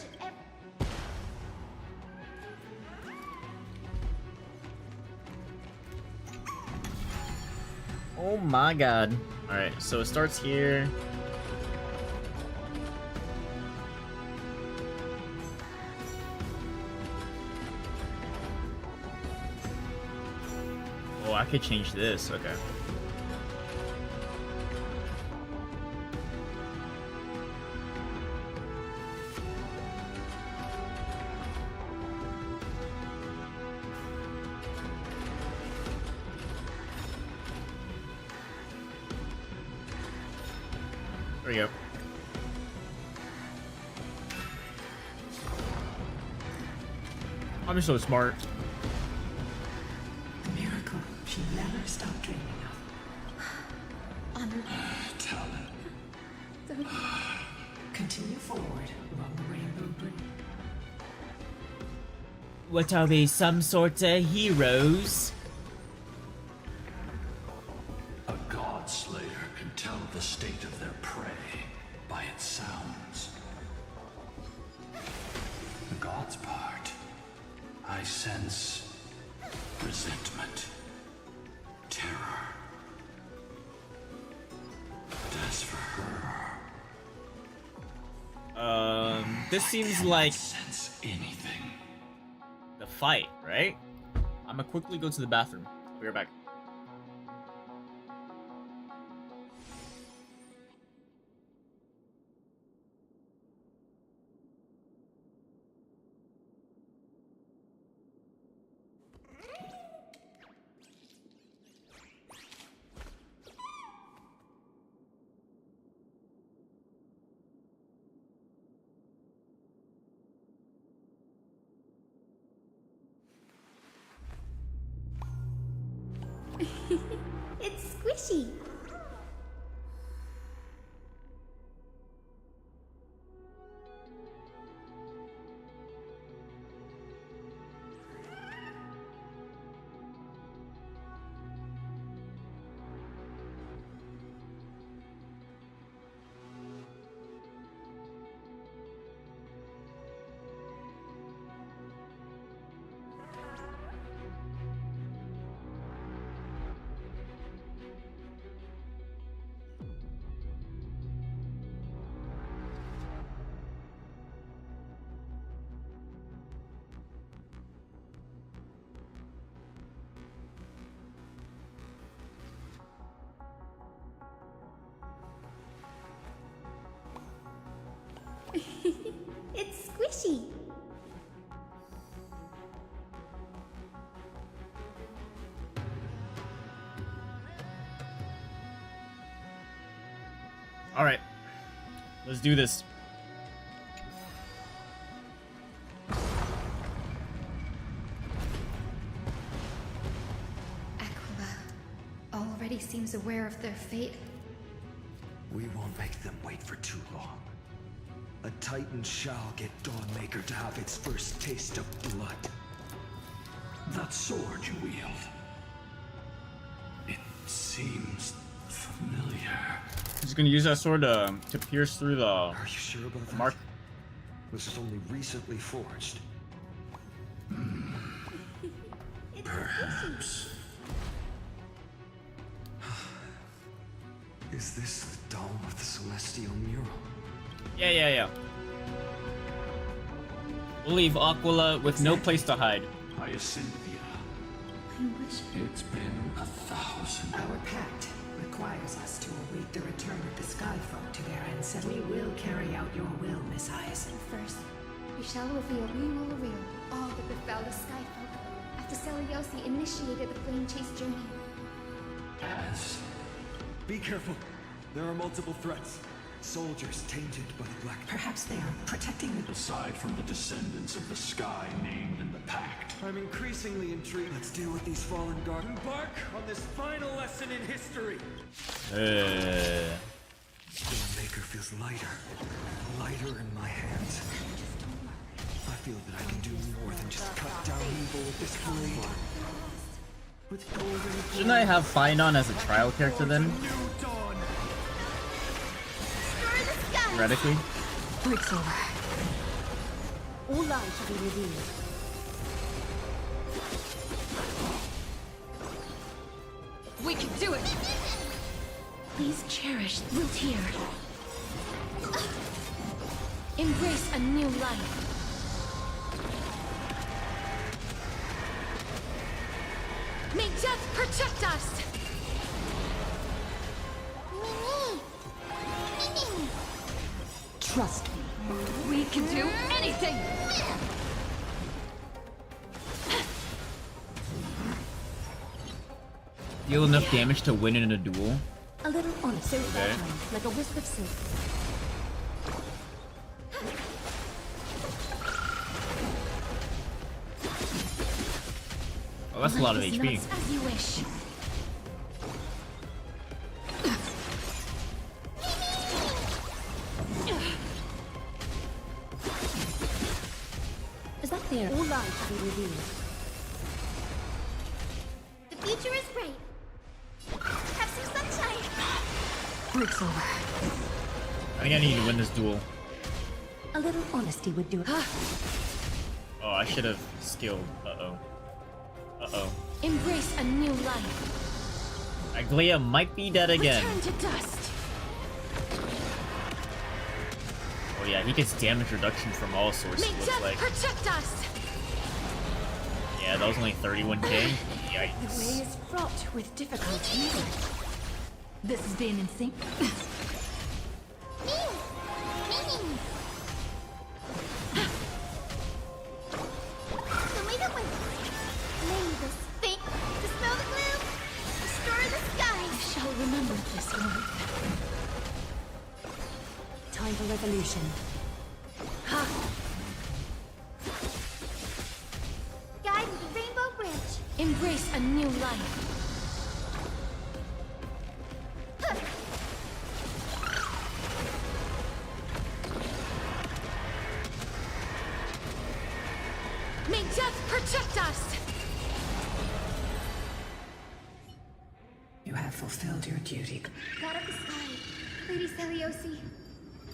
Oh my god. Alright, so it starts here. Oh, I could change this. Okay. There we go. I'm so smart. The miracle she never stopped dreaming of. Honor. Talent. Continue forward along the rainbow bridge. What are we, some sort of heroes? A god slayer can tell the state of their prey by its sounds. The god's part, I sense resentment, terror. But as for her, This seems like sense anything. the fight, right? I'm gonna quickly go to the bathroom. Be right back. squishy. It's squishy. All right, let's do this. Aquila already seems aware of their fate. We won't make them wait for too long. A Titan shall get Dawnmaker to have its first taste of blood. That sword you wield. It seems familiar. He's gonna use that sword to pierce through the. Are you sure about that? Mark. This is only recently forged. Perhaps. Is this the dome of the Celestial Mural? Yeah. We'll leave Aquila with no place to hide. Hyacinthia. I wish. It's been 1,000. Our pact requires us to await the return of the Skyfolk to their ancestors. We will carry out your will, Miss Hyacinth. First, we will reveal all that befell the Skyfolk after Seliosi initiated the Flame Chase journey. As Be careful. There are multiple threats. Soldiers tainted by the Black. Perhaps they are protecting the... aside from the descendants of the sky named in the pact. I'm increasingly intrigued. Let's deal with these fallen guards. Embark on this final lesson in history. Dawnmaker feels lighter in my hands. I feel that I can do more than just cut down evil with this blade. With golden... Shouldn't I have Phynon as a trial character then? Theoretically. Breaks over. All light to be revealed. We can do it! Please cherish root here. Embrace a new life. May death protect us! Trust me. We can do anything! Deal enough damage to win in a duel. A little on so Okay. like a wisp of silk. Oh, that's a lot of Life is HP. not as you wish. Is that there? All light to be revealed. The future is bright. Have some sunshine. Breaks over. I think I need to win this duel. A little honesty would do it. Oh, I should have skilled. Uh-oh. Uh-oh. Embrace a new life. Aglia might be dead again. Return to dust. Oh yeah, he gets damage reduction from all sources, May looks death like. protect us. Yeah, that was only 31k. The way Yikes. is fraught with difficulty. This has been in sync. Dispel the gloom. Restore the sky. I shall remember this one. Time for revolution. Ha! Guide with the Rainbow Bridge. Embrace a new life. May death protect us! You have fulfilled your duty. God of the Sky, Lady Celiosi,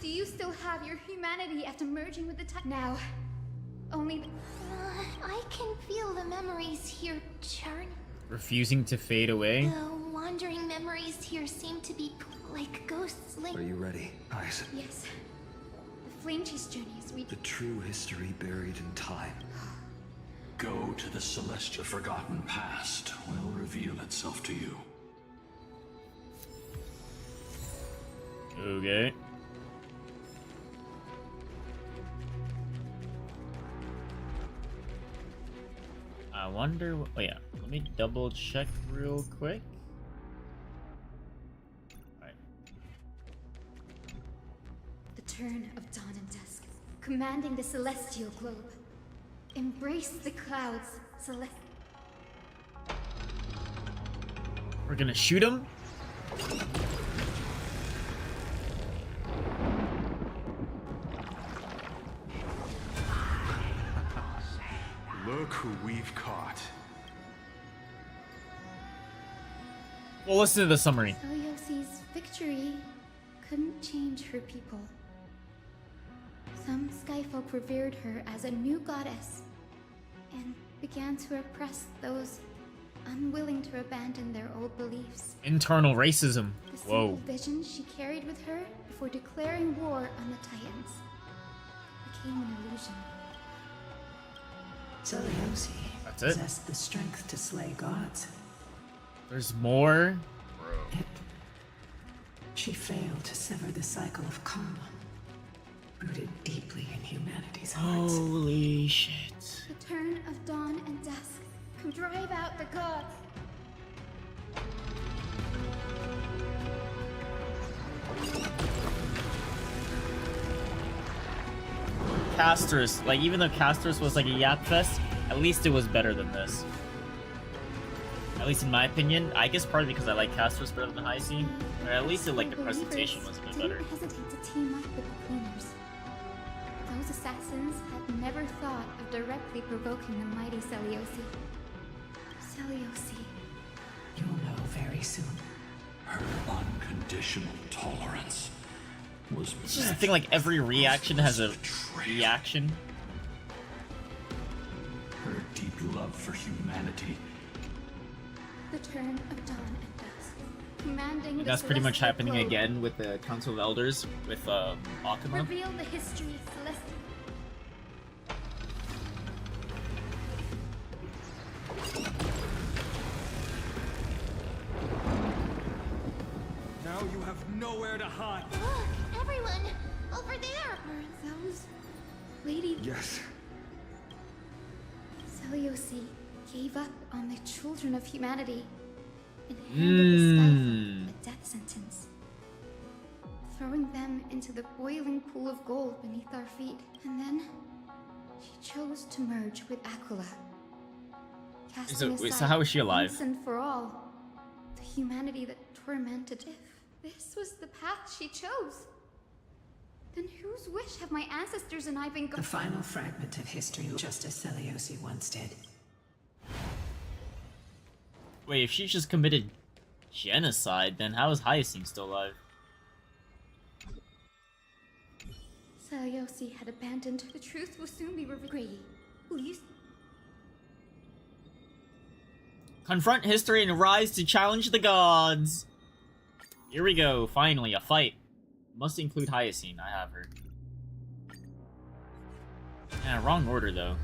do you still have your humanity after merging with the Now, only I can feel the memories here churn. Refusing to fade away. The wandering memories here seem to be like ghosts linked. Are you ready, Hyacinth? Yes. The flame chase journeys we The true history buried in time. Go to the celestial forgotten past will reveal itself to you. Okay. I wonder what, oh yeah, let me double check real quick. Alright. The turn of dawn and dusk, commanding the celestial globe. Embrace the clouds, Celeste. We're gonna shoot him. Look who we've caught. Well, listen to the summary. Celiosi's victory couldn't change her people. Some skyfolk revered her as a new goddess and began to oppress those unwilling to abandon their old beliefs. Internal racism. The Whoa. simple vision she carried with her before declaring war on the Titans became an illusion. Celiosi That's it? possessed the strength to slay gods. There's more. She failed to sever the cycle of karma, rooted deeply in humanity's hearts. Holy shit. The turn of dawn and dusk can drive out the gods. Casters, like even though Casters was like a yap fest, at least it was better than this. At least in my opinion. I guess partly because I like Casters better than Hyacinth, or at least like the presentation was a bit better. Didn't hesitate to team up with the Cleaners. Those assassins had never thought of directly provoking the mighty Celiosi. Celiosi. You'll know very soon. Her unconditional tolerance was It's just the thing, like every reaction has a reaction. her deep love for humanity. The turn of dawn and dusk, commanding the That's pretty much celestial happening globe. again with the Council of Elders with Akuma. Reveal the history of Celestia. Now you have nowhere to hide. Look, everyone! Over there! Are those Lady Yes. Celiosi gave up on the children of humanity and handed the Skyfolk a death sentence, throwing them into the boiling pool of gold beneath our feet. And then she chose to merge with Aquila, casting wait, so aside how is she alive? once and for all the humanity that tormented. If this was the path she chose, then whose wish have my ancestors and I been The final fragment of history, just as Celiosi once did. Wait, if she just committed genocide, then how is Hyacinth still alive? Celiosi had abandoned. The truth will soon be revealed. Grady, will you? Confront history and rise to challenge the gods! Here we go, finally, a fight. Must include Hyacinth, I have her. Yeah, wrong order though.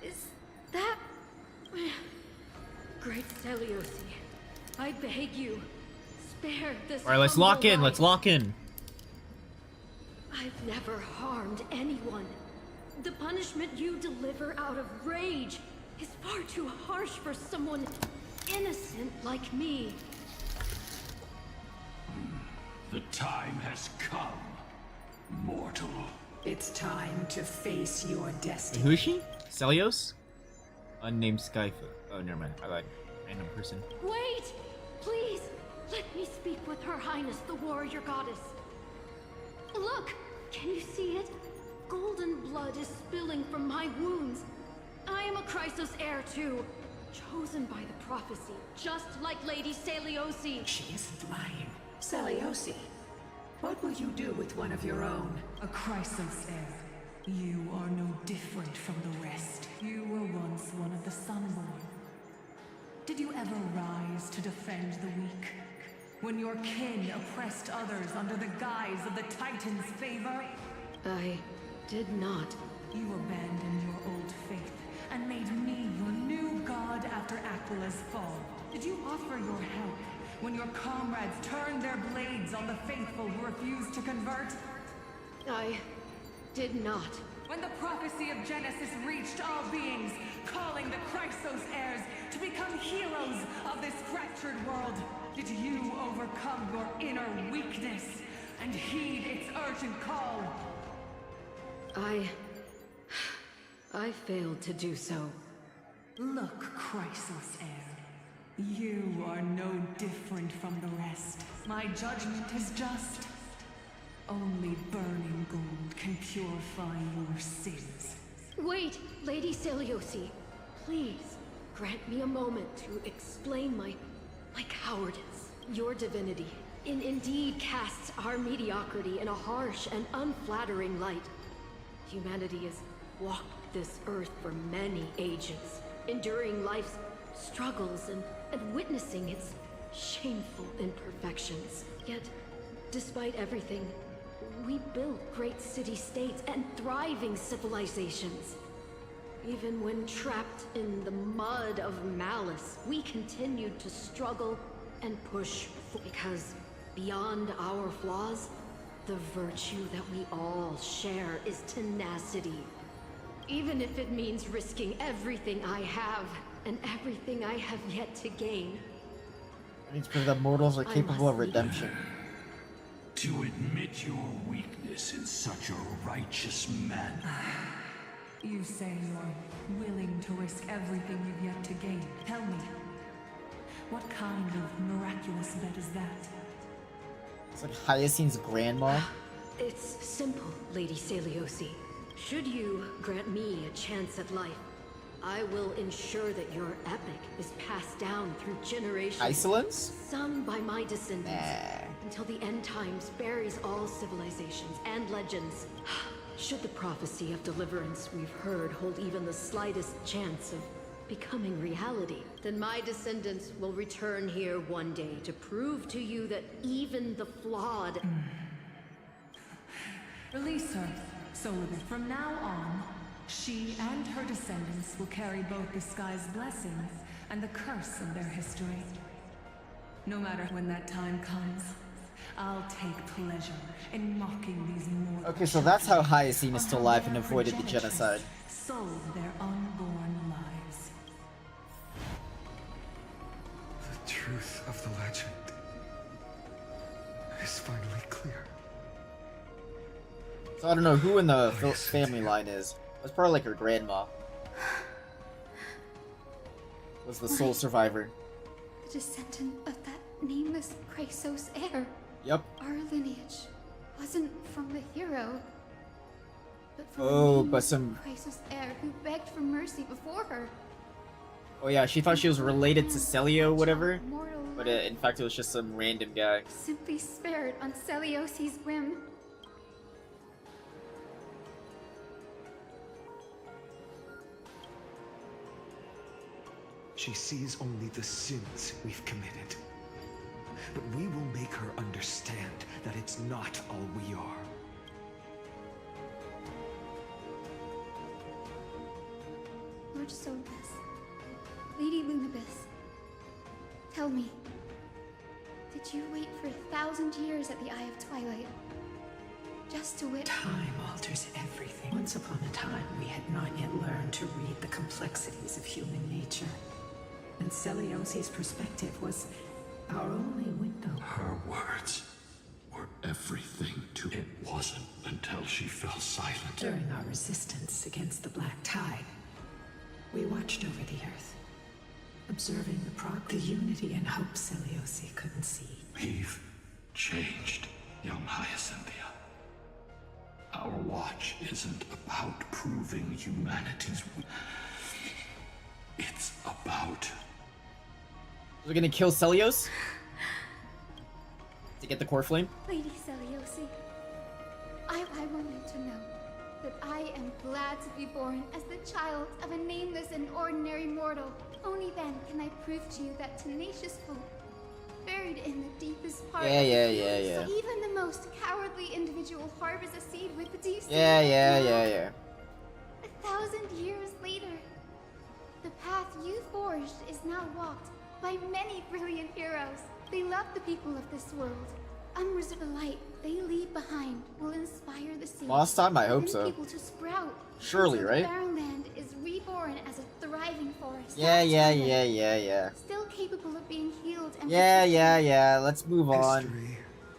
Is that... Great Celiosi, I beg you, spare this Alright, let's lock humble in, let's life. lock in. I've never harmed anyone. The punishment you deliver out of rage is far too harsh for someone innocent like me. The time has come, mortal. It's time to face your destiny. Who is she? Celios? Unnamed Skyfoot. Oh, never mind. I lied. Random person. Wait! Please! Let me speak with Her Highness, the warrior goddess. Look! Can you see it? golden blood is spilling from my wounds. I am a Chrysos heir too, chosen by the prophecy, just like Lady Celiosi. She isn't lying. Celiosi, what will you do with one of your own? A Chrysos heir. You are no different from the rest. You were once one of the Sunborn. Did you ever rise to defend the weak? When your kin oppressed others under the guise of the Titan's favor? I did not. You abandoned your old faith and made me your new god after Aquila's fall. Did you offer your help when your comrades turned their blades on the faithful who refused to convert? I did not. When the prophecy of Genesis reached all beings, calling the Chrysos heirs to become heroes of this fractured world, did you overcome your inner weakness and heed its urgent call? I failed to do so. Look, Chrysos heir. You are no different from the rest. My judgment is just. Only burning gold can purify your sins. Wait, Lady Celiosi. Please, grant me a moment to explain my cowardice. Your divinity indeed casts our mediocrity in a harsh and unflattering light. Humanity has walked this earth for many ages, enduring life's struggles and witnessing its shameful imperfections. Yet, despite everything, we built great city-states and thriving civilizations. Even when trapped in the mud of malice, we continued to struggle and push because beyond our flaws, the virtue that we all share is tenacity. Even if it means risking everything I have and everything I have yet to gain. It means that mortals are capable of redemption. To admit your weakness in such a righteous manner. You say you're willing to risk everything you've yet to gain. Tell me, what kind of miraculous bet is that? It's like Hyacine's grandma. It's simple, Lady Celiosi. Should you grant me a chance at life, I will ensure that your epic is passed down through generations. Isolence? Sung by my descendants. Until the end times buries all civilizations and legends. Should the prophecy of deliverance we've heard hold even the slightest chance of becoming reality, then my descendants will return here one day to prove to you that even the flawed... Release her, Solomon. From now on, she and her descendants will carry both the sky's blessings and the curse of their history. No matter when that time comes, I'll take pleasure in mocking these mortals. Okay, so that's how Hyacine is still alive and avoided the genocide. Sold their unborn lives. The truth of the legend is finally clear. So I don't know who in the family line is. It's probably like her grandma. Was the sole survivor. The descendant of that nameless Chrysos heir. Yep. Our lineage wasn't from the hero, but from Oh, a but some... Chrysos heir who begged for mercy before her. Oh yeah, she thought she was related to Celio, whatever. Mortal But in fact, it was just some random guy. simply spared on Celiosi's whim. She sees only the sins we've committed. But we will make her understand that it's not all we are. Lord Solus, Lady Lunabis, tell me, did you wait for 1,000 years at the Eye of Twilight? Just to witness... Time alters everything. Once upon a time, we had not yet learned to read the complexities of human nature. And Celiosi's perspective was our only window. Her words were everything to it. Wasn't until she fell silent. During our resistance against the Black Tide, we watched over the Earth, observing the unity and hope Celiosi couldn't see. We've changed, young Hyacinthia. Our watch isn't about proving humanity's. It's about. We're gonna kill Celios to get the core flame. Lady Seliosi, I want you to know that I am glad to be born as the child of a nameless and ordinary mortal. Only then can I prove to you that tenacious hope buried in the deepest part. Yeah. So even the most cowardly individual harbors a seed with the deep. Yeah. 1,000 years later, the path you forged is now walked by many brilliant heroes. They love the people of this world. Unrest of the light they leave behind will inspire the seed. Last time, I hope and so. People to sprout. Surely, until right? The barren land is reborn as a thriving forest. Yeah. Still capable of being healed and Yeah. Let's move on.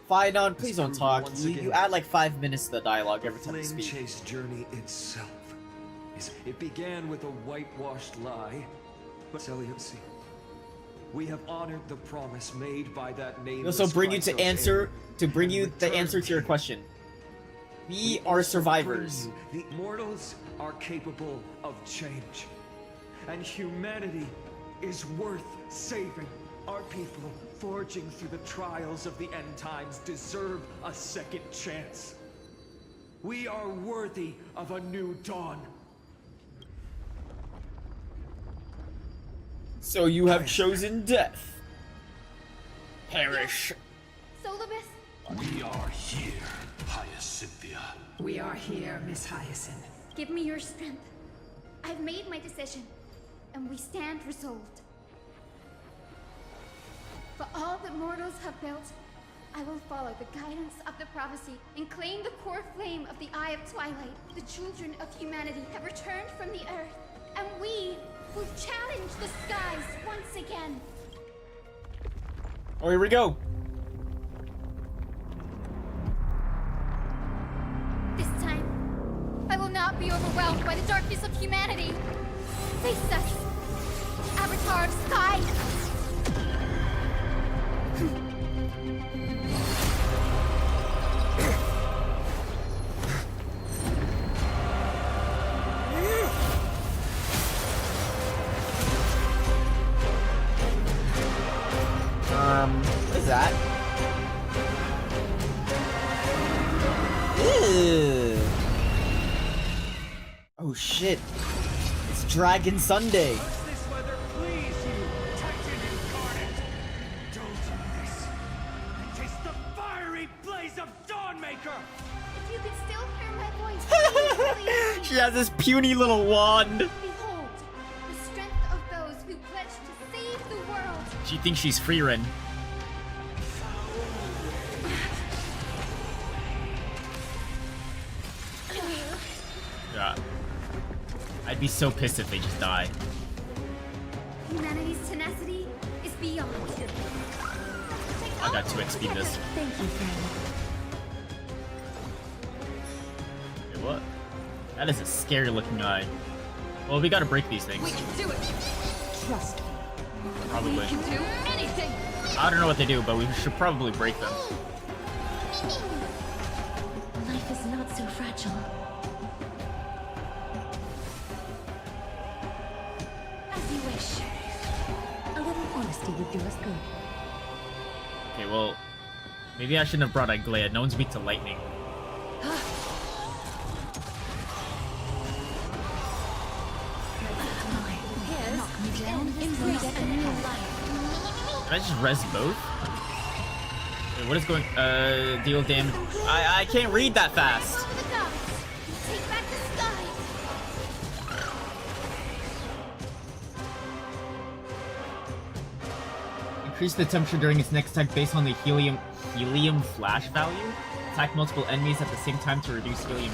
Finon, please don't talk. Once You again, add like 5 minutes to the dialogue every The time you Flame speak. Chase journey itself. It began with a whitewashed lie, but Seliosi, we have honored the promise made by that We nameless also bring you to Chrysos answer heir. to bring you the Return answer to your question. We are also survivors. bring you, the mortals are capable of change, and humanity is worth saving. Our people, forging through the trials of the end times, deserve a second chance. We are worthy of a new dawn. So you have chosen death. Perish. Solibus, We are here, Hyacinthia. We are here, Miss Hyacinth. give me your strength. I've made my decision, and we stand resolved. For all that mortals have built, I will follow the guidance of the prophecy and claim the core flame of the Eye of Twilight. The children of humanity have returned from the earth, and we will challenge the skies once again. Oh, here we go. This time, I will not be overwhelmed by the darkness of humanity. Face us, Avatar of Sky. What is that? Ew. Oh shit. It's Dragon Sunday. Does this weather please you, Titan incarnate? Don't miss and taste the fiery blaze of Dawnmaker! If you could still hear my voice, please release me. She has this puny little wand. Behold, the strength of those who pledge to save the world. She thinks she's Frieren. Yeah. I'd be so pissed if they just die. Humanity's tenacity is beyond. I got 2 XP this. Thank you, friend. Wait, what? That is a scary looking eye. Well, we gotta break these things. We can do it. Trust me. Probably. We can do anything. I don't know what they do, but we should probably break them. Life is not so fragile. As you wish. A little honesty would do us good. Okay, well, maybe I shouldn't have brought Iglea. No one's weak to lightning. Knock me down, embrace a new life. Can I just res both? Wait, what is going? Deal damage. I can't read that fast. Follow the gods. Take back the sky. Increase the temperature during its next attack based on the helium flash value. Attack multiple enemies at the same time to reduce helium.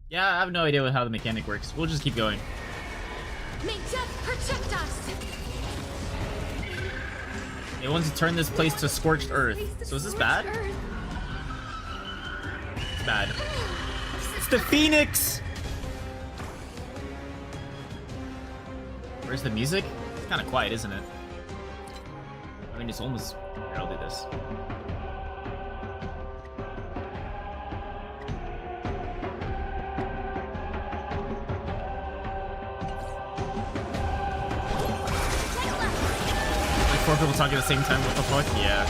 Yeah, I have no idea how the mechanic works. We'll just keep going. May death protect us. They want to turn this place to scorched earth. So is this bad? It's bad. It's the Phoenix! Where's the music? It's kind of quiet, isn't it? I mean, it's almost... Here, I'll do this. Like 4 people talking at the same time, what the fuck? Yeah.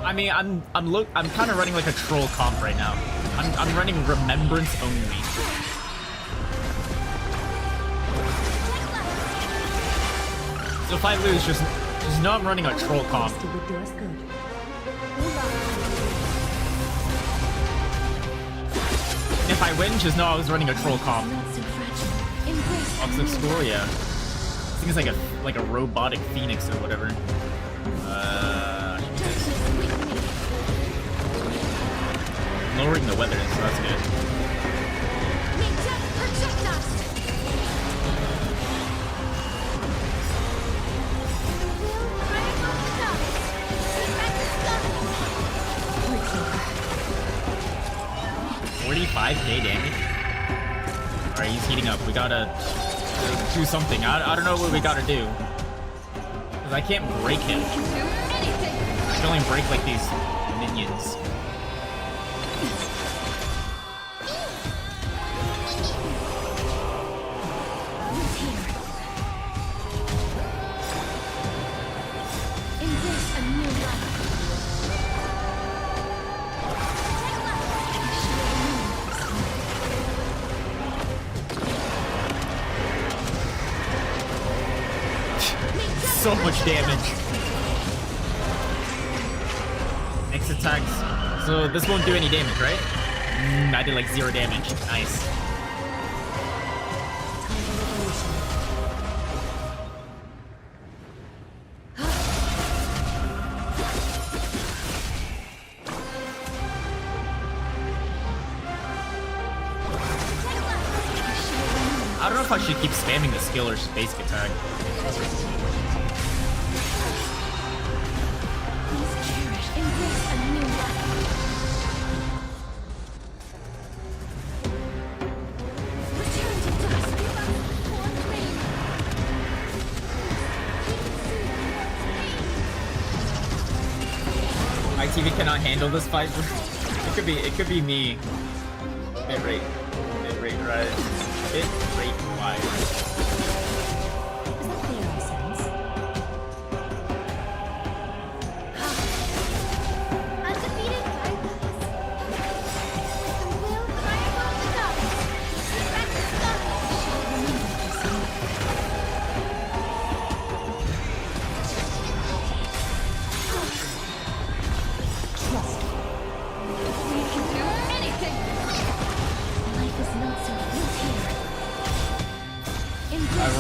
I mean, I'm kind of running like a troll comp right now. I'm running remembrance only. So if I lose, just know I'm running a troll comp. And if I win, just know I was running a troll comp. Toxic School, yeah. I think it's like a robotic phoenix or whatever. Lowering the weather, so that's good. $45k damage. Alright, he's heating up. We gotta do something. I don't know what we gotta do. Because I can't break him. I can only break like these minions. So much damage. X attacks. So this won't do any damage, right? I did like 0 damage. Nice. I don't know if I should keep spamming the skill or basic attack. My TV cannot handle this fight. It could be me. Bit rate, right? Bit rate wise.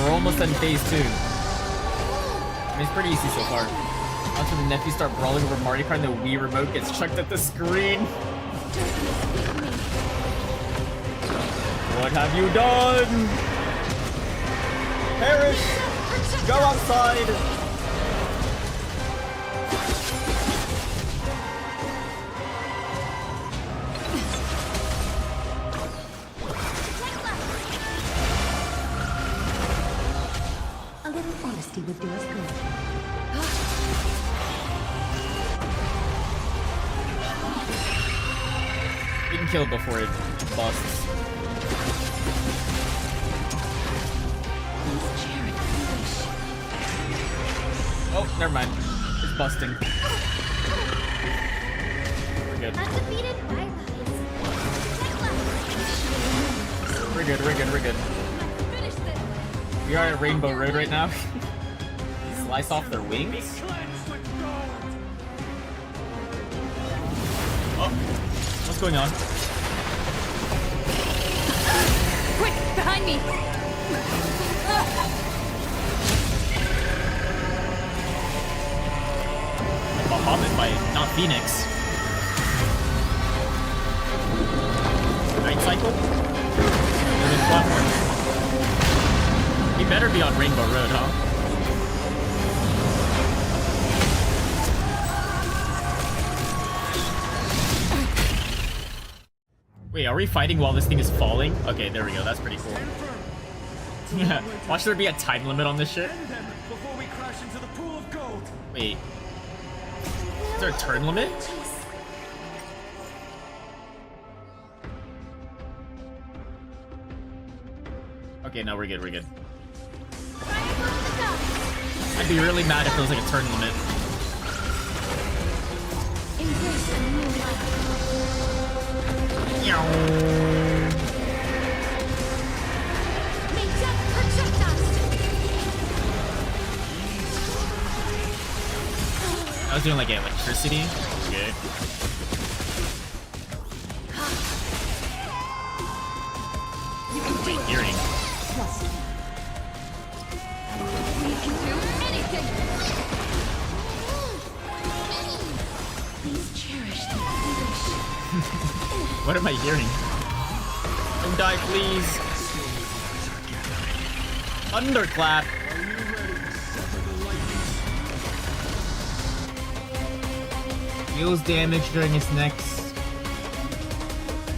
We're almost in phase 2. I mean, it's pretty easy so far. After the nephews start brawling over Mario Kart and the Wii remote gets chucked at the screen. What have you done? Perish! Go outside! Honesty would do us good. We can kill it before it busts. Oh, never mind. It's busting. We're good. Undefeated Fireflies. good, we're good, we're good. We are at Rainbow Road right now. Slice off their wings? Oh, what's going on? Quick, behind me! Bahamut fight, not Phoenix. Night Cycle? He better be on Rainbow Road, huh? Wait, are we fighting while this thing is falling? Okay, there we go. That's pretty cool. Yeah. Watch there be a time limit on this shit. Wait. Is there a turn limit? Okay, no, we're good, we're good. I'd be really mad if there was like a turn limit. I was doing like electricity. Okay. Wait, hearing. We can do anything! Please cherish the foolish. What am I hearing? Don't die, please. Thunderclap. Deals damage during its next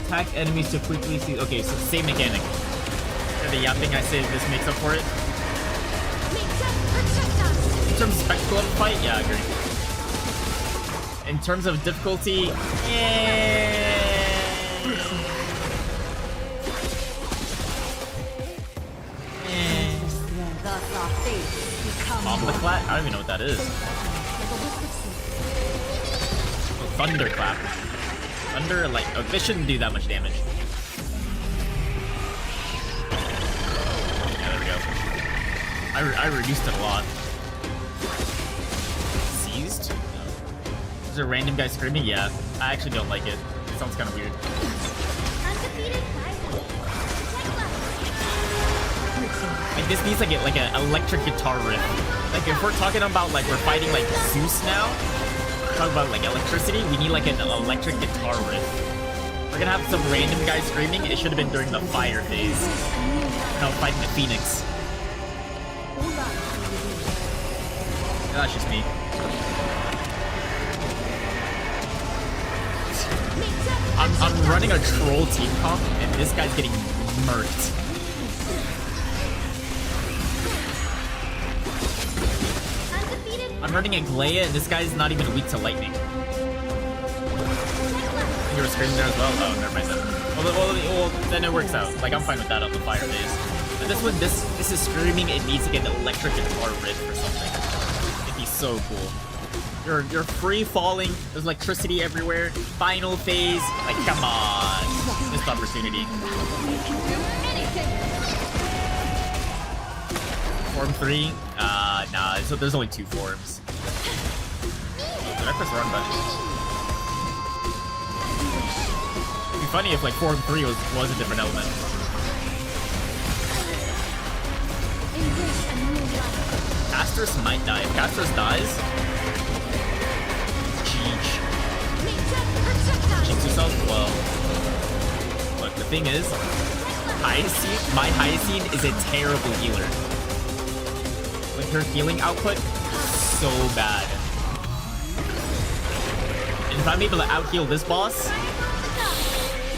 attack enemies to quickly see. Okay, so same mechanic. For the yapping, I say this makes up for it. In terms of spectacle of the fight, yeah, I agree. In terms of difficulty, Ombleclat? I don't even know what that is. Oh, Thunderclap. Thunder, like, oh, this shouldn't do that much damage. Yeah, there we go. I reduced it a lot. Seized? No. Is there a random guy screaming? Yeah. I actually don't like it. It sounds kind of weird. Like, this needs like an electric guitar riff. Like, if we're talking about like we're fighting like Zeus now, we're talking about like electricity, we need like an electric guitar riff. We're gonna have some random guy screaming. It should have been during the fire phase. No, fighting the Phoenix. Yeah, that's just me. I'm running a troll team comp, and this guy's getting murked. I'm running a Glea, and this guy's not even weak to lightning. You were screaming there as well? Oh, never mind then. Well, then it works out. Like, I'm fine with that on the fire phase. But this one, this is screaming, it needs to get an electric guitar riff or something. It'd be so cool. You're free falling, there's electricity everywhere, final phase, like, come on. Missed opportunity. Form 3? Nah, so there's only 2 forms. Did I press the wrong button? It'd be funny if like Form 3 was a different element. Castris might die. If Castris dies, Jinx yourself? Well, look, the thing is, Hyacinth, my Hyacinth is a terrible healer. With her healing output, so bad. And if I'm able to out-heal this boss,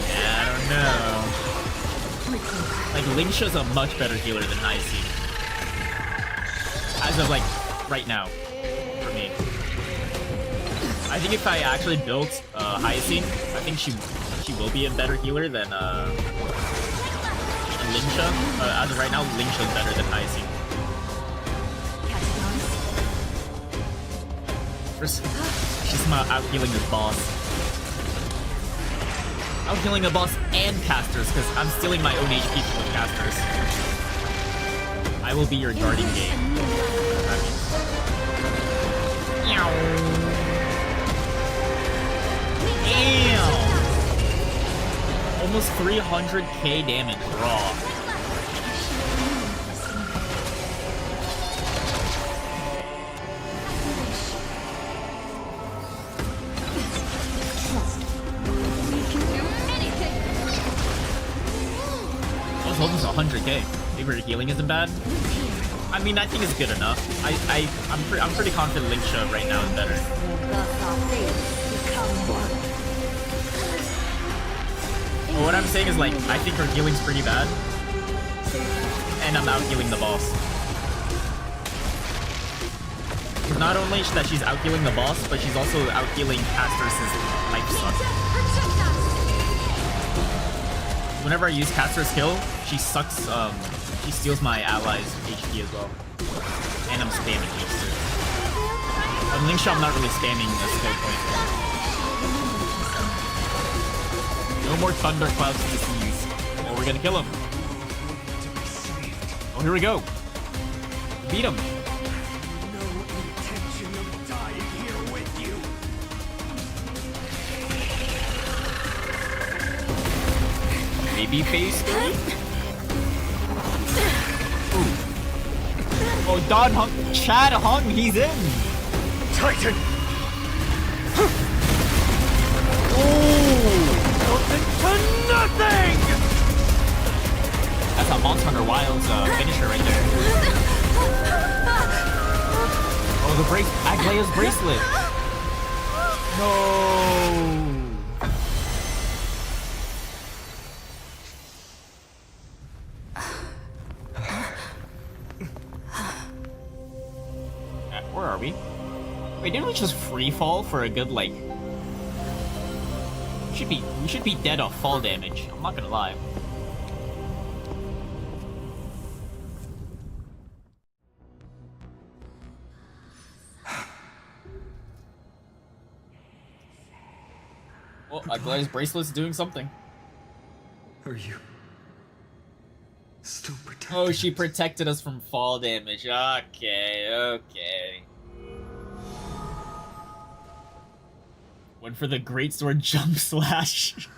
yeah, I don't know. Like, Lingsha's a much better healer than Hyacinth. As of, like, right now, for me. I think if I actually built Hyacinth, I think she will be a better healer than Lingsha. As of right now, Lingsha's better than Hyacinth. She's not out healing this boss. Out healing the boss and casters, because I'm stealing my own HP from the casters. I will be your guardian game. Damn! Almost 300k damage raw. I was almost 100k. Maybe her healing isn't bad. I mean, I think it's good enough. I'm pretty confident Linksha right now is better. But what I'm saying is, like, I think her healing's pretty bad, and I'm out healing the boss. Not only that she's out healing the boss, but she's also out healing Casters' life suck. Whenever I use Caster's kill, she sucks. She steals my allies' HP as well, and I'm spamming Caster. On Linksha, I'm not really spamming the skill point. No more thunderclouds to seize. Oh, we're gonna kill him. Oh, here we go. Beat him. Maybe phase 3? Ooh. Oh, Don Hung, Chad Hung, he's in. Titan. Nothing! That's a Monster Hunter Wilds finisher right there. Oh, the Aglaea's bracelet. No. Where are we? Wait, didn't we just free fall for a good, like... We should be dead off fall damage. I'm not gonna lie. Well, Aglaea's bracelet's doing something. Are you still protected? Oh, she protected us from fall damage. Okay, okay. Went for the greatsword jump slash.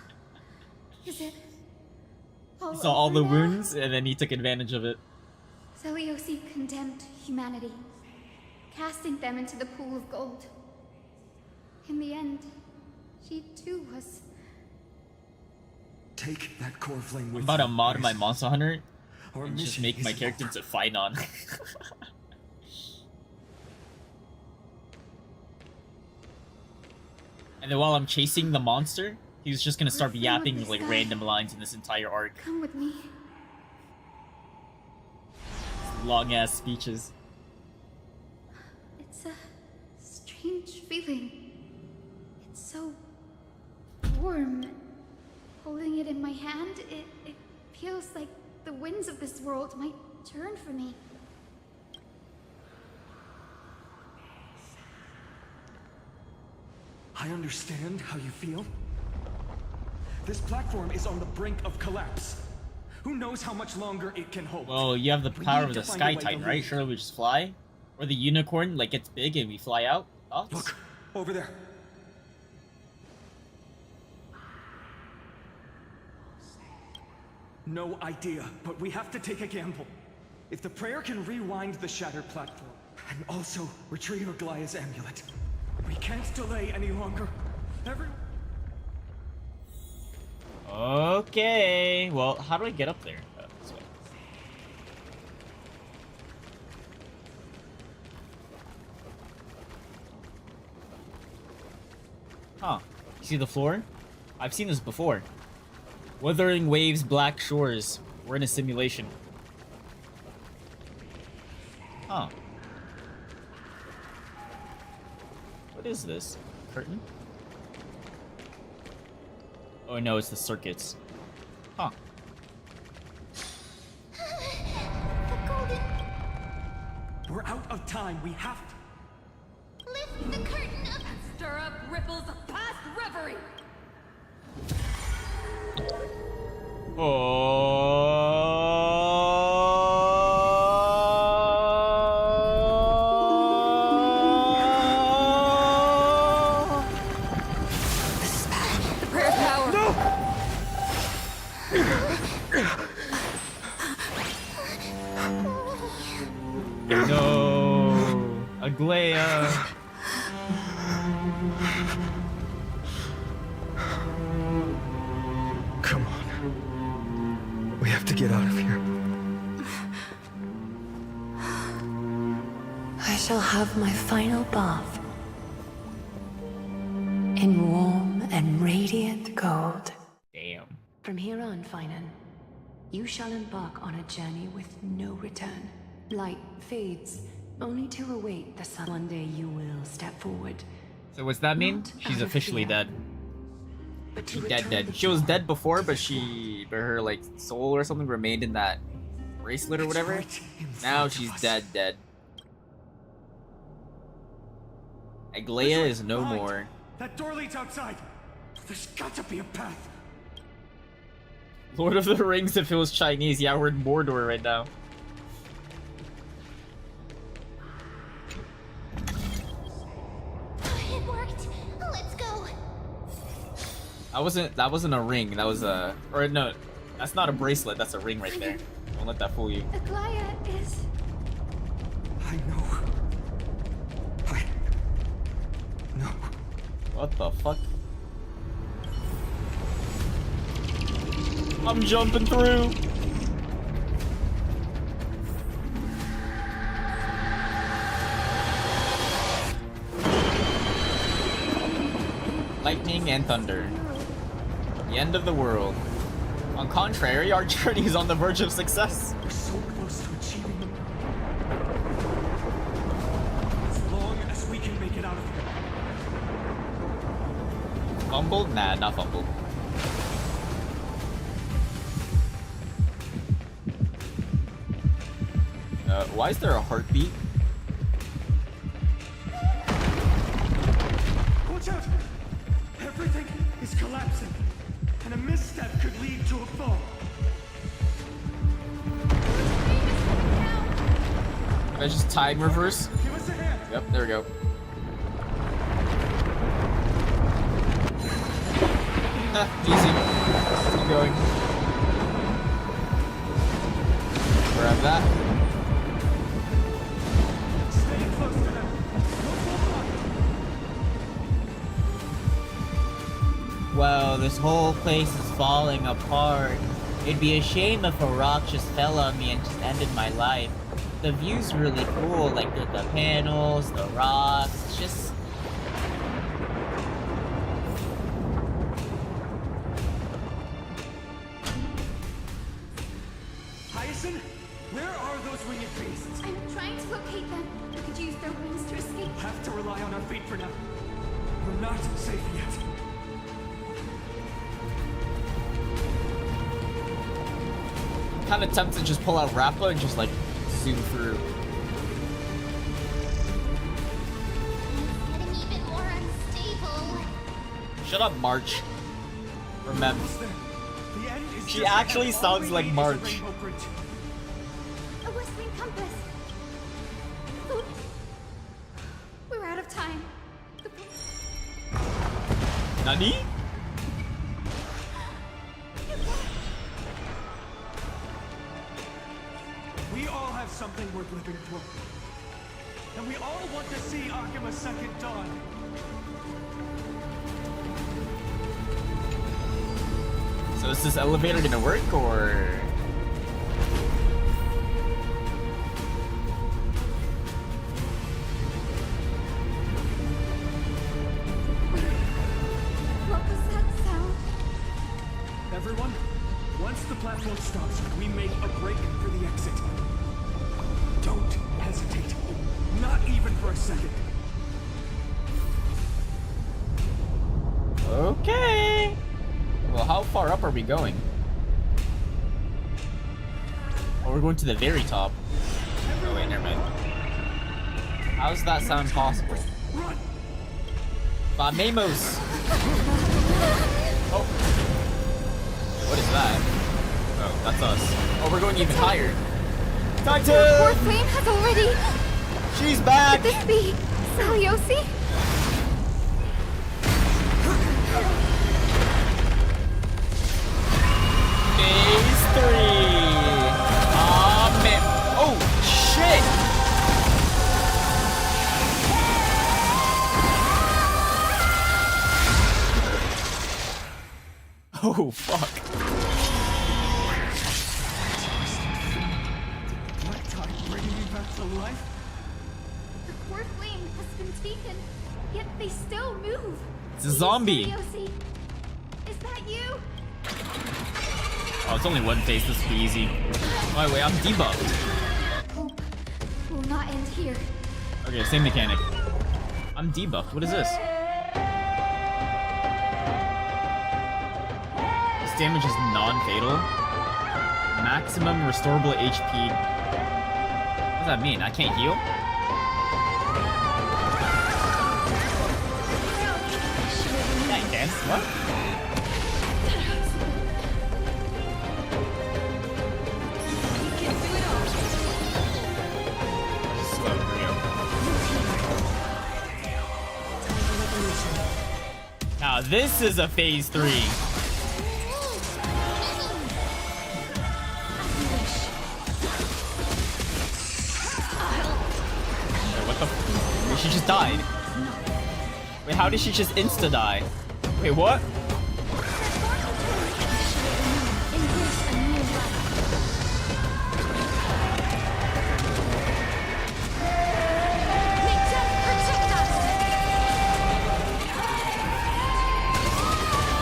Is it He saw all the wounds, and then he took advantage of it. Seliosi condemned humanity, casting them into the pool of gold. In the end, she too was... Take that core flame with I'm about to you, mod Grace. my Monster Hunter Our and just mission make my isn't character over. into Phynon. And then while I'm chasing the monster, he's just gonna start yapping like random lines in this entire arc. Come with me. Long ass speeches. It's a strange feeling. It's so warm. Holding it in my hand, it feels like the winds of this world might turn for me. I understand how you feel. This platform is on the brink of collapse. Who knows how much longer it can hold? Well, you have the power need of the to find Sky a way to Titan, right? leave. Surely we just fly? Or the unicorn like gets big and we fly out? Thoughts? Look, over there. No idea, but we have to take a gamble. If the prayer can rewind the shattered platform, and also retrieve Aglaea's amulet, we can't delay any longer. Okay. Well, how do I get up there? This way. Huh. You see the floor? I've seen this before. Wuthering waves, black shores. We're in a simulation. Huh. What is this? Curtain? Oh no, it's the circuits. Huh. We're out of time. We have to. Lift the curtain up and stir up ripples of past reverie. The prayer of power. No! No, Aglaya. Come on. We have to get out of here. I shall have my final bath in warm and radiant gold. Damn. From here on, Finan, you shall embark on a journey with no return. Light fades, only to await the sun. One day you will step forward. So what's that mean? Not She's out of officially fear, dead. but to She's return dead. the She was joy. dead before, but her like soul or something remained in that bracelet or whatever. Now she's dead. Aglaya is no Behind. more. That door leads outside. There's got to be a path. Lord of the Rings if it was Chinese. Yeah, we're in Mordor right now. It worked. Let's go. That wasn't a ring. That was a, or no, that's not a bracelet. That's a ring right there. Don't let that fool you. Aglaya is... I know. No. What the fuck? I'm jumping through. Lightning and thunder. The end of the world. On contrary, our journey is on the verge of success. We're so close to achieving them. As long as we can make it out of here. Fumbled? Nah, not fumbled. Why is there a heartbeat? Watch out! Everything is collapsing, and a misstep could lead to a fall. Can I just time reverse? Give us a hand. Yep, there we go. Easy. Keep going. Grab that. Stay close to them. Well, this whole place is falling apart. It'd be a shame if a rock just fell on me and just ended my life. The view's really cool, like the panels, the rocks, it's just... Hyacinth, where are those winged beasts? I'm trying to locate them. We could use their wings to escape. Have to rely on our fate for now. We're not safe yet. Kind of tempted to just pull out Rappa and just like zoom through. Getting even more unstable. Shut up, March. Remember. The end is She just actually ahead. All sounds we like need is a March. rainbow bridge. A whistling compass. Oops. We're out of time. Nani? We all have something worth living for. And we all want to see Akima's second dawn. So is this elevator gonna work or? What was that sound? Everyone, once the platform stops, we make a break for the exit. Don't hesitate. Not even for a second. Okay. Well, how far up are we going? Oh, we're going to the very top. Oh wait, never mind. How does that sound possible? Famemos! Oh. What is that? That's us. Oh, we're going even higher. Fourth Titan! flame has already... She's back! Could this be Celiosi? Phase 3. Man. Oh, shit! Oh, fuck. Black tide bringing me back to life? The fourth flame has been taken, yet they still move. It's a zombie. Celiosi, is that you? Oh, it's only one phase. This will be easy. Oh, wait, I'm debuffed. Hope will not end here. Okay, same mechanic. I'm debuffed. What is this? This damage is non-fatal. Maximum restorable HP. What does that mean? I can't heal? Yeah, you can. What? Now this is a phase 3. Wait, what the Wait, she just died. Wait, how did she just insta-die? Wait, what?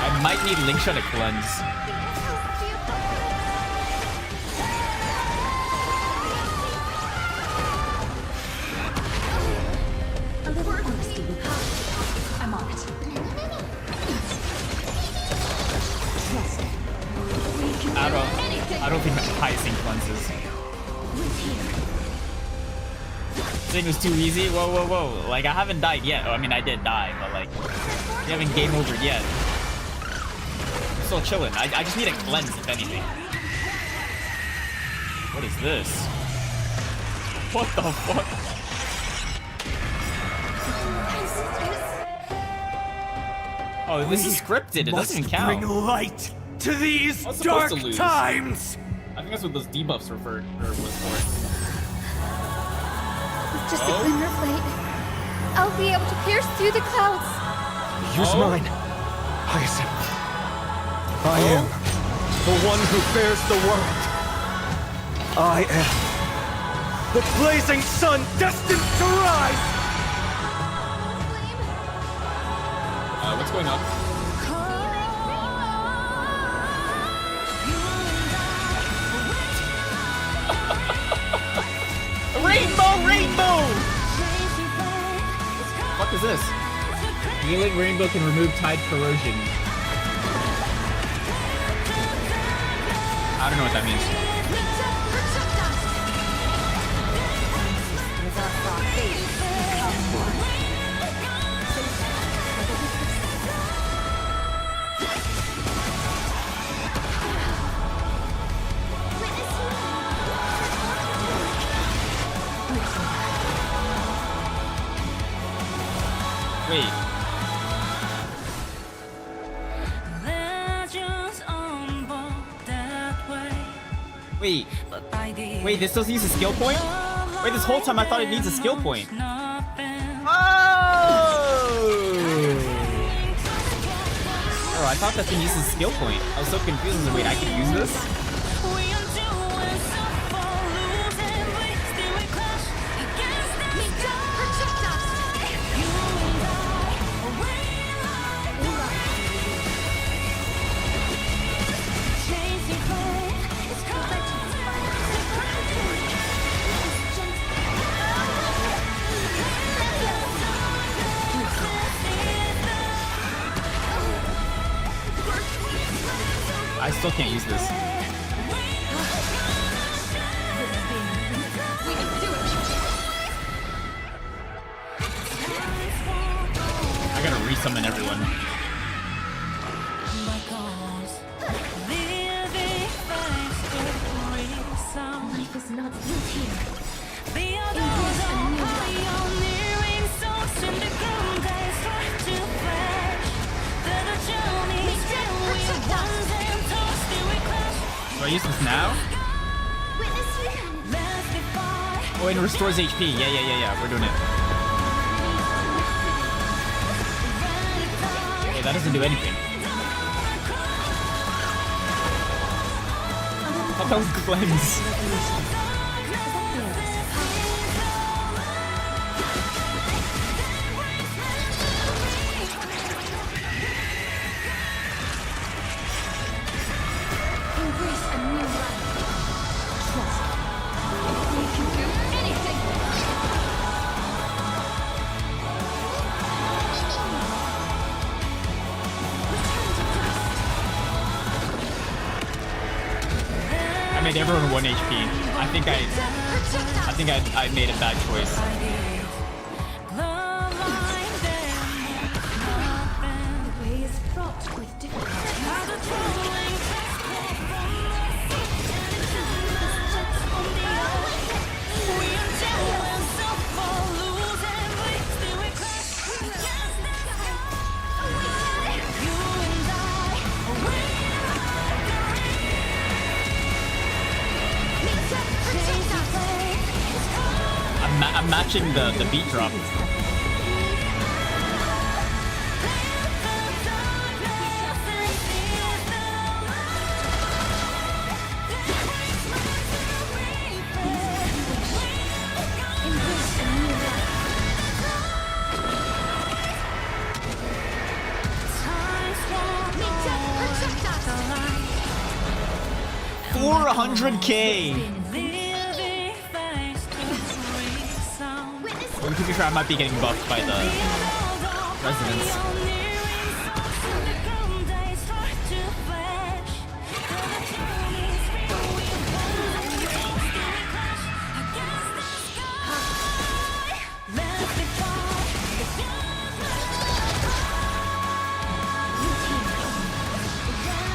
I might need Link Shot to cleanse. I'm on it. I don't think Hyacinth cleanses. This thing was too easy. Whoa, whoa, whoa. Like, I haven't died yet. Oh, I mean, I did die, but like, we haven't game over yet. I'm still chilling. I just need a cleanse, if anything. What is this? What the fuck? Oh, this is scripted. It doesn't even count. Bring light to these I was dark supposed to lose. times. I think that's what those debuffs was for. With just a glimmer of light, I'll be able to pierce through the clouds. Use mine, Hyacinth. I am the one who bears the world. I am the blazing sun destined to rise. What's going on? Rainbow! What is this? Healing Rainbow can remove tide corrosion. I don't know what that means. Wait. Wait, this doesn't use a skill point? Wait, this whole time I thought it needs a skill point. Oh, I thought that thing uses a skill point. I was so confused. Wait, I can use this? I still can't use this. I gotta resummon everyone. I use this now? Oh, and it restores HP. Yeah. We're doing it. Okay, that doesn't do anything. Oh, that was cleanse. Embrace a new life. Trust. We can do anything. I made everyone 1 HP. I think I made a bad choice. The way is fraught with I'm matching the beat drop. $400K. I'm pretty sure I might be getting buffed by the residents.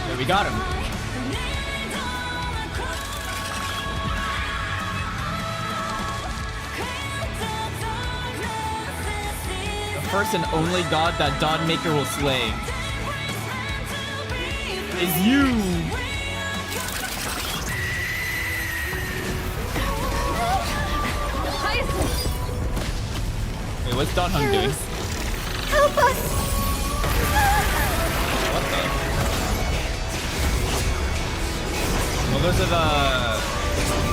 There, we got him. First and only god that Dawnmaker will slay is you! Wait, what's Dawnhung doing? Help us! What the? Well, those are the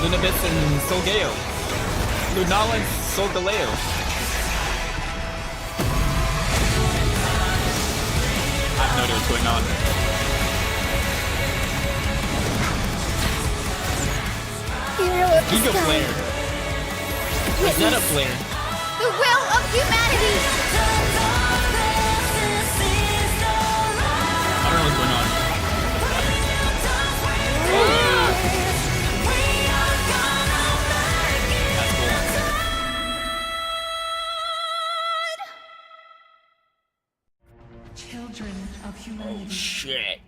Lunabits and Solgaleo. Lunala and Solgaleo. I have no idea what's going on. Ego flare. Zeta flare. The will of humanity! I don't know what's going on. That's cool. Children of humanity. Oh shit.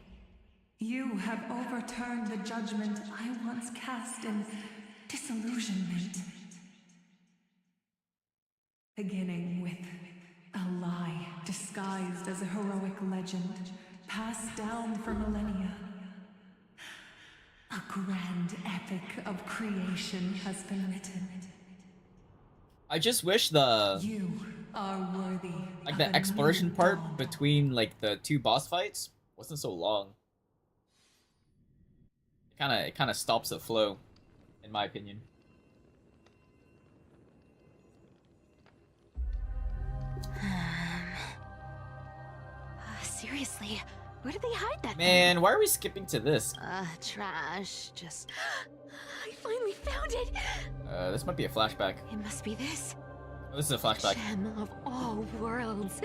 You have overturned the judgment I once cast in disillusionment. Beginning with a lie disguised as a heroic legend, passed down for millennia. A grand epic of creation has been written. I just wish the You are worthy. like the exploration part between like the two boss fights wasn't so long. It kind of stops the flow, in my opinion. Seriously, where did they hide that Man, why are we skipping to this? Trash. Just... I finally found it! This might be a flashback. It must be this. Oh, this is a flashback. Gem of all worlds.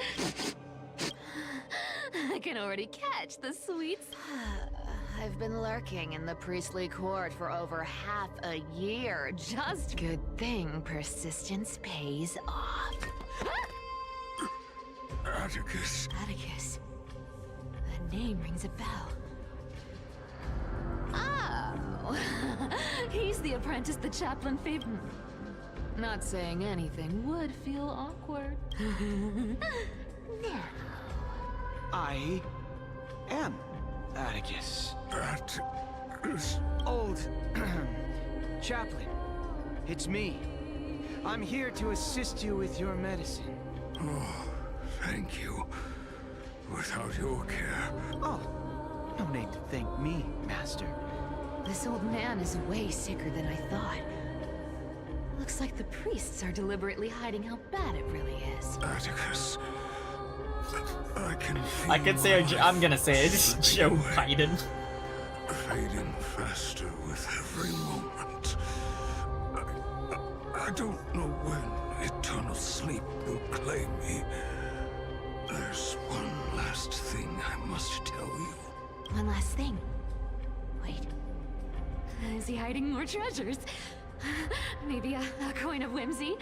I can already catch the sweets. I've been lurking in the priestly court for over half a year. Just good thing persistence pays off. Atticus. Atticus. That name rings a bell. Oh, he's the apprentice the chaplain favored. Not saying anything would feel awkward. Now. I am Atticus. Atticus. Hold. Chaplain, it's me. I'm here to assist you with your medicine. Oh, thank you. Without your care... Oh, no need to thank me, Master. This old man is way sicker than I thought. Looks like the priests are deliberately hiding how bad it really is. Atticus... I could say I'm gonna say it. Joe Biden. Fading faster with every moment. I don't know when eternal sleep will claim me. There's one last thing I must tell you. One last thing. Wait. Is he hiding more treasures? Maybe a coin of whimsy?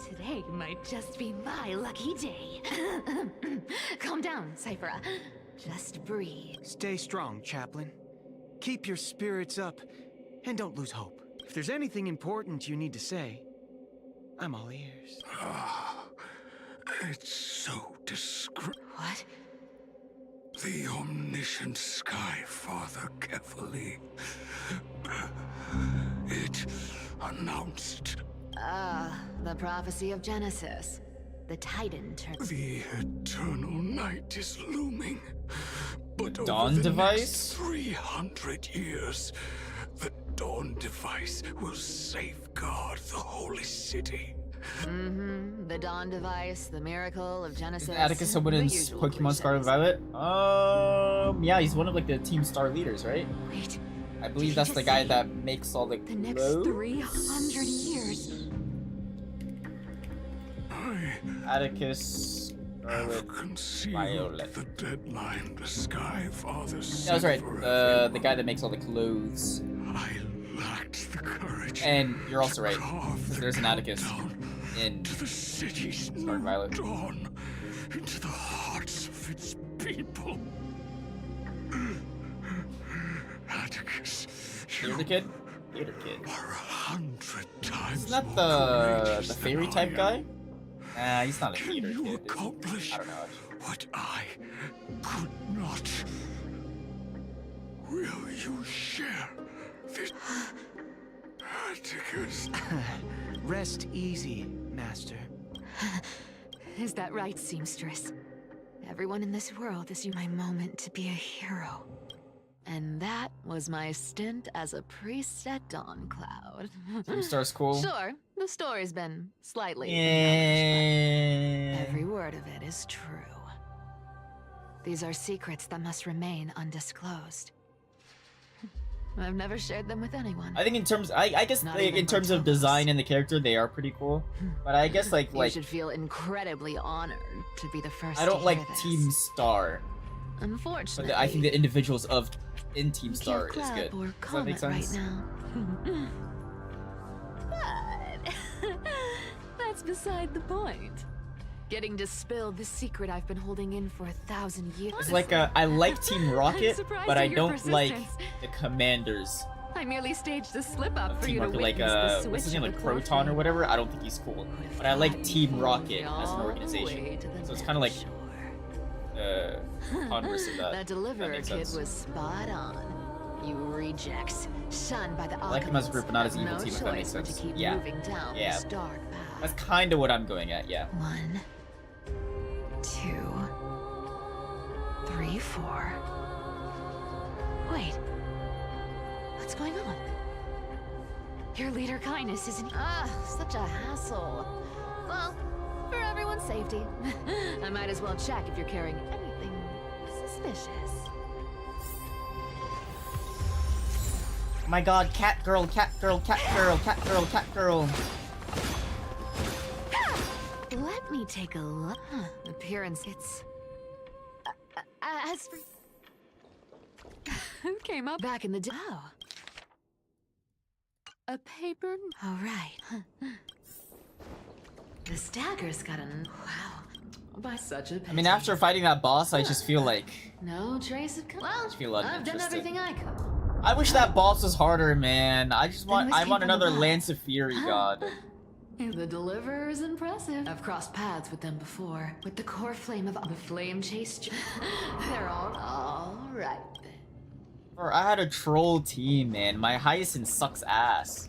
Today might just be my lucky day. Calm down, Cyphera. Just breathe. Stay strong, Chaplain. Keep your spirits up, and don't lose hope. If there's anything important you need to say, I'm all ears. It's so descriptive. What? The omniscient Sky Father Kefali. It announced The prophecy of Genesis. The Titan turn. the eternal night is looming. But Dawn over the device? next 300 years, the Dawn device will safeguard the holy city. Mm-hmm. The Dawn device, the miracle of Genesis. Is Atticus someone in the usual Pokemon Scarlet and Violet? Yeah, he's one of like the Team Star leaders, right? Wait. I believe that's the guy that makes all the next clothes? 300 years. Atticus, Scarlet, Violet. The deadline the Sky Father Yeah, I was right. The guy that makes all the clothes. I lacked the courage. And you're also right. 'Cause there's an Atticus in the city's Scarlet and Violet. dawn into the hearts of its people. Atticus, Theater kid? Theater kid. are 100 times Isn't that more the courageous fairy than type I guy? am. Nah, he's not a Can theater you kid. accomplish I don't know. what I could not? Will you share this? Atticus. Rest easy, Master. Is that right, seamstress? Everyone in this world is my moment to be a hero. And that was my stint as a priest at Dawncloud. Team Star's cool. Sure, the story's been slightly Yeah. embellished, but every word of it is true. These are secrets that must remain undisclosed. I've never shared them with anyone. I think in terms, I guess Not like, even in terms of design and the character, they are pretty cool. But I guess You like should feel incredibly honored to be the first I don't to like hear this. Team Star, Unfortunately, but I think the individuals in Team you Star can't is clap good. or Does that make comment sense? right now. But that's beside the point. Getting to spill the secret I've been holding in for 1,000 years. It's like I like Team Rocket, surprised but at I your don't like persistence. the commanders I merely staged a slip up of for Team you to Rocket. Like witness the switch what's his name, of like the Proton or whatever. I don't think he's cool, but I like Team Rocket as an organization. So it's kind of like converse of that. That deliverer makes kid sense. was spot on. You rejects, shunned by the I like them as a group, but not as evil no team. If that makes choice but sense. to keep Yeah, moving down yeah. this dark path. That's kind of what I'm going at. Yeah. 1, 2, 3, 4. Wait. What's going on? Your leader kindness isn't such a hassle. Well, for everyone's safety, I might as well check if you're carrying anything suspicious. Oh my God, cat girl, cat girl, cat girl, cat girl, cat girl. Let me take a look. Appearance, it's... as for... Who came up back in the day? Oh. A paper... All right. This dagger's got a... Wow. By such a... I mean, after fighting that boss, I just feel like No trace of... Well, feel I've done uninterested. everything I could. I wish that boss was harder, man. I want from another above. Lance of Fury god. The Deliverer is impressive. I've crossed paths with them before. With the core flame of the flame chase. They're all right then. Or I had a troll team, man. My Hyacinth sucks ass.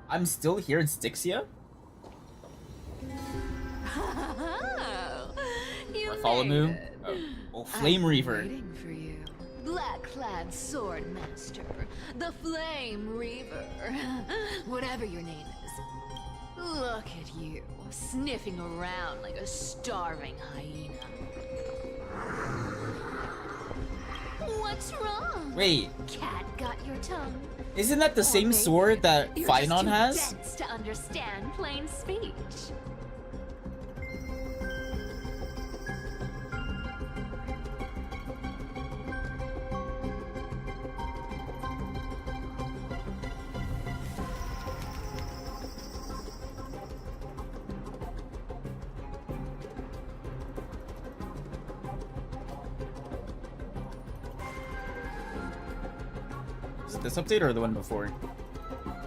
I'm still here in Styxia? Bartholomew? Oh, Flame Reaver. Waiting for you. Black-clad sword master, the Flame Reaver, whatever your name is. Look at you, sniffing around like a starving hyena. What's wrong? Wait. Cat got your tongue. Isn't that the same sword that You're Finon has? just too dense to understand plain speech. Is it this update or the one before?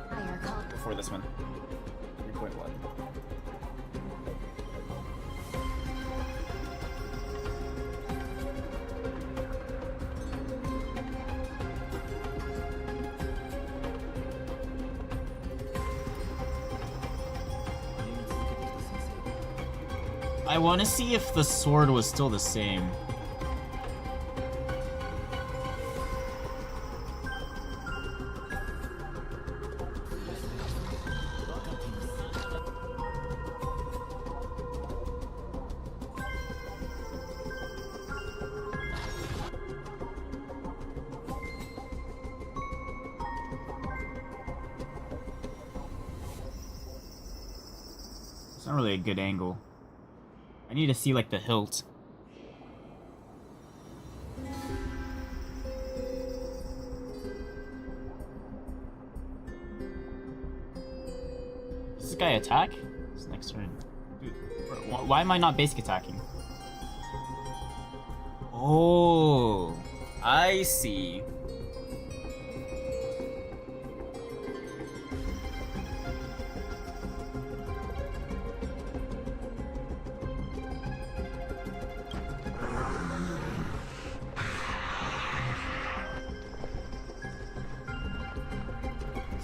Higher call. Before this one. 3.1. I want to see if the sword was still the same. It's not really a good angle. I need to see like the hilt. Does this guy attack? It's next turn. Dude, why am I not basic attacking? Oh, I see.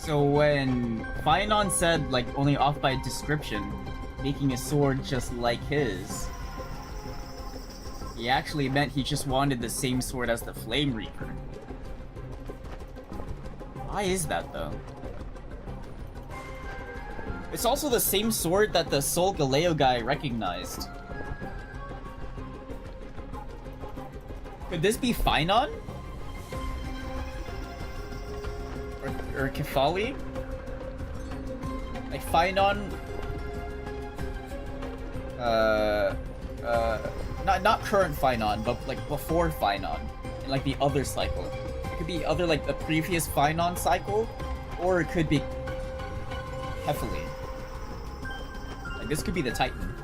So when Finon said, like, only off by description, making a sword just like his, he actually meant he just wanted the same sword as the Flame Reaper. Why is that, though? It's also the same sword that the Sol Galeo guy recognized. Could this be Finon? Or Kefali? Like Finon? Not current Finon, but like before Finon, in like the other cycle. It could be either like the previous Finon cycle, or it could be Kefali. Like this could be the Titan.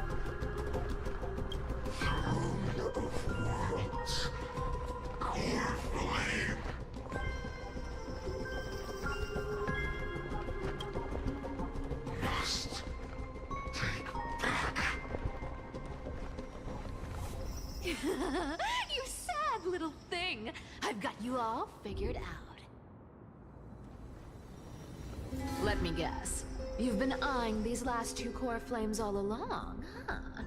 You sad little thing. I've got you all figured out. Let me guess. You've been eyeing these last two core flames all along, huh?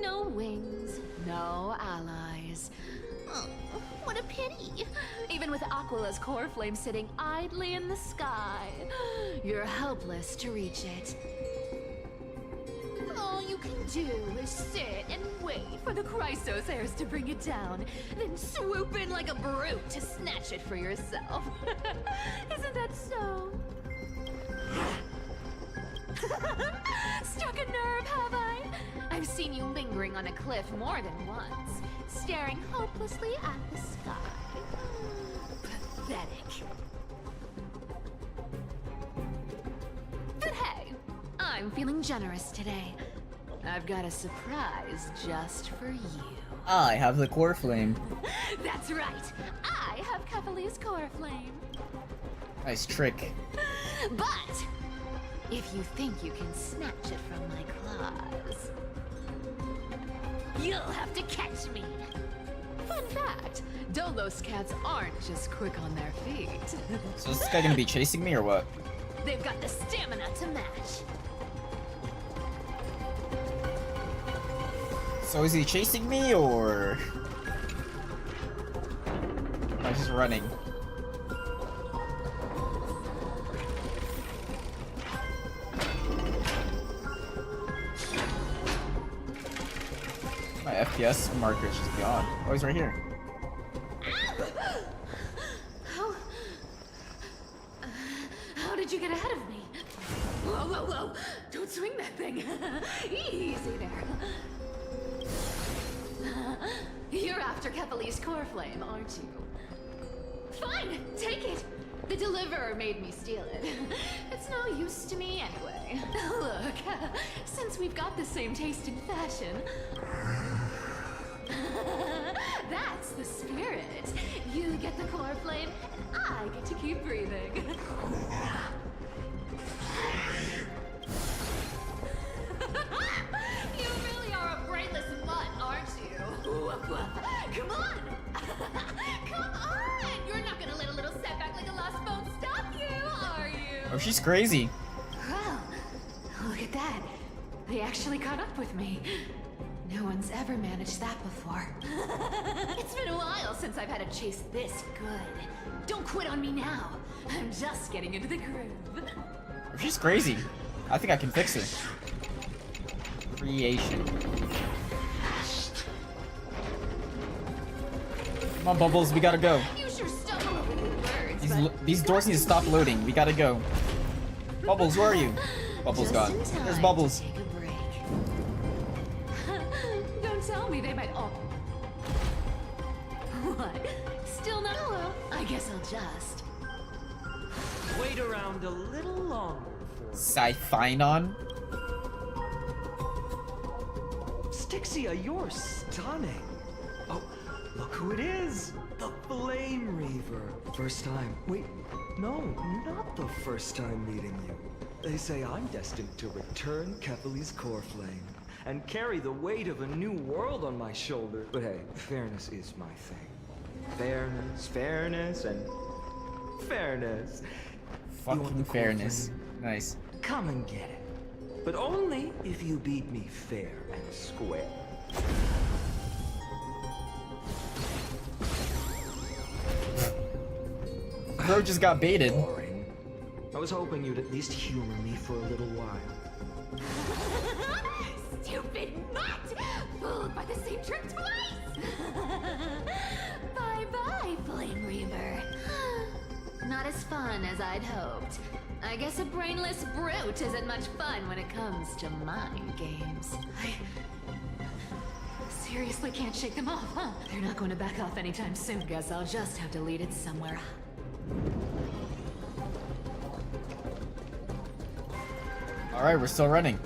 No wings, no allies. Oh, what a pity. Even with Aquila's core flame sitting idly in the sky, you're helpless to reach it. All you can do is sit and wait for the Chrysos heirs to bring it down, then swoop in like a brute to snatch it for yourself. Isn't that so? Struck a nerve, have I? I've seen you lingering on a cliff more than once, staring hopelessly at the sky. Pathetic. But hey, I'm feeling generous today. I've got a surprise just for you. I have the core flame. That's right. I have Kefali's core flame. Nice trick. But if you think you can snatch it from my claws. You'll have to catch me. Fun fact, Dolos cats aren't just quick on their feet. So is this guy gonna be chasing me or what? They've got the stamina to match. So is he chasing me or? Am I just running? My FPS marker is just gone. Oh, he's right here. How did you get ahead of me? Whoa, whoa, whoa! Don't swing that thing! Easy there. You're after Kepali's core flame, aren't you? Fine, take it! The deliverer made me steal it. It's no use to me anyway. Look, since we've got the same taste in fashion... That's the spirit. You get the core flame, and I get to keep breathing. You really are a brainless mutt, aren't you? Come on! Come on! You're not gonna let a little setback like a lost bone stop you, are you? Oh, she's crazy. Well, look at that. They actually caught up with me. No one's ever managed that before. It's been a while since I've had a chase this good. Don't quit on me now. I'm just getting into the groove. Oh, she's crazy. I think I can fix her. Creation. Come on, Bubbles, we gotta go. You sure stumble over the words, These doors need to stop loading. We gotta go. Bubbles, where are you? Bubbles gone. There's Bubbles. Take a break. Don't tell me they might all... What? Still not hello? I guess I'll just... Wait around a little longer for... Siphinon? Styxia, you're stunning. Oh, look who it is. The Flame Reaver. First time. Wait, no, not the first time meeting you. They say I'm destined to return Kepali's core flame and carry the weight of a new world on my shoulder. But hey, fairness is my thing. Fairness, and fairness. Fucking fairness. Nice. Come and get it. But only if you beat me fair and square. Bro just got baited. Boring. I was hoping you'd at least humor me for a little while. Stupid mutt! Fooled by the same trick twice! Bye-bye, Flame Reaver. Not as fun as I'd hoped. I guess a brainless brute isn't much fun when it comes to mind games. I seriously can't shake them off, huh? They're not going to back off anytime soon. Guess I'll just have to lead it somewhere. Alright, we're still running.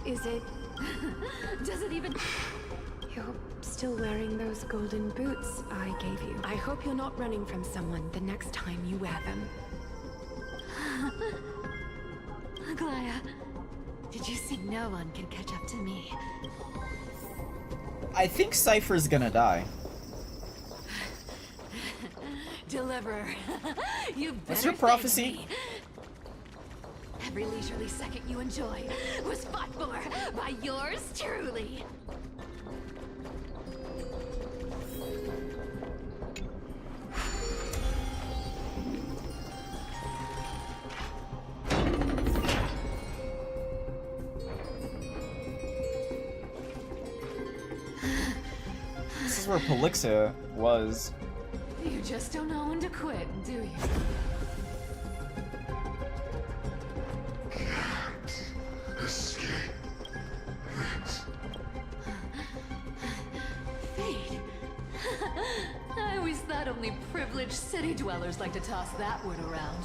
Is it... Does it even... You're still wearing those golden boots I gave you. I hope you're not running from someone the next time you wear them. Glaya, did you see no one can catch up to me? I think Cypher's gonna die. Deliverer, you better What's your thank prophecy? me. Every leisurely second you enjoy was fought for by yours truly. This is where Pelixa was. You just don't know when to quit, do you? glad only privileged city dwellers like to toss that word around.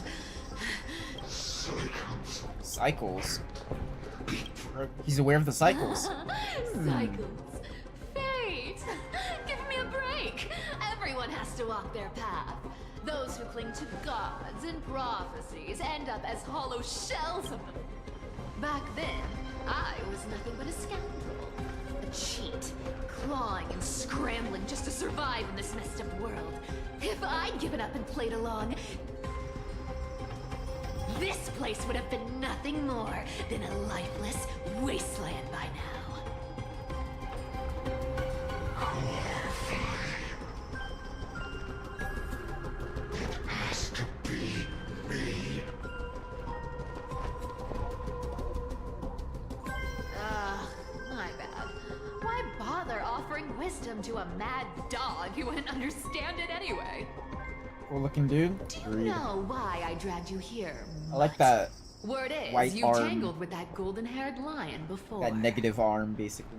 Cycles. He's aware of the cycles. Cycles. Fate! Give me a break! Everyone has to walk their path. Those who cling to gods and prophecies end up as hollow shells of them. Back then, I was nothing but a scoundrel. A cheat. Clawing and scrambling just to survive in this messed up world. If I'd given up and played along, this place would have been nothing more than a lifeless wasteland by now. It has to be me. My bad. Why bother offering wisdom to a mad dog who wouldn't understand it anyway? Cool looking dude. Do you Agreed. know why I dragged you here? I like that Word is, white you arm. tangled with that golden-haired lion before. That negative arm, basically.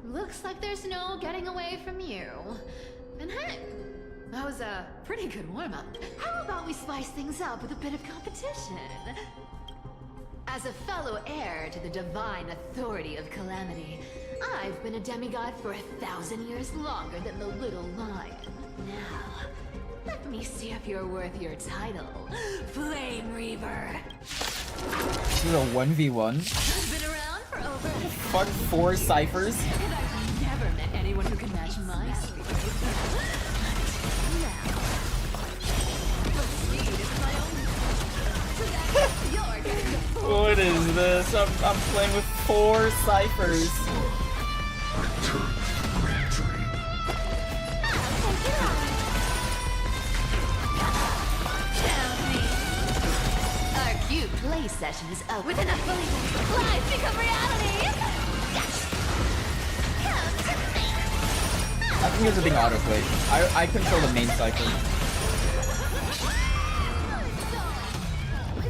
Looks like there's no getting away from you. And hey, that was a pretty good warm-up. How about we spice things up with a bit of competition? As a fellow heir to the divine authority of Calamity, I've been a demigod for 1,000 years longer than the little lion. Now, let me see if you're worth your title, Flame Reaver. This is a 1v1. I've been around for over Fuck 4 ciphers. and I've never met anyone who can match my speed. Now, my speed is my own. So that's you're getting the full. What is this? I'm playing with 4 ciphers. Our cute play session is over. With enough believers, lies become reality. I think there's a big autoplay. I control the main cipher. Is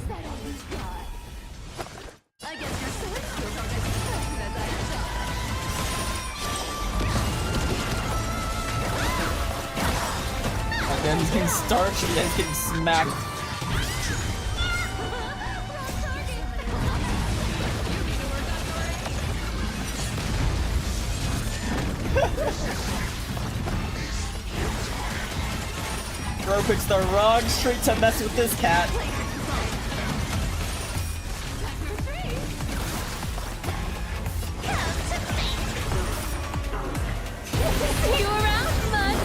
that all you've got? I guess your sword skills aren't as impressive as I thought. Okay, I'm just getting starched. You guys getting smacked. Bro picks the wrong street to mess with this cat. See you around, bud.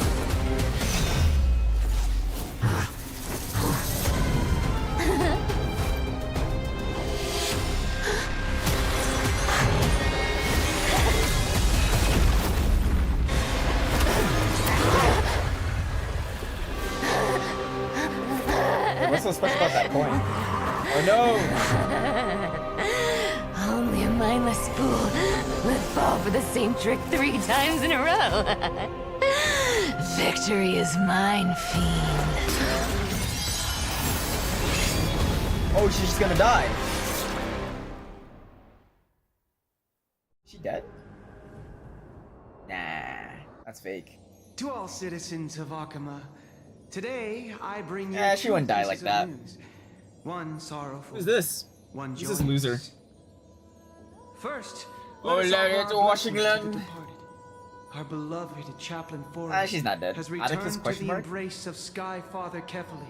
What's so special about that coin? Oh no! Only a mindless fool would fall for the same trick 3 times in a row. Victory is mine, fiend. Oh, she's just gonna die. She dead? Nah, that's fake. To all citizens of Akama, today I bring you. Yeah, she two wouldn't die pieces like that. of news. One sorrowful. Who's this? One Who's this joyous. loser? First, Oh, let us offer it's our blessings to the Washington. departed. Our beloved Chaplain Forrest She's not dead. has Atticus returned to question the mark? embrace of Sky Father Kefali.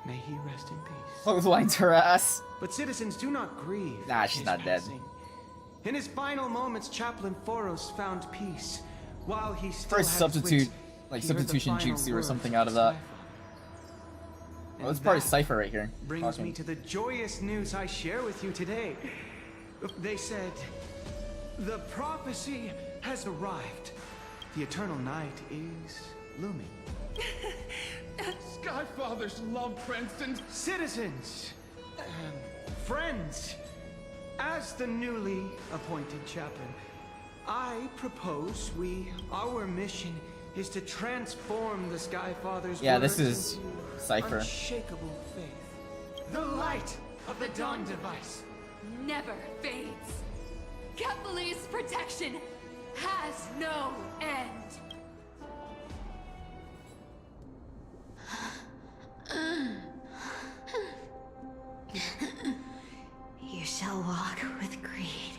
May he rest in peace. Clotheslines her ass. But citizens, do not grieve. Nah, she's his not dead. passing. In his final moments, Chaplain Foros found peace. While he still First had substitute, wit, like he heard the substitution final jutsu or word something from out of that. Skyfall. Oh, this And part is that Cypher right here. brings Talking. me to the joyous news I share with you today. They said, the prophecy has arrived. The eternal night is looming. Skyfather's love, Princeton. Citizens, friends, as the newly appointed chaplain, I propose our mission is to transform the Skyfather's Yeah, this words is into Cypher. unshakable faith. The light of the Dawn device. Never fades. Kefali's protection has no end. You shall walk with greed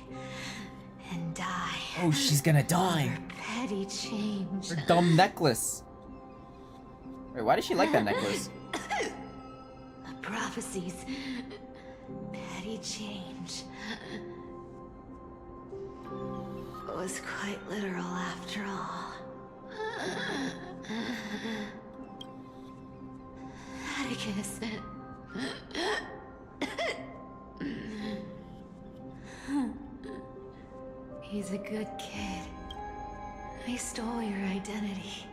and die. Oh, she's gonna die. For petty change. Her dumb necklace. Wait, why does she like that necklace? The prophecies. Petty change. Was quite literal after all. Atticus. He's a good kid. I stole your identity.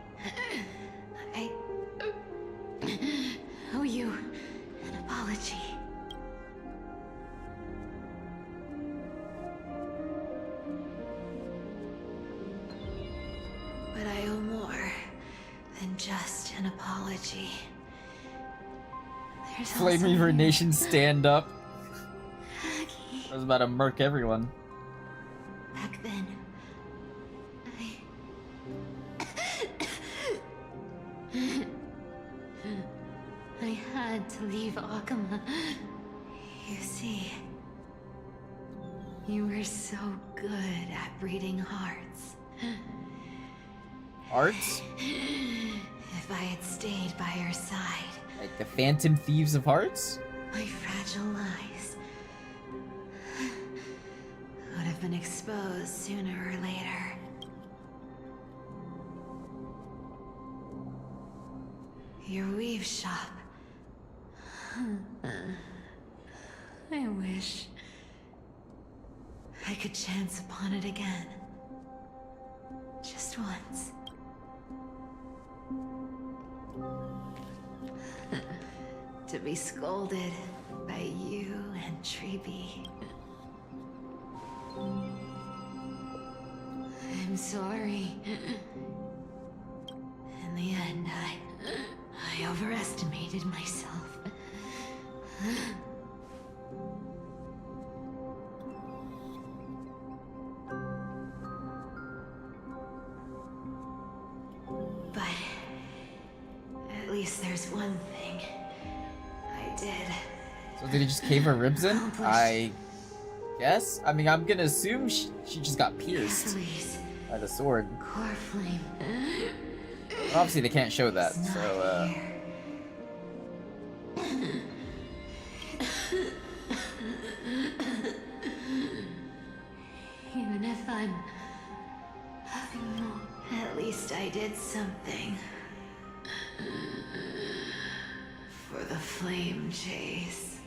I owe you an apology. But I owe more than just an apology. There's Flame also Reaver you. Nation, stand up. Aggie. I was about to murk everyone. Back then, I had to leave Akama. You see, you were so good at breeding hearts. Hearts? If I had stayed by your side, Like the Phantom Thieves of Hearts? my fragile lies would have been exposed sooner or later. Your weave shop. I wish I could chance upon it again. Just once. To be scolded by you and Treeby. I'm sorry. In the end, I overestimated myself. But at least there's one thing I did. So did he just cave her ribs in? I guess? I mean, I'm gonna assume she just got pierced by the sword. Core flame. But obviously they can't show that, so Even if I'm having more, at least I did something for the flame chase.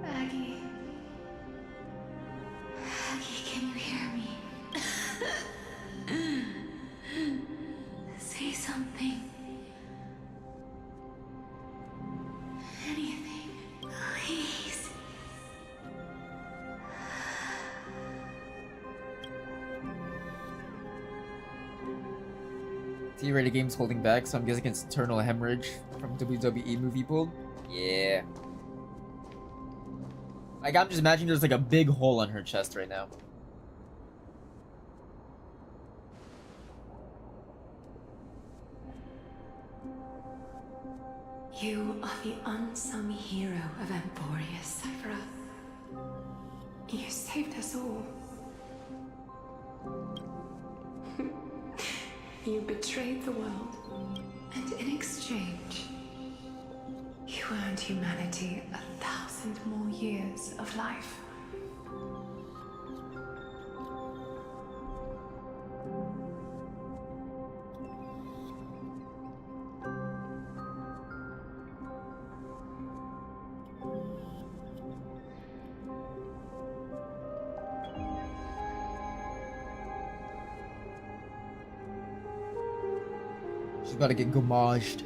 Aggie. Aggie, can you hear me? Say something. Anything, please. T-rated games holding back, so I'm guessing it's Eternal Hemorrhage from WWE movie build. Yeah. Like, I'm just imagining there's like a big hole on her chest right now. You are the unsung hero of Emporius, Cypher. You saved us all. You betrayed the world, and in exchange, you earned humanity 1,000 more years of life. She's about to get gommaged.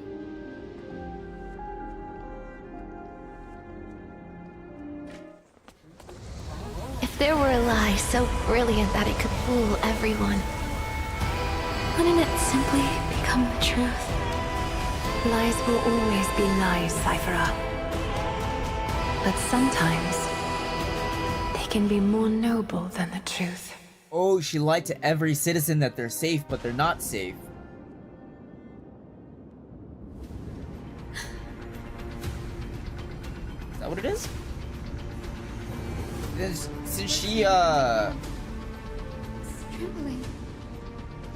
If there were a lie so brilliant that it could fool everyone, wouldn't it simply become the truth? Lies will always be lies, Cypher. But sometimes they can be more noble than the truth. Oh, she lied to every citizen that they're safe, but they're not safe. Is that what it is? Since she Trembling.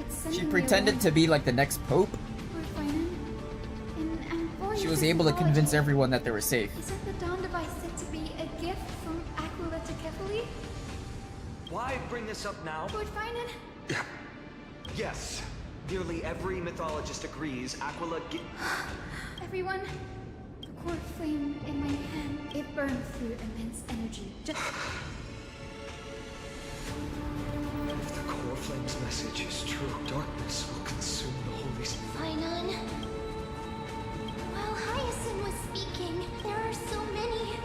It's she sending me pretended away. to be like the next pope, Lord Finan, and I'm born she with was this able to mythology. convince everyone that they were safe. Isn't the Dawn device said to be a gift from Aquila to Kefali? Why bring this up now? Lord Finan? Yes, nearly every mythologist agrees Aquila Everyone, the core flame in my hand, it burned through immense energy. Just If the core flame's message is true, darkness will consume the Holy Spirit. Finan. While Hyacinth was speaking, there are so many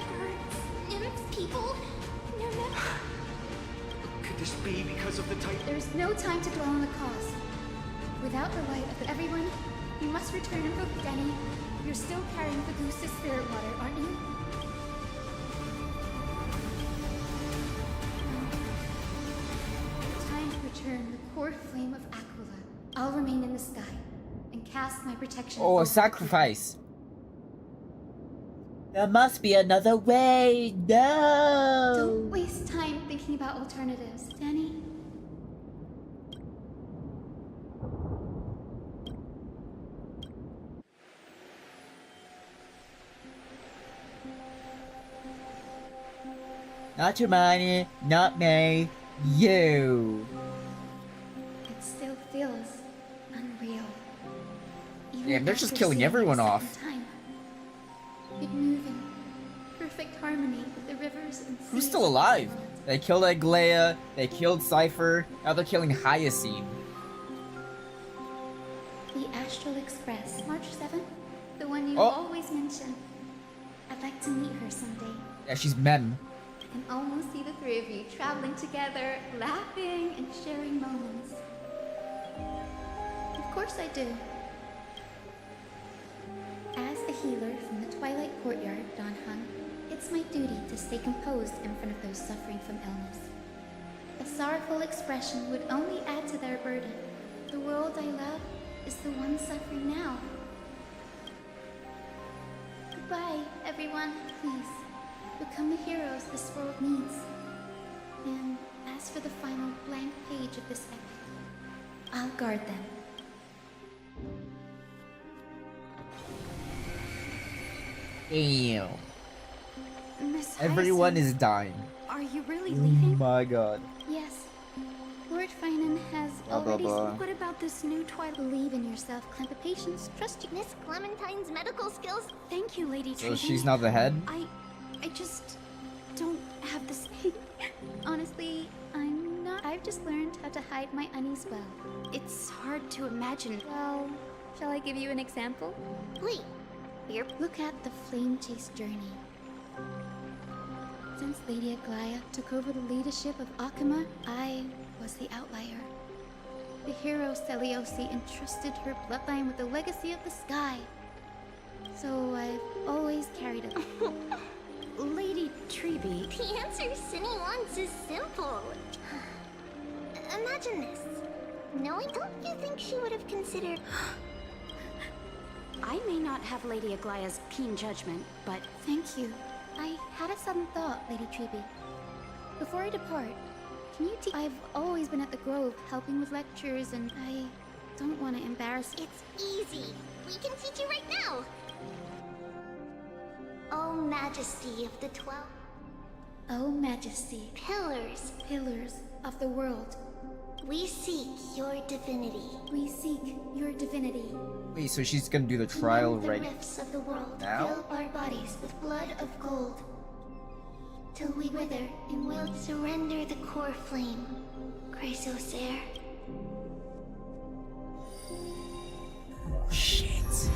birds, nymphs, people. No. Could this be because of the Titan? There's no time to dwell on the cause. Without the light of everyone, you must return and book Denny. You're still carrying the Goose's spirit water, aren't you? Time to return the core flame of Aquila. I'll remain in the sky and cast my protection. Oh, over a sacrifice. There must be another way. No. Don't waste time thinking about alternatives, Danny. Not Hermione, not me, you. It still feels unreal. Even Damn, they're just after killing seeing it everyone a second off. time. It move in perfect harmony with the rivers and seas. Who's still alive? They killed Aglaia, they killed Cypher, now they're killing Hyacinth. The Astral Express, March 7th, the one you Oh. always mention. I'd like to meet her someday. Yeah, she's mem. I can almost see the three of you traveling together, laughing and sharing moments. Of course I do. As a healer from the Twilight Courtyard, Dan Han, it's my duty to stay composed in front of those suffering from illness. A sorrowful expression would only add to their burden. The world I love is the one suffering now. Goodbye, everyone. Please, become the heroes this world needs. And as for the final blank page of this epic, I'll guard them. Damn. Miss Everyone Hyacinth, is dying. Are you really Oh leaving? my god. Yes. Lord Finan has Blah, blah, already blah. said, what about this new Twilight? Believe in yourself, Clempa. Patience, trust you. Miss Clementine's medical skills. Thank you, Lady So Treaty. she's not the head? I just don't have the space. Honestly, I'm not. I've just learned how to hide my unease well. It's hard to imagine. Well, shall I give you an example? Wait, here. Look at the Flame Chase journey. Since Lady Aglaia took over the leadership of Akama, I was the outlier. The hero Celiosi entrusted her bloodline with the legacy of the sky. So I've always carried it. Lady Treeby. The answer Cindy wants is simple. Imagine this. Knowing, don't you think she would have considered... I may not have Lady Aglaia's keen judgment, but thank you. I had a sudden thought, Lady Treeby. Before I depart, can you teach? I've always been at the Grove helping with lectures, and I don't want to embarrass. It's easy. We can teach you right now. O Majesty of the 12. Oh, Majesty. Pillars. Pillars of the world. We seek your divinity. We seek your divinity. Wait, so she's gonna do the trial Command the right rifts of the world. now? Fill our bodies with blood of gold. Till we wither and will surrender the core flame. Chrysosair. Shit.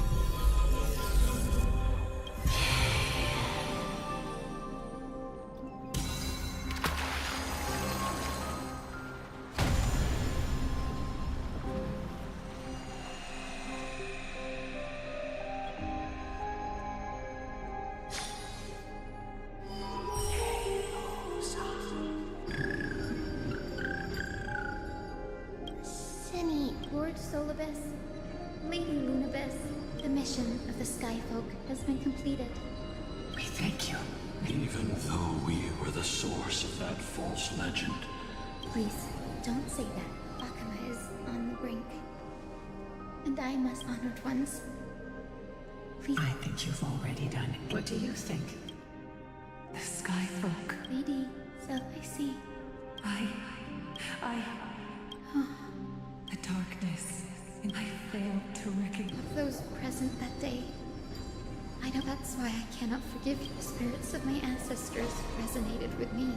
Lord Solibus, Lady Lunabis, the mission of the Skyfolk has been completed. We thank you. Even though we were the source of that false legend. Please, don't say that. Bakama is on the brink. And I must honored ones. Please. I think you've already done it. What do you think? The Skyfolk. Lady Selvacy. The darkness. I failed to recognize. Of those present that day. I know that's why I cannot forgive you. The spirits of my ancestors resonated with me.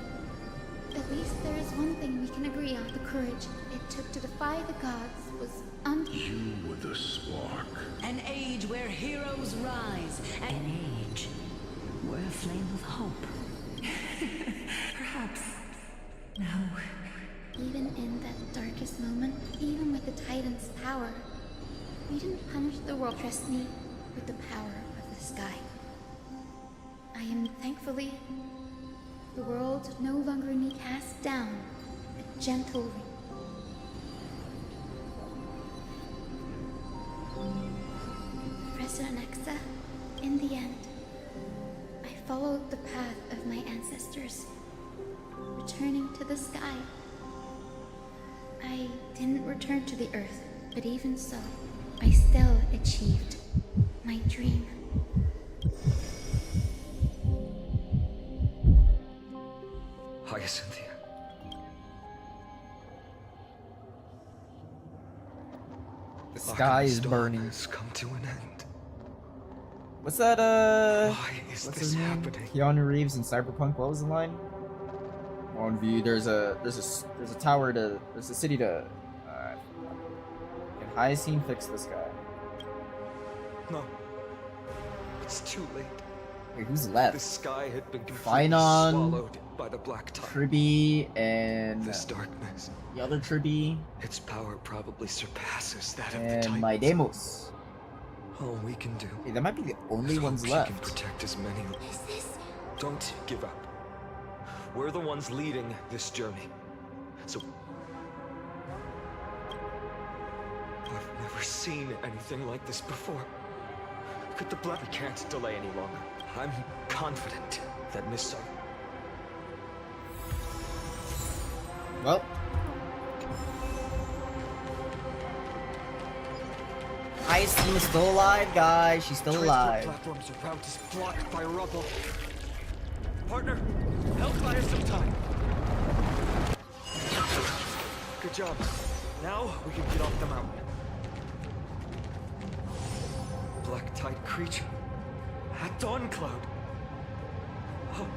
At least there is one thing we can agree on. The courage it took to defy the gods was You were the spark. An age where heroes rise. An age where a flame of hope. Perhaps. Now. Even in that darkest moment, even with the Titan's power, we didn't punish the world. Trust me with the power of the sky. I am thankfully, the world no longer need cast down a gentle ring. President Nexa, in the end, I followed the path of my ancestors, returning to the sky. I didn't return to the earth, but even so, I still achieved my dream. Hyacinthia. The sky is Arkham burning. has come to an end. What's that, Why is what's this his name? happening? Keanu Reeves in Cyberpunk, what was the line? On view, there's a tower to, there's a city to, can Hyacinth fix the sky? No. It's too late. Wait, who's left? The sky had been completely Finon, swallowed by the black tide. Tribby, and This darkness. the other Tribby, Its power probably surpasses that of the and Titans. my Deimos. All we can do. Hey, that might be the only is ones hope left. She can protect as many. Don't give up. We're the ones leading this journey. So I've never seen anything like this before. Could the black? We can't delay any longer. I'm confident that Miss Sar. Well. Hyacinth is still alive, guys. She's still alive. Platforms around us blocked by rubble. Partner, help buy us some time. Good job. Now we can get off the mountain. Black Tide creature. At Dawn Cloud. Oh.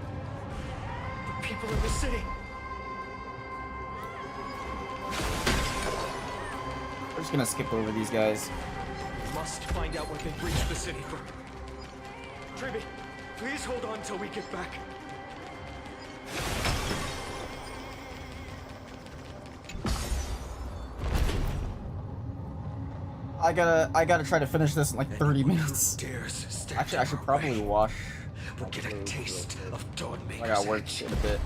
The people in the city. We're just gonna skip over these guys. Must find out what they've reached the city for. Tribby, please hold on till we get back. I gotta try to finish this in like 30 minutes. Dares stand Actually, I should probably wash. We'll get a taste of Dawnmaker's I got work in a bit.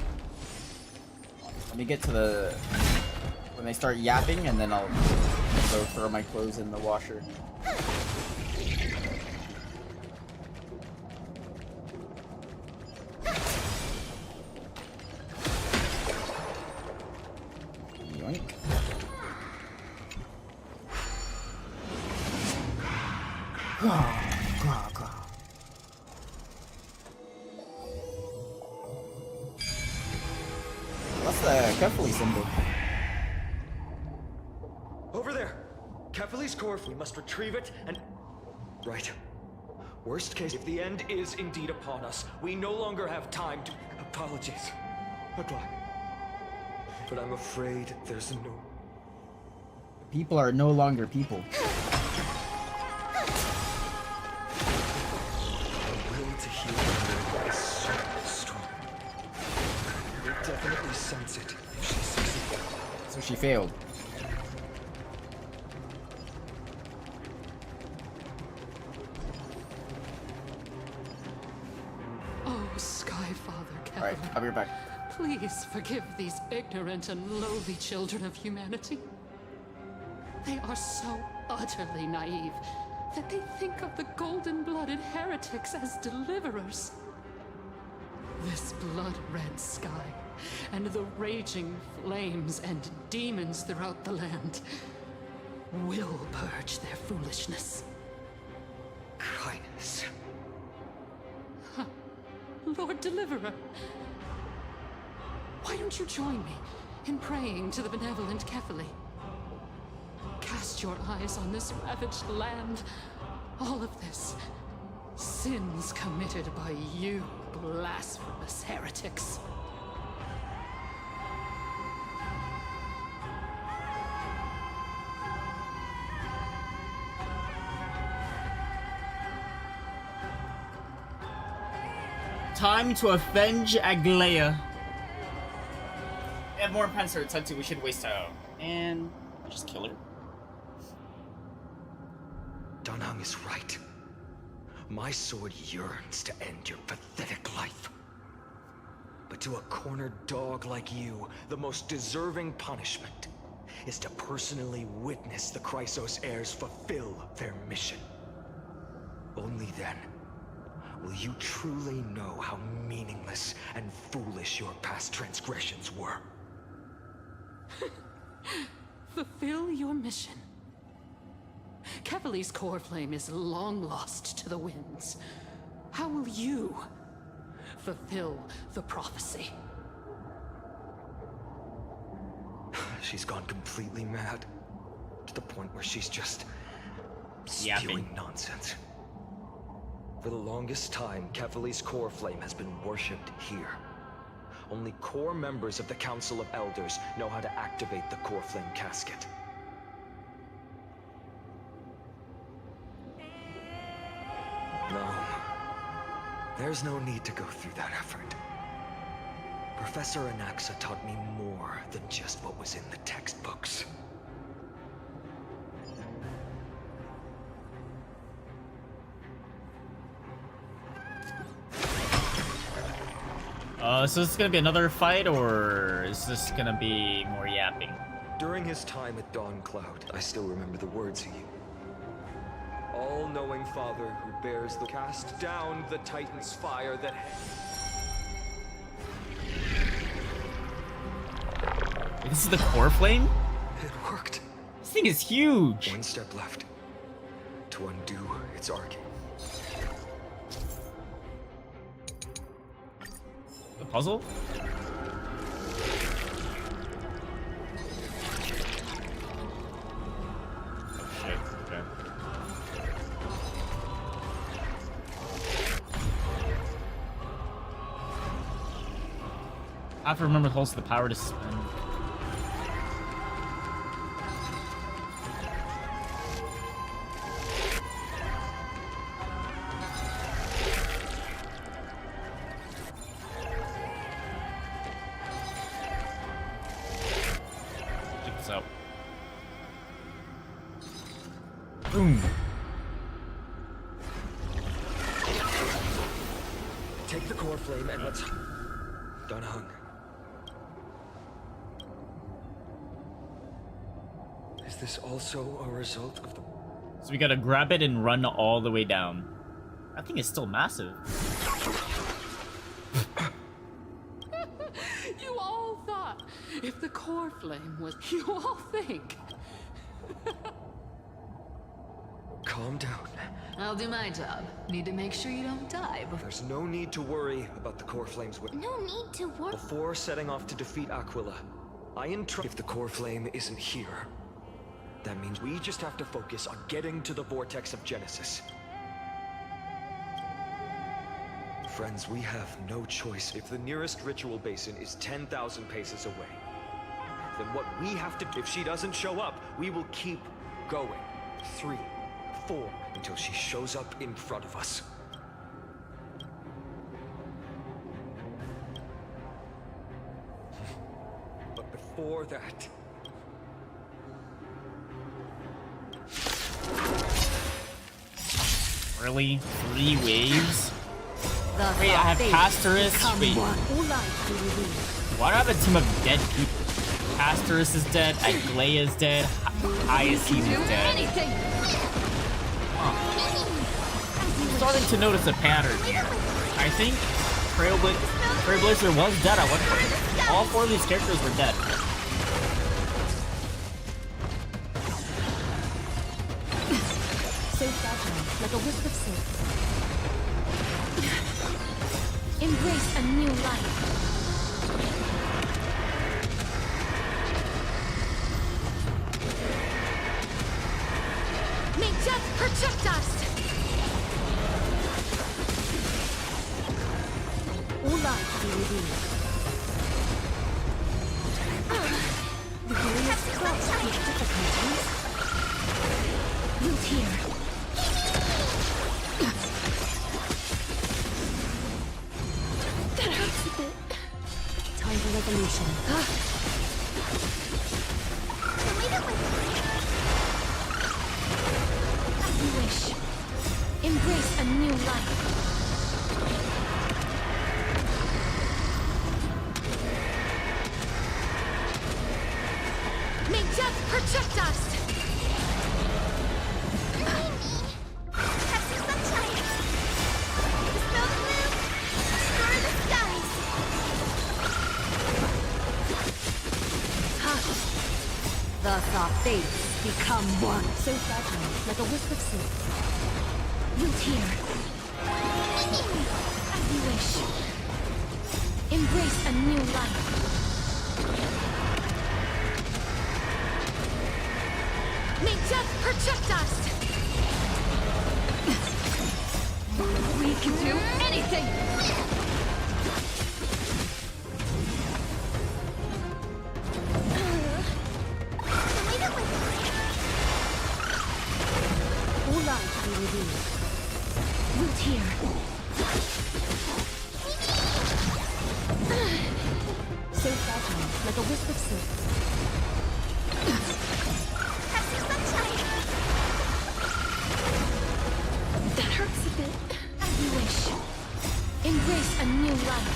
Let me get to the when they start yapping, and then I'll go throw my clothes in the washer. Yoink. What's the Kefli symbol? Over there! Kefali's core, we must retrieve it and... Right. Worst case, if the end is indeed upon us, we no longer have time to... Apologies. Agla. But I'm afraid there's no... People are no longer people. The will to heal is so strong. We'll definitely sense it if she succeeds. So she failed. Oh, Skyfather Kevin. Alright, I'll be right back. Please forgive these ignorant and lowly children of humanity. They are so utterly naive that they think of the golden-blooded heretics as deliverers. This blood-red sky, and the raging flames and demons throughout the land will purge their foolishness. Kindness. Lord Deliverer, why don't you join me in praying to the benevolent Kefali? Cast your eyes on this ravaged land. All of this, sins committed by you, blasphemous heretics. Time to avenge Aglaia. We have more pens to attend to. We should waste out. And just kill her. Danheng is right. My sword yearns to end your pathetic life. But to a cornered dog like you, the most deserving punishment is to personally witness the Chrysos heirs fulfill their mission. Only then will you truly know how meaningless and foolish your past transgressions were. Fulfill your mission. Kefali's core flame is long lost to the winds. How will you fulfill the prophecy? She's gone completely mad. To the point where she's just spewing nonsense. For the longest time, Kefali's core flame has been worshipped here. Only core members of the Council of Elders know how to activate the core flame casket. No. There's no need to go through that effort. Professor Anaxa taught me more than just what was in the textbooks. So is this gonna be another fight, or is this gonna be more yapping? During his time at Dawn Cloud, I still remember the words he used. All-knowing Father who bears the cast down the Titan's fire that... This is the core flame? It worked. This thing is huge. One step left to undo its arcing. The puzzle? Oh shit, okay. I have to remember it holds the power to spin. Check this out. Boom. Take the core flame and let's... Danheng. Is this also a result of the... So we gotta grab it and run all the way down. That thing is still massive. You all thought if the core flame was... You all think. Calm down. I'll do my job. Need to make sure you don't die before... There's no need to worry about the core flame's... No need to worry. Before setting off to defeat Aquila, I entrust... If the core flame isn't here, that means we just have to focus on getting to the vortex of Genesis. Friends, we have no choice. If the nearest ritual basin is 10,000 paces away, then what we have to... If she doesn't show up, we will keep going. 3, 4, until she shows up in front of us. But before that... Really? 3 waves? Wait, I have Pastorus. Wait. Why do I have a team of dead people? Pastorus is dead, Aglaia is dead. I assume he's dead. I'm starting to notice a pattern here. I think Trailblazer was dead at one point. All 4 of these characters were dead. So fragile, like a wisp of silk. Embrace a new life. May death protect us! All life be revealed. The various crops face difficulties. Root here. That hurts a bit. Time for resolution. As you wish. Embrace a new life. May death protect us! Thus our fates become one. So fragile, like a wisp of silk. Root here. As you wish. Embrace a new life. May death protect us! We can do anything! All life be revealed. Root here. So fragile, like a wisp of silk. That hurts a bit. As you wish. Embrace a new life.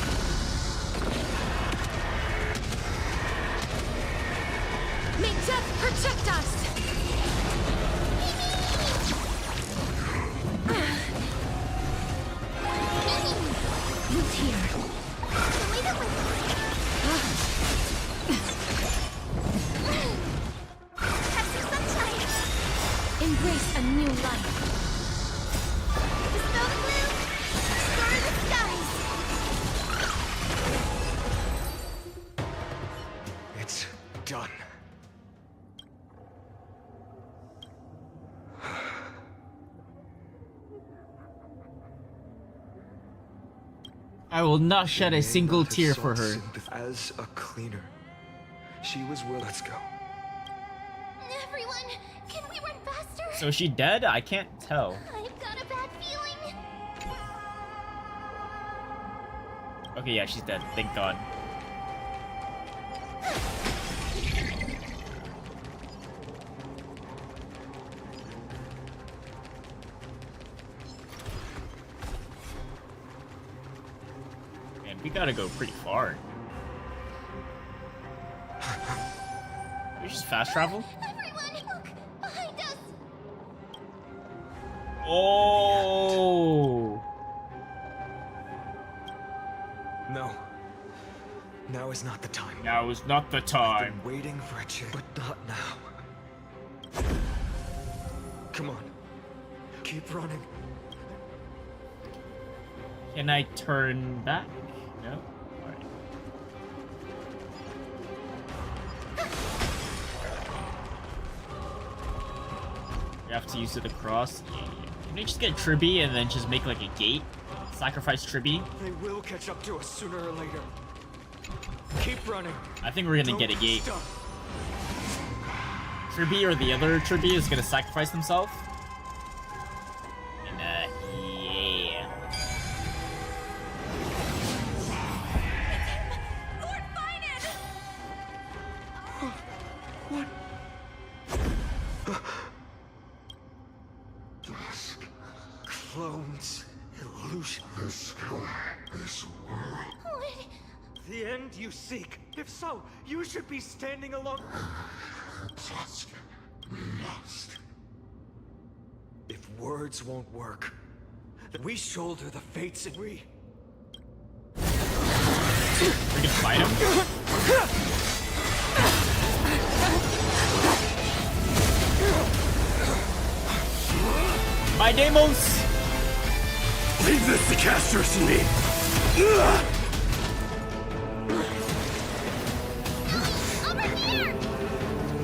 May death protect us! Root here. Embrace a new life. Dispel the gloom. Restore the skies. It's done. I will not shed a single tear for her. As a cleaner, she was willing. Let's go. Everyone, can we run faster? So is she dead? I can't tell. I've got a bad feeling. Okay, yeah, she's dead. Thank God. Man, we gotta go pretty far. You just fast travel? Everyone, look behind us. Oh! No. Now is not the time. Now is not the time. I've been waiting for a chance, but not now. Come on. Keep running. Can I turn back? No? Alright. You have to use the cross. Yeah. Can I just get Tribby and then just make like a gate? Sacrifice Tribby? They will catch up to us sooner or later. Keep running. I think we're gonna get a gate. Stop. Tribby or the other Tribby is gonna sacrifice himself. And yeah. Lord Finan! What? Dusk. Clones. Illusion. The sky is world. What? The end you seek. If so, you should be standing along. Dusk must. If words won't work, then we shoulder the fates and we can fight him? My Deimos! Leave this to Castros and me.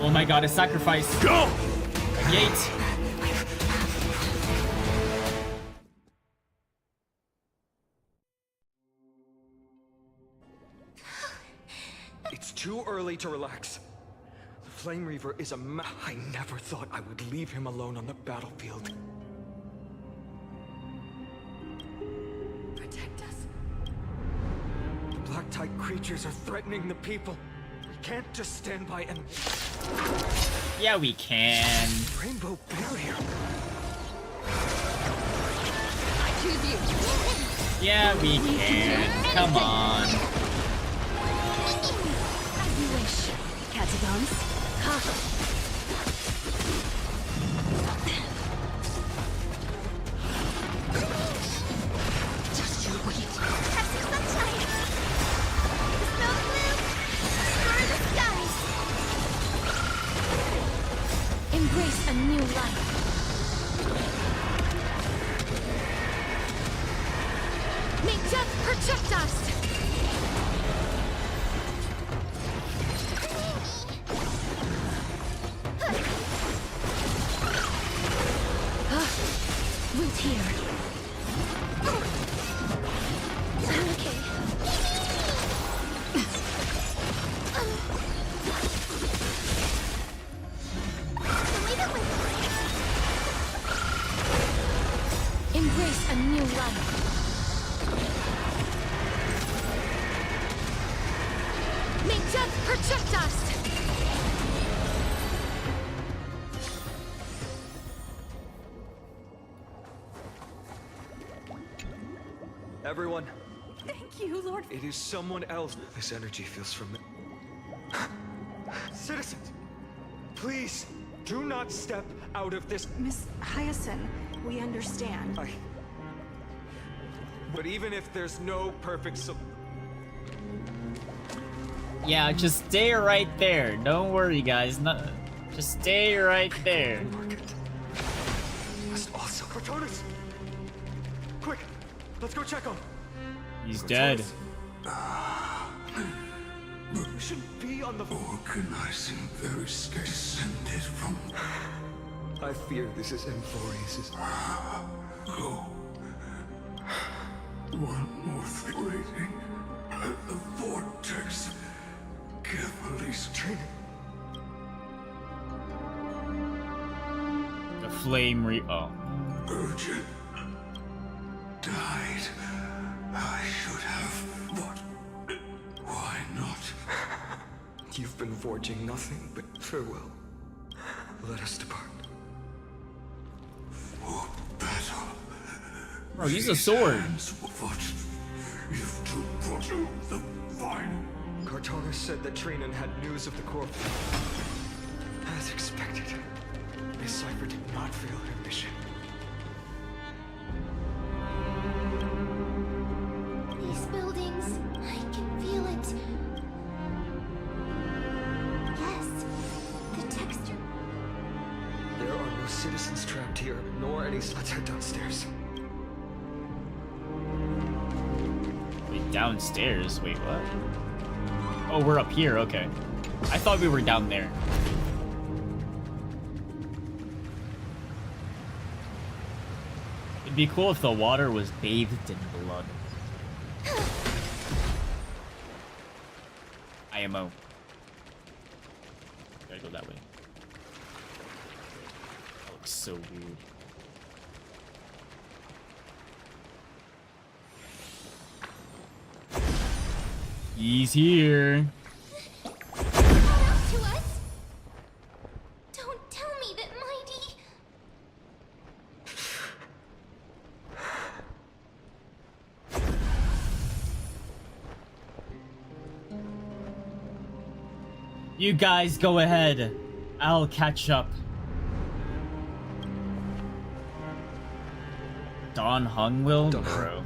Oh my god, a sacrifice. Go! A gate. It's too early to relax. The Flame Reaver is I never thought I would leave him alone on the battlefield. Protect us. The Black-Tide creatures are threatening the people. We can't just stand by and... Yeah, we can. Rainbow barrier. I choose you. Yeah, we can. Come on. As you wish, Catabones. Just you wait. Have some sunshine. The snow blue. Explore the skies. Embrace a new life. May death protect us. Root here. Okay. Embrace a new life. May death protect us. Everyone, Thank you, Lord. it is someone else. This energy feels familiar. Citizens, please do not step out of this. Miss Hyacinth, we understand. But even if there's no perfect Yeah, just stay right there. Don't worry, guys. No, just stay right there. must also Cortonis! Quick, let's go check on. He's dead. We should be on the Organizing very descended from. I fear this is Emphorius'. Go. One more thing waiting at the vortex. Carefully training. The flame oh. Urgent. Died. I should have. What? Why not? You've been forging nothing but farewell. Let us depart. For battle. Bro, use a sword. What? If to put the final. Cortonis said that Trinan had news of the corpse. As expected, Miss Cypher did not fail her mission. These buildings, I can feel it. Yes, the texture. There are no citizens trapped here, nor any let's head downstairs. Wait, downstairs? Wait, what? Oh, we're up here, okay. I thought we were down there. It'd be cool if the water was bathed in blood. IMO. Gotta go that way. That looks so weird. He's here. To us? Don't tell me that Mighty... You guys go ahead. I'll catch up. Dan Heng will, bro.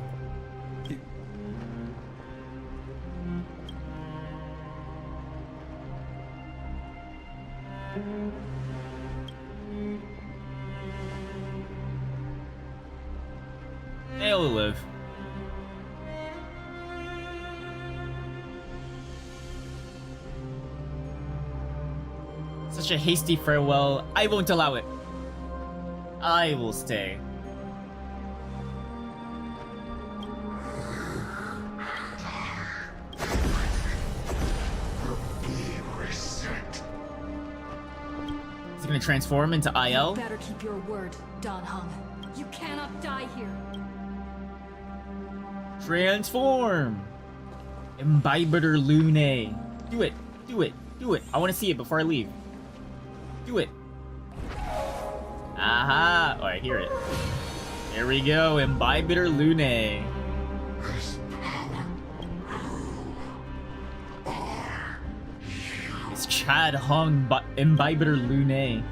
They'll live. Such a hasty farewell. I won't allow it. I will stay. Is it gonna transform into IL? You better keep your word, Dan Heng. You cannot die here. Transform! Imbibitor Lune. Do it. Do it. Do it. I want to see it before I leave. Do it. Aha! Oh, I hear it. There we go. Imbibitor Lune. It's Chad Hung Imbibitor Lune.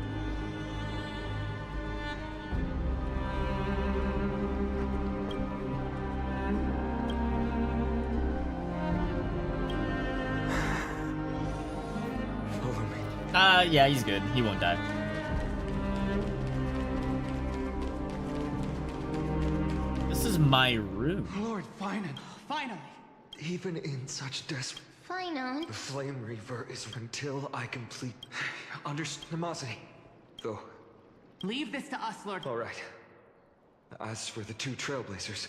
Yeah, he's good. He won't die. This is my room. Lord Finan, finally. Even in such desperate... Finan. The Flame Reaver is until I complete... Animosity. Though... Leave this to us, Lord. All right. As for the two Trailblazers...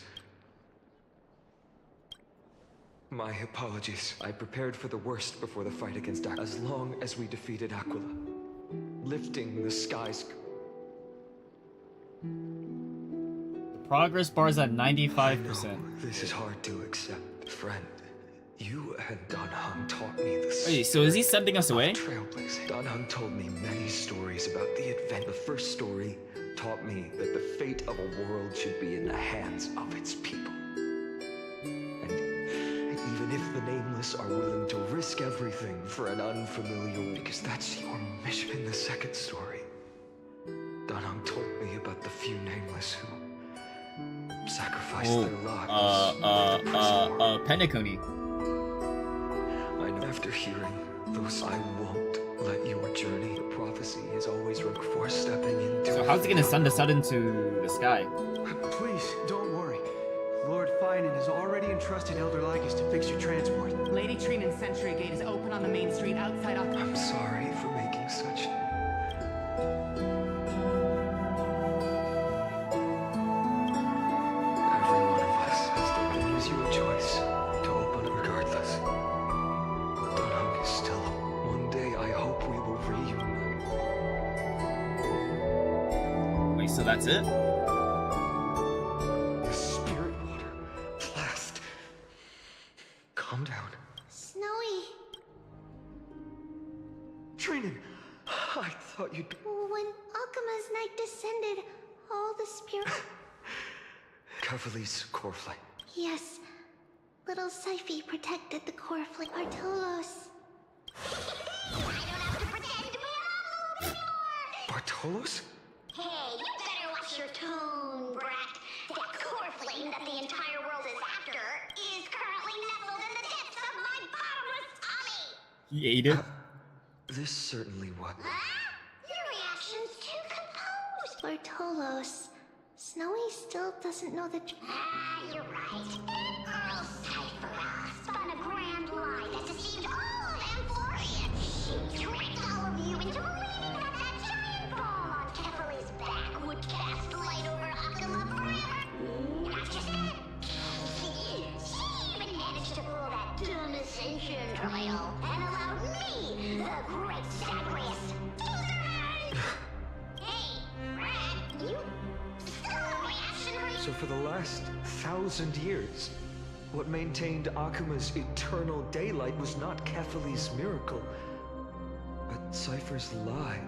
My apologies. I prepared for the worst before the fight against Aquila. As long as we defeated Aquila, lifting the skies. The progress bar is at 95%. This is hard to accept, friend. You and Dan Heng taught me the. Wait, so is he sending us away? Trailblazing. Dan Heng told me many stories about the advent. The first story taught me that the fate of a world should be in the hands of its people. Even if the Nameless are willing to risk everything for an unfamiliar... Because that's your mission. In the second story, Dan Heng told me about the few Nameless who sacrificed their lives. Penacony. I know after hearing those, I won't let your journey. The prophecy is always for stepping into... So how's he gonna send us out into the sky? Please, don't worry. Lord Finan has already entrusted Elder Lycus to fix your transport. Lady Trina's Sentry Gate is open on the main street outside of... I'm sorry for making such... Every one of us has the right to use your choice to open it regardless. Dan Heng is still... One day I hope we will reunite. Wait, so that's it? Calm down. Snowy. Trinan, I thought you'd... When Akuma's night descended, all the spirit... Cavali's core flame. Yes. Little Syphe protected the core flame. Bartolos. Bartolos? Hey, you better watch your tone, brat. That core flame that the entire world is after is currently nestled in the depths of my bottomless tummy! He ate it? This certainly was... Your reaction's too composed! Bartolos, Snowy still doesn't know the... you're right. That girl Cyphera spun a grand lie that deceived all of Amphorian. She tricked all of you into believing that that giant ball on Kefali's back would cast light over Akuma forever. Not just that. She even managed to pull that dumb ascension trail and allowed me, the great Zagreus, to learn! Hey, Rat, you still no reaction? So for the last 1,000 years, what maintained Akuma's eternal daylight was not Kefali's miracle, but Cypher's lie,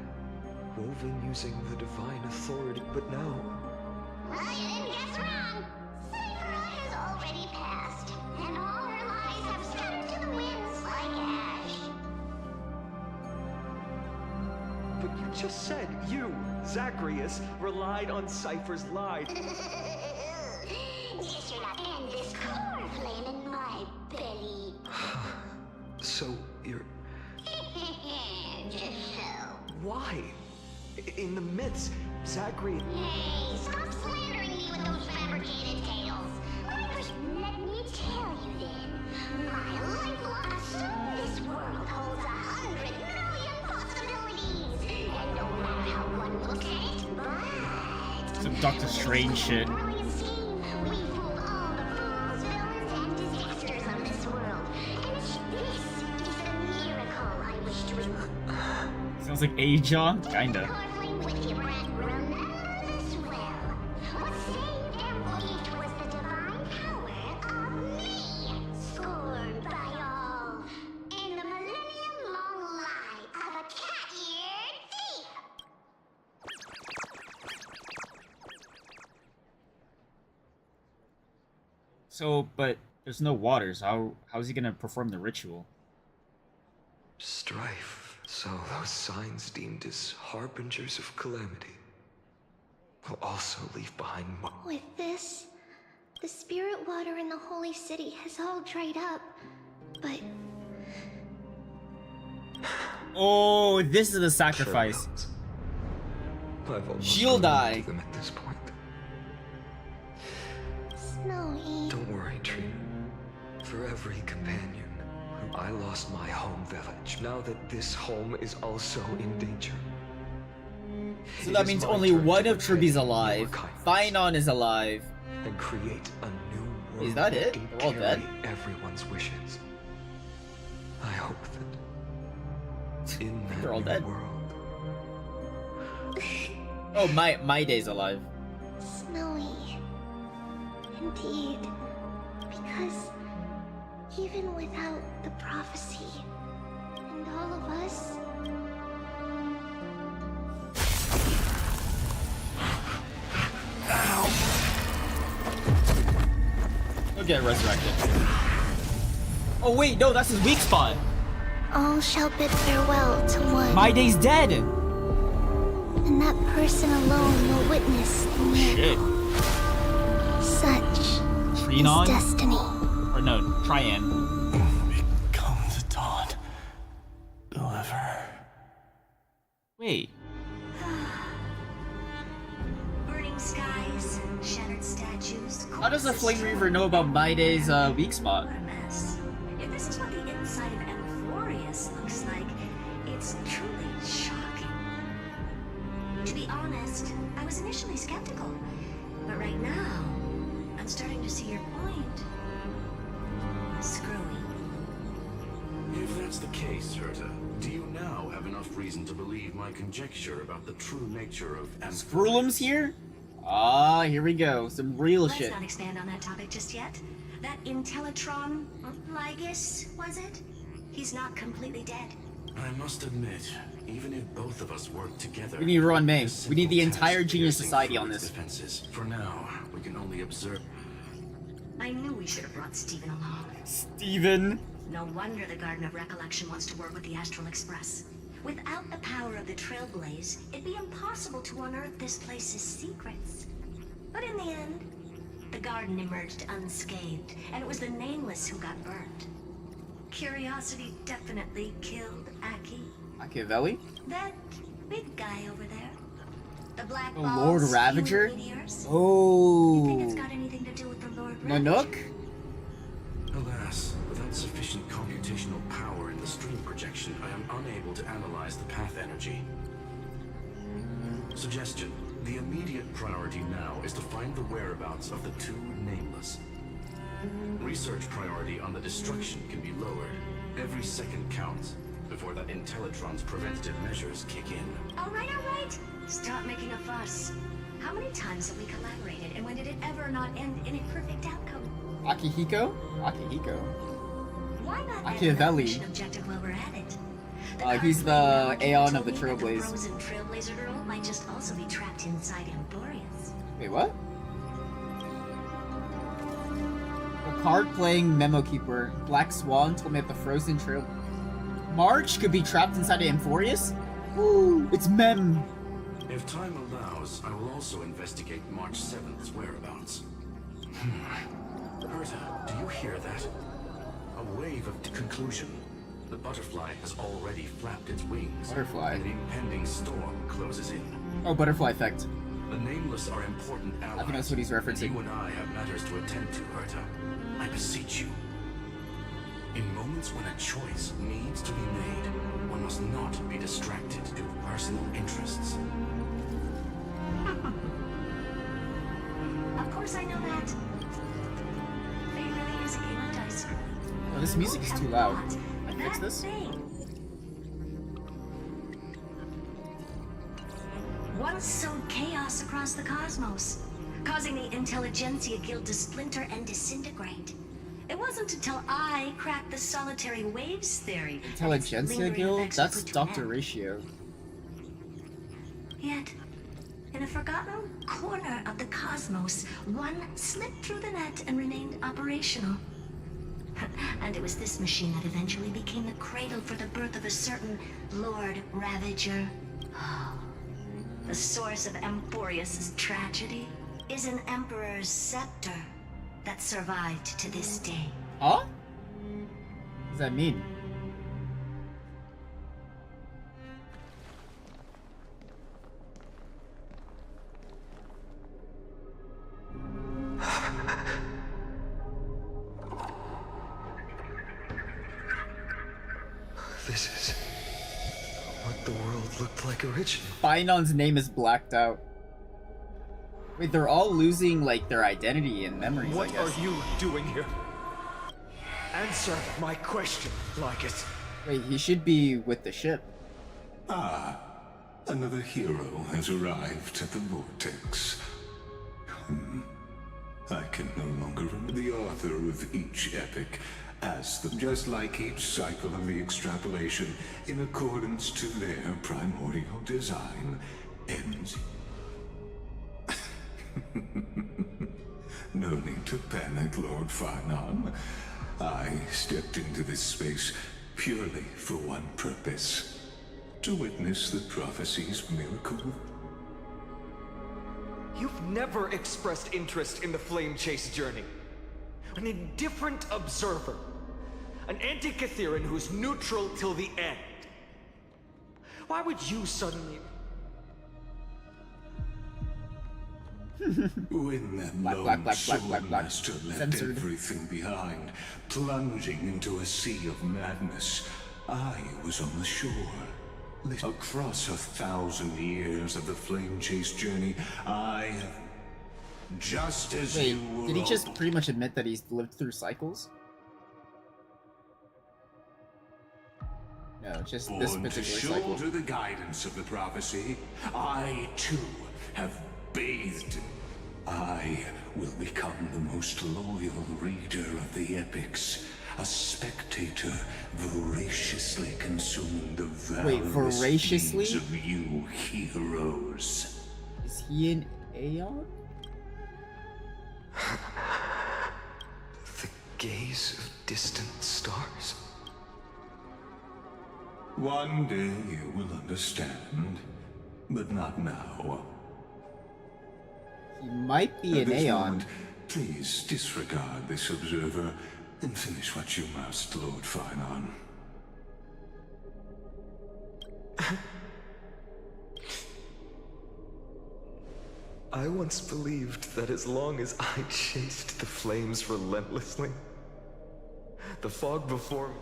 woven using the divine authority. But now... Well, you didn't guess wrong. Cyphera has already passed, and all her lies have scattered to the winds like ash. But you just said you, Zagreus, relied on Cypher's lie. guess you're not in this core flame in my belly. So, you're... Just so. Why? In the midst, Zachary... Hey, stop slandering me with those fabricated tales. Let me tell you then. My lifelong assume this world holds 100 million possibilities. And no matter how one looks at it, but... Some Doctor Strange shit. Brilliant scheme. We fooled all the fools, villains, and disasters of this world. And this is a miracle I wish to... Sounds like Aja? Kinda. With your brand as well. What saved and believed was the divine power of me, scorned by all, in the millennium-long lie of a cat-eared thief. So, but there's no waters. How's he gonna perform the ritual? Strife. So those signs deemed as harbingers of calamity will also leave behind more. With this, the spirit water in the holy city has all dried up, but... Oh, this is the sacrifice. She'll die. Them at this point. Snowy. Don't worry, Trina. For every companion whom I lost my home village, now that this home is also in danger. So that means only one of Triby's alive. Finon is alive. And create a new world. Is that it? They're all dead? Everyone's wishes. I hope that in that They're all dead. world. Oh, my day's alive. Snowy. Indeed. Because even without the prophecy, and all of us... He'll get resurrected. Oh wait, no, that's his weak spot. All shall bid farewell to one. My day's dead. And that person alone will witness the miracle. Such Trinon? is destiny. Or no, Trian. Become the dawn. Deliver. Wait. Burning skies, shattered statues. How does the Flame Reaver know about My Day's weak spot? If this is what the inside of Amphorius looks like, it's truly shocking. To be honest, I was initially skeptical, but right now, I'm starting to see your point. Screwy. If that's the case, Herta, do you now have enough reason to believe my conjecture about the true nature of Scroolum's here? Ah, here we go. Some real shit. Let's not expand on that topic just yet. That Intellitron, Lygus, was it? He's not completely dead. I must admit, even if both of us work together, We need Ron May. We need the entire task Genius piercing Society through on its this. defenses. For now, we can only observe. I knew we should have brought Steven along. Steven. No wonder the Garden of Recollection wants to work with the Astral Express. Without the power of the Trailblaze, it'd be impossible to unearth this place's secrets. But in the end, the garden emerged unscathed, and it was the Nameless who got burnt. Curiosity definitely killed Aki. Machiavelli? That big guy over there. The black The balls, Lord human Ravager? meteors. Oh. You think it's got anything to do with the Lord Ravager? Nanook? Alas, without sufficient computational power in the stream projection, I am unable to analyze the path energy. Suggestion. The immediate priority now is to find the whereabouts of the two Nameless. Research priority on the destruction can be lowered. Every second counts before that Intellitron's preventative measures kick in. All right. Stop making a fuss. How many times have we collaborated, and when did it ever not end in a perfect outcome? Akihiko? Akihiko. Why not Machiavelli. mission objective while we're at it? He's the Aeon of the Trailblaze. Frozen Trailblazer girl might just also be trapped inside Amphorius. Wait, what? A card playing Memo Keeper. Black Swan told me at the Frozen Trail. March could be trapped inside of Amphorius? Ooh, it's Mem. If time allows, I will also investigate March 7th's whereabouts. Herta, do you hear that? A wave of conclusion. The butterfly has already flapped its wings. Butterfly. And the impending storm closes in. Oh, butterfly effect. The Nameless are important allies. I think that's what he's referencing. You and I have matters to attend to, Herta. I beseech you. In moments when a choice needs to be made, one must not be distracted due to personal interests. Of course I know that. Fate really is a game of dice. Oh, this music is too loud. Can I fix this? Once sowed chaos across the cosmos, causing the Intelligentsia Guild to splinter and disintegrate. It wasn't until I cracked the solitary waves theory. Intelligentsia Guild? That's Dr. Ratio. Yet, in a forgotten corner of the cosmos, one slipped through the net and remained operational. And it was this machine that eventually became the cradle for the birth of a certain Lord Ravager. The source of Emporius' tragedy is an Emperor's scepter that survived to this day. Huh? What does that mean? This is what the world looked like originally. Finon's name is blacked out. Wait, they're all losing, like, their identity and memories, What I guess. are you doing here? Answer my question, Lycus. Wait, he should be with the ship. Ah, another hero has arrived at the Vortex. I can no longer remember the author of each epic as them, just like each cycle of the extrapolation, in accordance to their primordial design, ends. No need to panic, Lord Finon. I stepped into this space purely for one purpose: to witness the prophecy's miracle. You've never expressed interest in the Flame Chase journey. An indifferent observer. An anti-Catharan who's neutral till the end. Why would you suddenly... When that lone Swordmaster left everything behind, plunging into a sea of madness, I was on the shore. Across 1,000 years of the Flame Chase journey, I have... Just as Wait, you were did he just pretty much admit that he's lived through cycles? No, just this born to particular cycle. shoulder the guidance of the prophecy, I too have bathed. I will become the most loyal reader of the epics, a spectator voraciously consuming the valorous voraciously? deeds of you heroes. Is he an Aeon? The gaze of distant stars. One day you will understand, but not now. He might be At an this Aeon. moment, please disregard this observer and finish what you must, Lord Finon. I once believed that as long as I chased the flames relentlessly, the fog before me,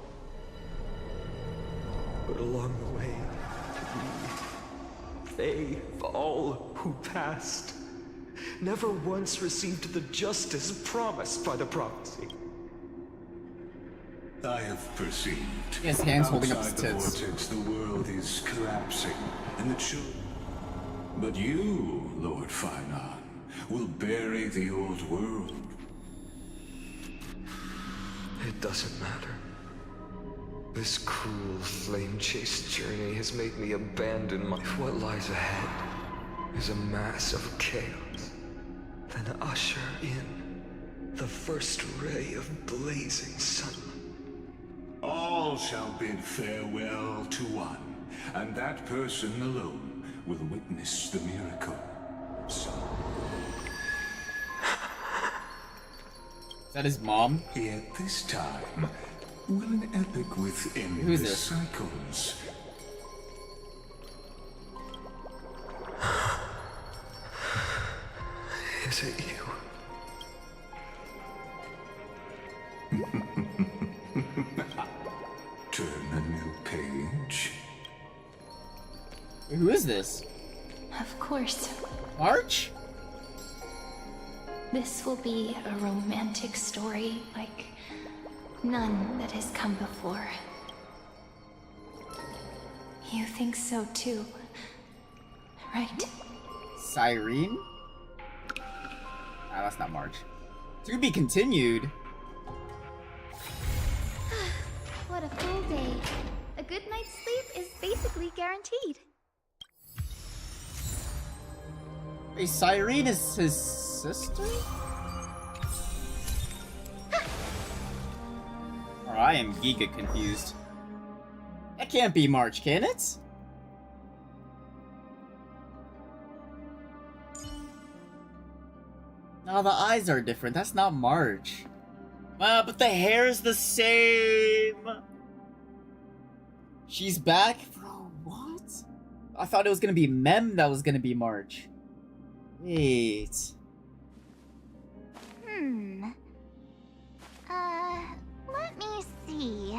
but along the way, they, all who passed, never once received the justice promised by the prophecy. I have perceived. He has hands holding up his Outside the tits. vortex, the world is collapsing, and the children. But you, Lord Finon, will bury the old world. It doesn't matter. This cruel flame chase journey has made me abandon my... If what lies ahead is a mass of chaos, then usher in the first ray of blazing sunlight. All shall bid farewell to one, and that person alone will witness the miracle. So... that his mom? Yet this time, will an epic with Who's endless this? cycles. Is it you? Turn a new page. Who is this? Of course. March? This will be a romantic story like none that has come before. You think so too, right? Cyrene? Ah, that's not March. To be continued. What a full day. A good night's sleep is basically guaranteed. Hey, Cyrene is his sister? Or I am giga confused. That can't be March, can it? No, the eyes are different. That's not March. But the hair is the same. She's back? Bro, what? I thought it was gonna be Mem that was gonna be March. Wait. Let me see.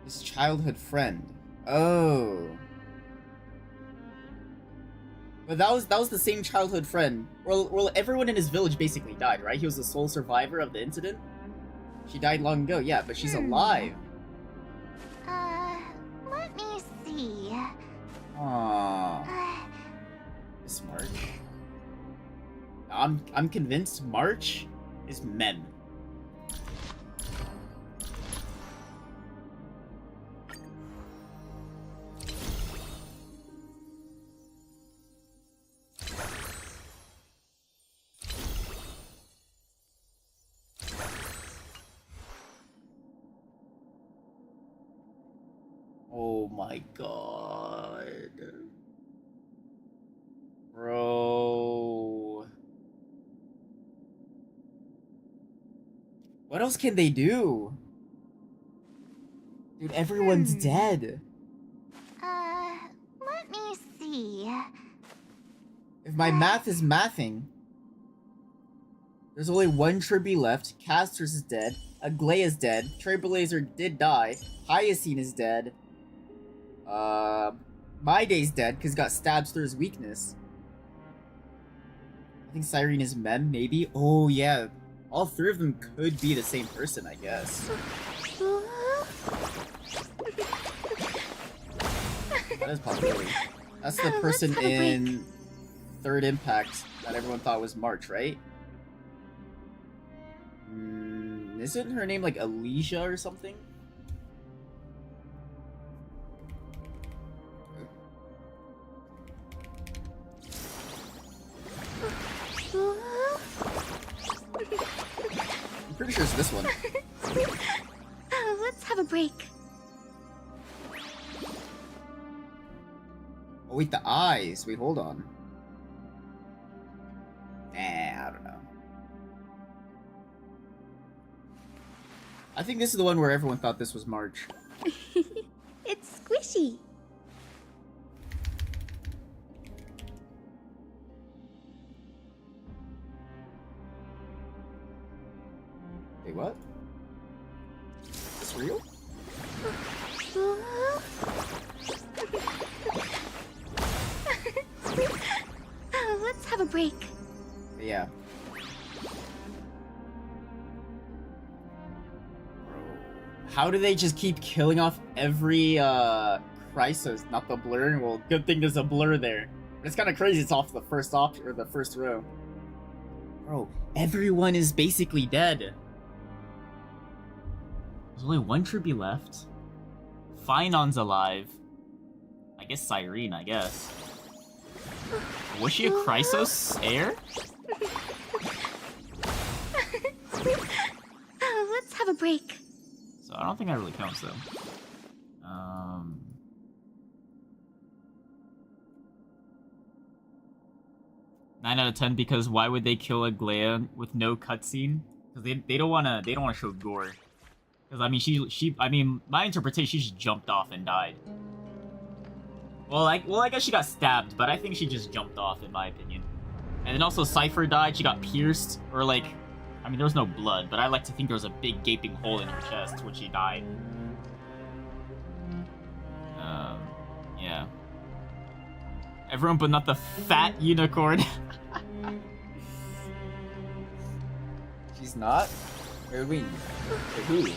His childhood friend. Oh. But that was the same childhood friend. Well, everyone in his village basically died, right? He was the sole survivor of the incident. She died long ago, yeah, but she's alive. Let me see. Aww. Miss March. I'm convinced March is Mem. Oh my god. Bro. What else can they do? Dude, everyone's dead. Let me see. If my math is mathing, there's only one Tribby left. Casters is dead. Aglaia is dead. Trailblazer did die. Hyacine is dead. My Day's dead because he got stabbed through his weakness. I think Cyrene is Mem, maybe? Oh, yeah. All three of them could be the same person, I guess. That is possibility. That's the person in Third Impact that everyone thought was March, right? Isn't her name like Alicia or something? I'm pretty sure it's this one. Let's have a break. Oh wait, the eyes. Wait, hold on. I don't know. I think this is the one where everyone thought this was March. It's squishy. Wait, what? Is this real? Let's have a break. Yeah. How do they just keep killing off every crisis? Not the blur. Well, good thing there's a blur there. But it's kind of crazy. It's off the first option or the first row. Bro, everyone is basically dead. There's only one Tribby left. Finon's alive. I guess Cyrene, I guess. Was she a Chrysos heir? Let's have a break. So I don't think that really counts though. 9 out of 10 because why would they kill Aglaia with no cutscene? Because they don't wanna show gore. Because I mean my interpretation, she just jumped off and died. Well I guess she got stabbed, but I think she just jumped off in my opinion. And then also Cypher died. She got pierced, or like, I mean there was no blood, but I like to think there was a big gaping hole in her chest when she died. Yeah. Everyone but not the fat unicorn. She's not? Where we? Who?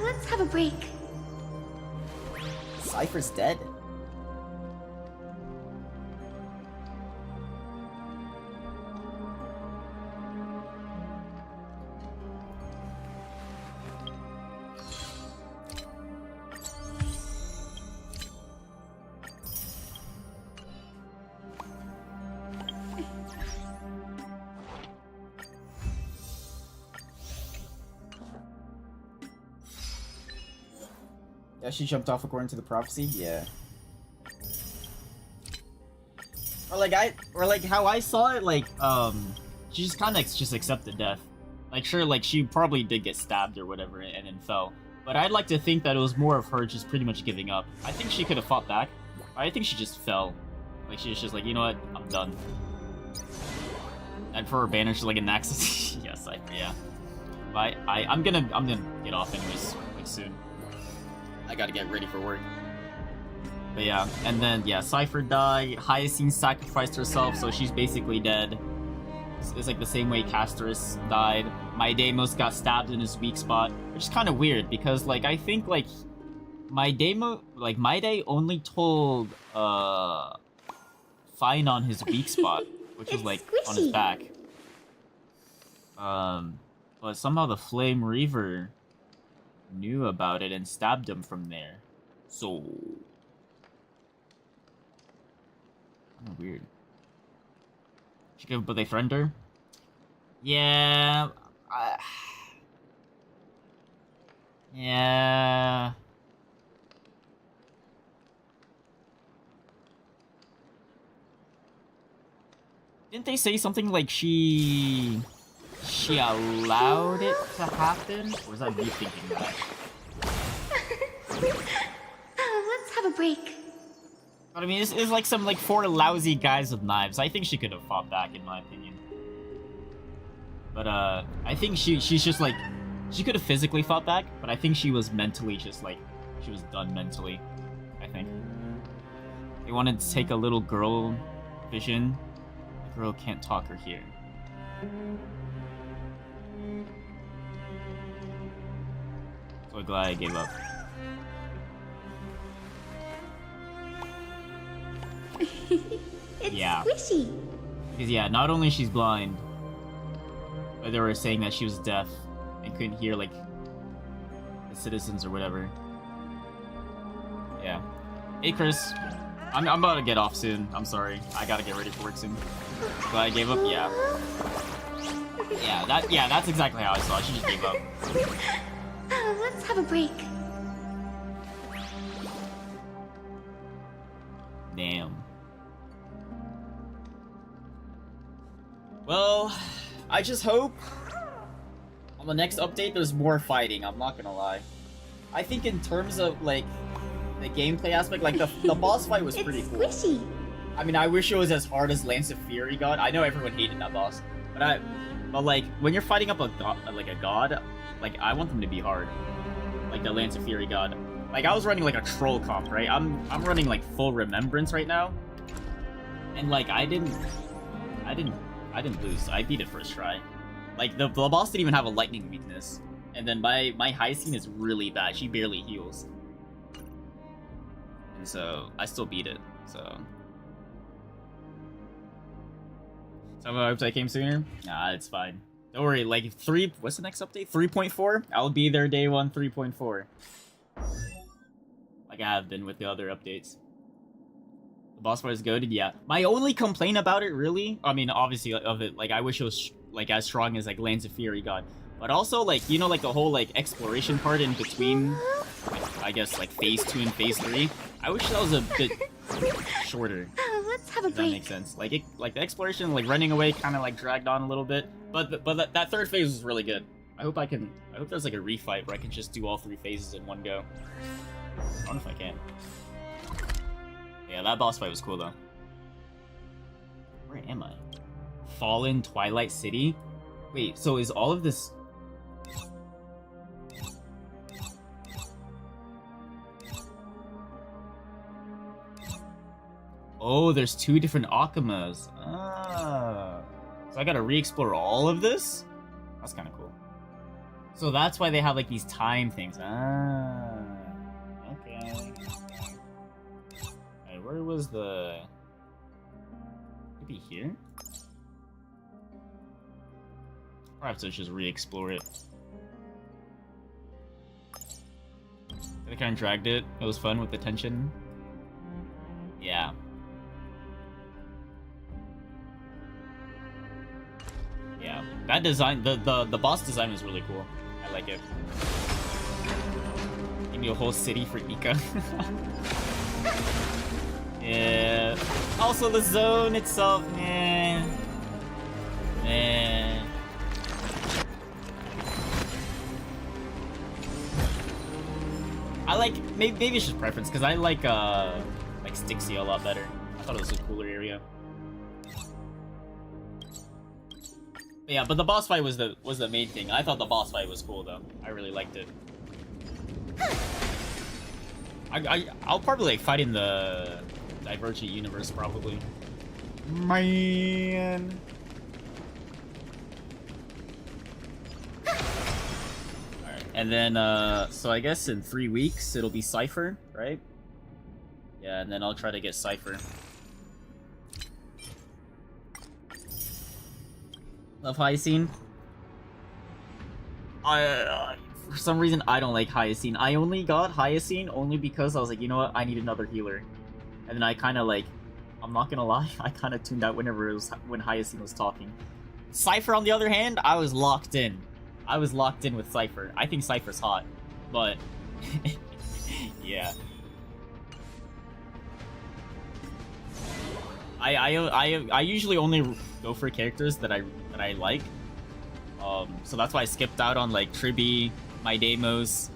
Let's have a break. Cypher's dead. Yeah, she jumped off according to the prophecy. Yeah. Or like how I saw it, like she just kind of just accepted death. Like sure, like she probably did get stabbed or whatever and then fell. But I'd like to think that it was more of her just pretty much giving up. I think she could have fought back. I think she just fell. Like she was just like, you know what, I'm done. And for her banner, she's like an Naxxas. Yes, yeah. But I'm gonna get off anyways, like soon. I gotta get ready for work. But yeah, and then yeah, Cypher died. Hyacinth sacrificed herself, so she's basically dead. It's like the same way Castris died. My Deimos got stabbed in his weak spot, which is kind of weird because like I think like My Day only told Fine on his weak spot, which was like on his back. But somehow the Flame Reaver knew about it and stabbed him from there. So kind of weird. But they threatened her? Yeah. Yeah. Didn't they say something like she allowed it to happen? Or was I rethinking that? Let's have a break. But I mean, it's like some like 4 lousy guys with knives. I think she could have fought back, in my opinion. But I think she's just like, she could have physically fought back, but I think she was mentally just like, she was done mentally. I think they wanted to take a little girl vision. The girl can't talk or hear. So glad I gave up. It's yeah. squishy. Because yeah, not only she's blind, but they were saying that she was deaf and couldn't hear like the citizens or whatever. Yeah. Hey Chris, I'm about to get off soon. I'm sorry. I gotta get ready for work soon. Glad I gave up. Yeah. Yeah, that's exactly how I saw it. She just gave up. Let's have a break. Damn. Well, I just hope on the next update there's more fighting, I'm not gonna lie. I think in terms of like the gameplay aspect, like the boss fight was pretty cool. Squishy. I mean, I wish it was as hard as Lance of Fury God. I know everyone hated that boss, but like when you're fighting up a god, like I want them to be hard. Like the Lance of Fury God. Like I was running like a troll comp, right? I'm running like full remembrance right now. And like I didn't lose. I beat it first try. Like the boss didn't even have a lightning weakness. And then my Hyacinth is really bad. She barely heals. And so I still beat it. So I hope I came sooner. Nah, it's fine. Don't worry, like what's the next update? 3.4? I'll be there day 1, 3.4. Like I have been with the other updates. The boss fight is good, yeah. My only complaint about it, really, I mean, obviously of it, like I wish it was like as strong as like Lance of Fury God. But also, like, you know, like the whole, like, exploration part in between, like, I guess, like, Phase 2 and Phase 3? I wish that was a bit shorter. Let's have a If that makes sense. Like, like, the exploration, like, running away kind of, like, dragged on a little bit. But that third phase was really good. I hope there's, like, a refight where I can just do all 3 phases in one go. I don't know if I can. Yeah, that boss fight was cool, though. Where am I? Fallen Twilight City? Wait, so is all of this... Oh, there's 2 different Akumas. Ah. So I gotta re-explore all of this? That's kind of cool. So that's why they have, like, these time things. Ah. Okay. Alright, where was the... Could be here? Perhaps I should just re-explore it. I kind of dragged it. It was fun with the tension. Yeah. Yeah. That design, the boss design was really cool. I like it. Give me a whole city for Ika. Yeah. Also the zone itself, man. Man. I like, maybe it's just preference, because I like Styxia a lot better. I thought it was a cooler area. But yeah, but the boss fight was the main thing. I thought the boss fight was cool though. I really liked it. I'll probably like fight in the Divergent universe probably. Man. Alright, and then so I guess in 3 weeks it'll be Cypher, right? Yeah, and then I'll try to get Cypher. Love Hyacine. For some reason, I don't like Hyacine. I only got Hyacine only because I was like, you know what, I need another healer. And then I kind of like, I'm not gonna lie, I kind of tuned out when Hyacine was talking. Cypher, on the other hand, I was locked in. I was locked in with Cypher. I think Cypher's hot, but yeah. I usually only go for characters that I like. So that's why I skipped out on like Tribi, Maidemos,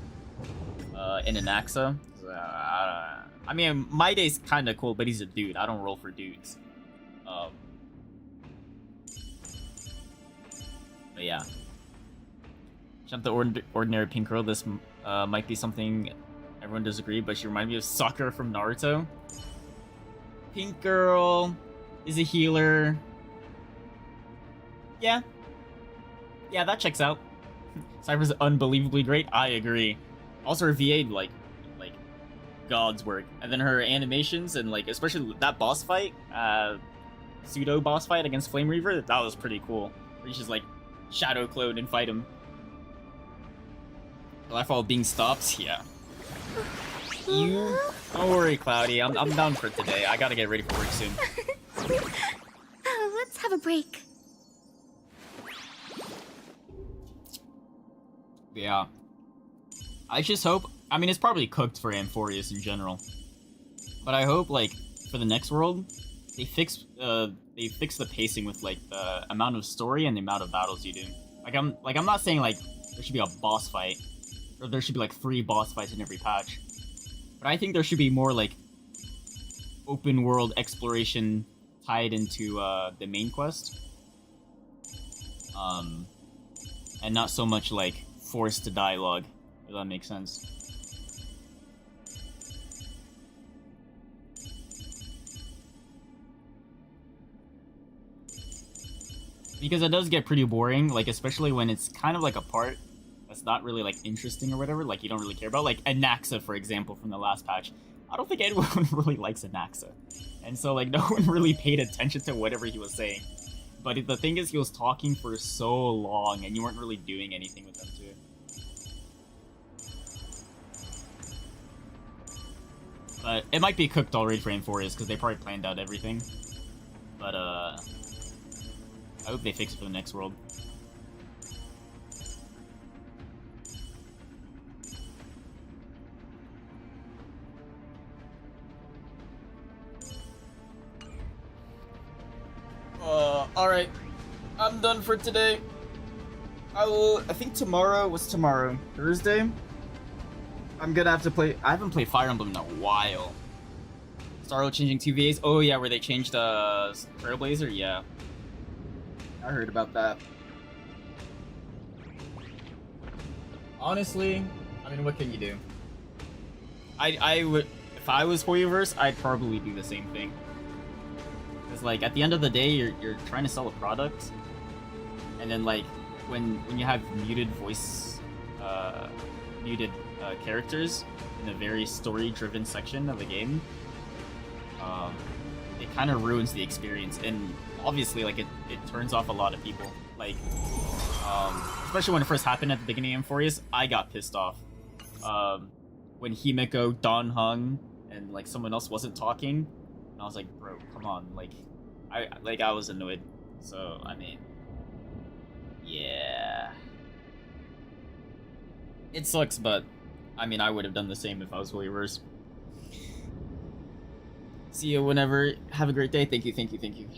and Anaxa. I mean, Maiday's kind of cool, but he's a dude. I don't roll for dudes. But yeah. Jump the ordinary pink girl. This might be something everyone does agree, but she reminded me of Sakura from Naruto. Pink girl is a healer. Yeah. Yeah, that checks out. Cypher's unbelievably great. I agree. Also, her VA, like God's work. And then her animations and, like, especially that boss fight, pseudo boss fight against Flame Reaver, that was pretty cool. Where you just, like, shadow clone and fight him. Life being stopped? Yeah. You... Don't worry, Cloudy. I'm down for today. I gotta get ready for work soon. Let's have a break. Yeah. I just hope... I mean, it's probably cooked for Amphorius in general. But I hope, like, for the next world, they fix the pacing with, like, the amount of story and the amount of battles you do. I'm not saying, like, there should be a boss fight. Or there should be, like, 3 boss fights in every patch. But I think there should be more, like, open world exploration tied into the main quest. And not so much, like, forced dialogue, if that makes sense. Because it does get pretty boring, like, especially when it's kind of like a part that's not really, like, interesting or whatever, like, you don't really care about. Like, Anaxa, for example, from the last patch. I don't think anyone really likes Anaxa. And so, like, no one really paid attention to whatever he was saying. But the thing is, he was talking for so long, and you weren't really doing anything with him, too. But it might be cooked already for Amphorius, because they probably planned out everything. But, I hope they fix it for the next world. Alright, I'm done for today. I think tomorrow, what's tomorrow? Thursday? I'm gonna have to play, I haven't played Fire Emblem in a while. Starro changing 2 VAs? Oh yeah, where they changed Trailblazer? Yeah. I heard about that. Honestly, I mean, what can you do? I would, if I was Hoyoverse, I'd probably do the same thing. Cause like at the end of the day, you're trying to sell a product, and then like when you have muted voice, muted characters in a very story-driven section of the game, it kind of ruins the experience, and obviously like it turns off a lot of people. Like, especially when it first happened at the beginning of Amphorius, I got pissed off. When Himeko, Don Hung, and like someone else wasn't talking, and I was like, bro, come on, like, I was annoyed. So I mean, yeah, it sucks, but I mean, I would have done the same if I was Hoyoverse. See you whenever. Have a great day. Thank you, thank you, thank you.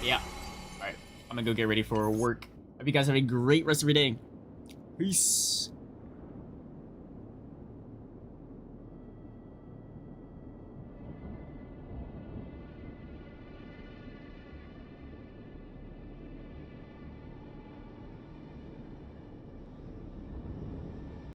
Yeah. Alright. I'm gonna go get ready for work. Hope you guys have a great rest of your day. Peace.